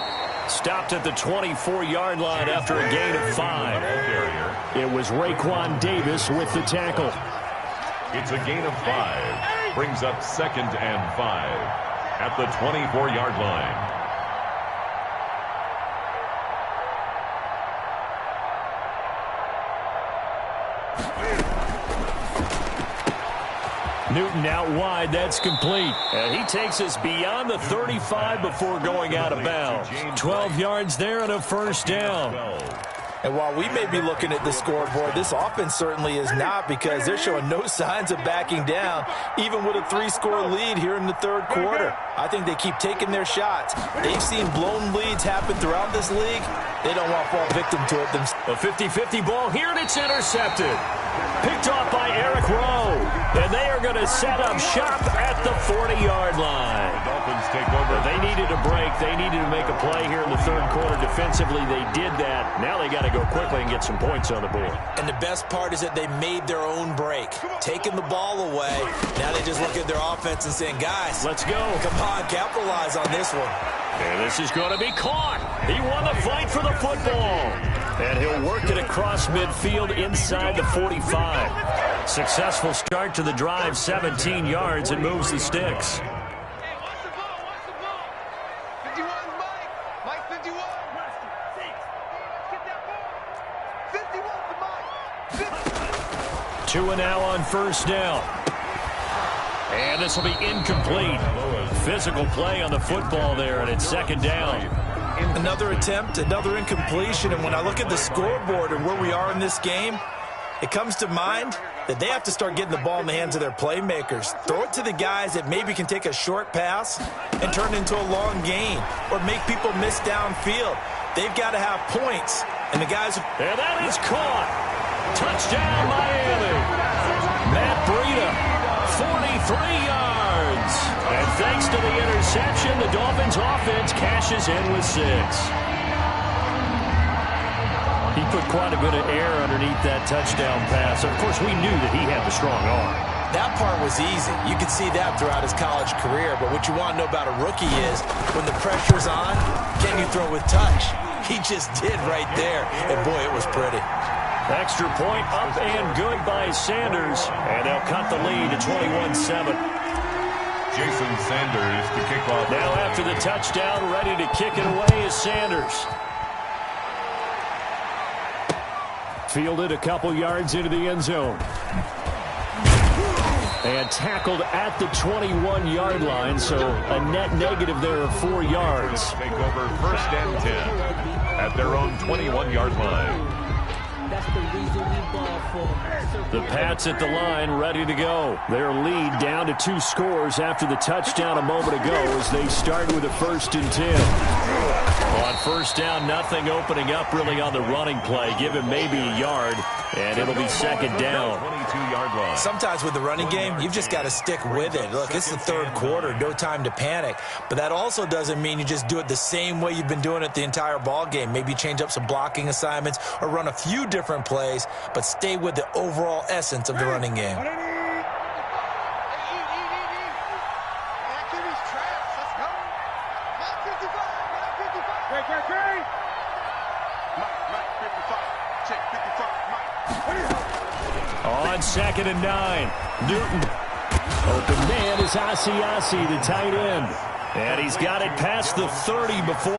S19: Stopped at the 24-yard line after a gain of 5. It was Raekwon Davis with the tackle.
S20: It's a gain of 5. Brings up 2nd and 5 at the 24-yard line.
S19: Newton out wide, that's complete. And he takes us beyond the 35 before going out of bounds. 12 yards there and a 1st down.
S21: And while we may be looking at the scoreboard, this offense certainly is not, because they're showing no signs of backing down, even with a 3-score lead here in the third quarter. I think they keep taking their shots. They've seen blown leads happen throughout this league. They don't want to fall victim to it themselves.
S19: A 50-50 ball here, and it's intercepted. Picked off by Eric Rowe. And they are going to set up shop at the 40-yard line.
S20: The Dolphins take over.
S19: They needed a break. They needed to make a play here in the third quarter. Defensively, they did that. Now they got to go quickly and get some points on the board.
S21: And the best part is that they made their own break, taking the ball away. Now they just look at their offense and saying, guys,
S19: let's go.
S21: Come on, capitalize on this one.
S19: And this is going to be caught. He won the fight for the football. And he'll work it across midfield inside the 45. Successful start to the drive, 17 yards, and moves the sticks. Two and now on first down. And this will be incomplete. Physical play on the football there, and it's second down.
S21: Another attempt, another incompletion, and when I look at the scoreboard and where we are in this game, it comes to mind that they have to start getting the ball in the hands of their playmakers. Throw it to the guys that maybe can take a short pass and turn it into a long gain or make people miss downfield. They've got to have points, and the guys...
S19: And that is caught. Touchdown, Miami. Matt Breida, 43 yards. And thanks to the interception, the Dolphins offense cashes in with 6. He put quite a bit of air underneath that touchdown pass. Of course, we knew that he had the strong arm.
S21: That part was easy. You could see that throughout his college career. But what you want to know about a rookie is when the pressure's on, can you throw with touch? He just did right there. And, boy, it was pretty.
S19: Extra point up and good by Sanders. And they'll cut the lead to 21-7.
S20: Jason Sanders to kick off.
S19: Now after the touchdown, ready to kick it away is Sanders. Fielded a couple yards into the end zone. And tackled at the 21-yard line, so a net negative there of 4 yards.
S20: Take over first and 10 at their own 21-yard line.
S19: The Pats at the line, ready to go. Their lead down to 2 scores after the touchdown a moment ago as they start with a 1st and 10. On first down, nothing opening up really on the running play. Give him maybe a yard, and it'll be second down.
S20: 22-yard line.
S21: Sometimes with the running game, you've just got to stick with it. Look, it's the third quarter, no time to panic. But that also doesn't mean you just do it the same way you've been doing it the entire ball game. Maybe change up some blocking assignments or run a few different plays, but stay with the overall essence of the running game.
S19: On 2nd and 9, Newton. Open man is Asiasi, the tight end. And he's got it past the 30 before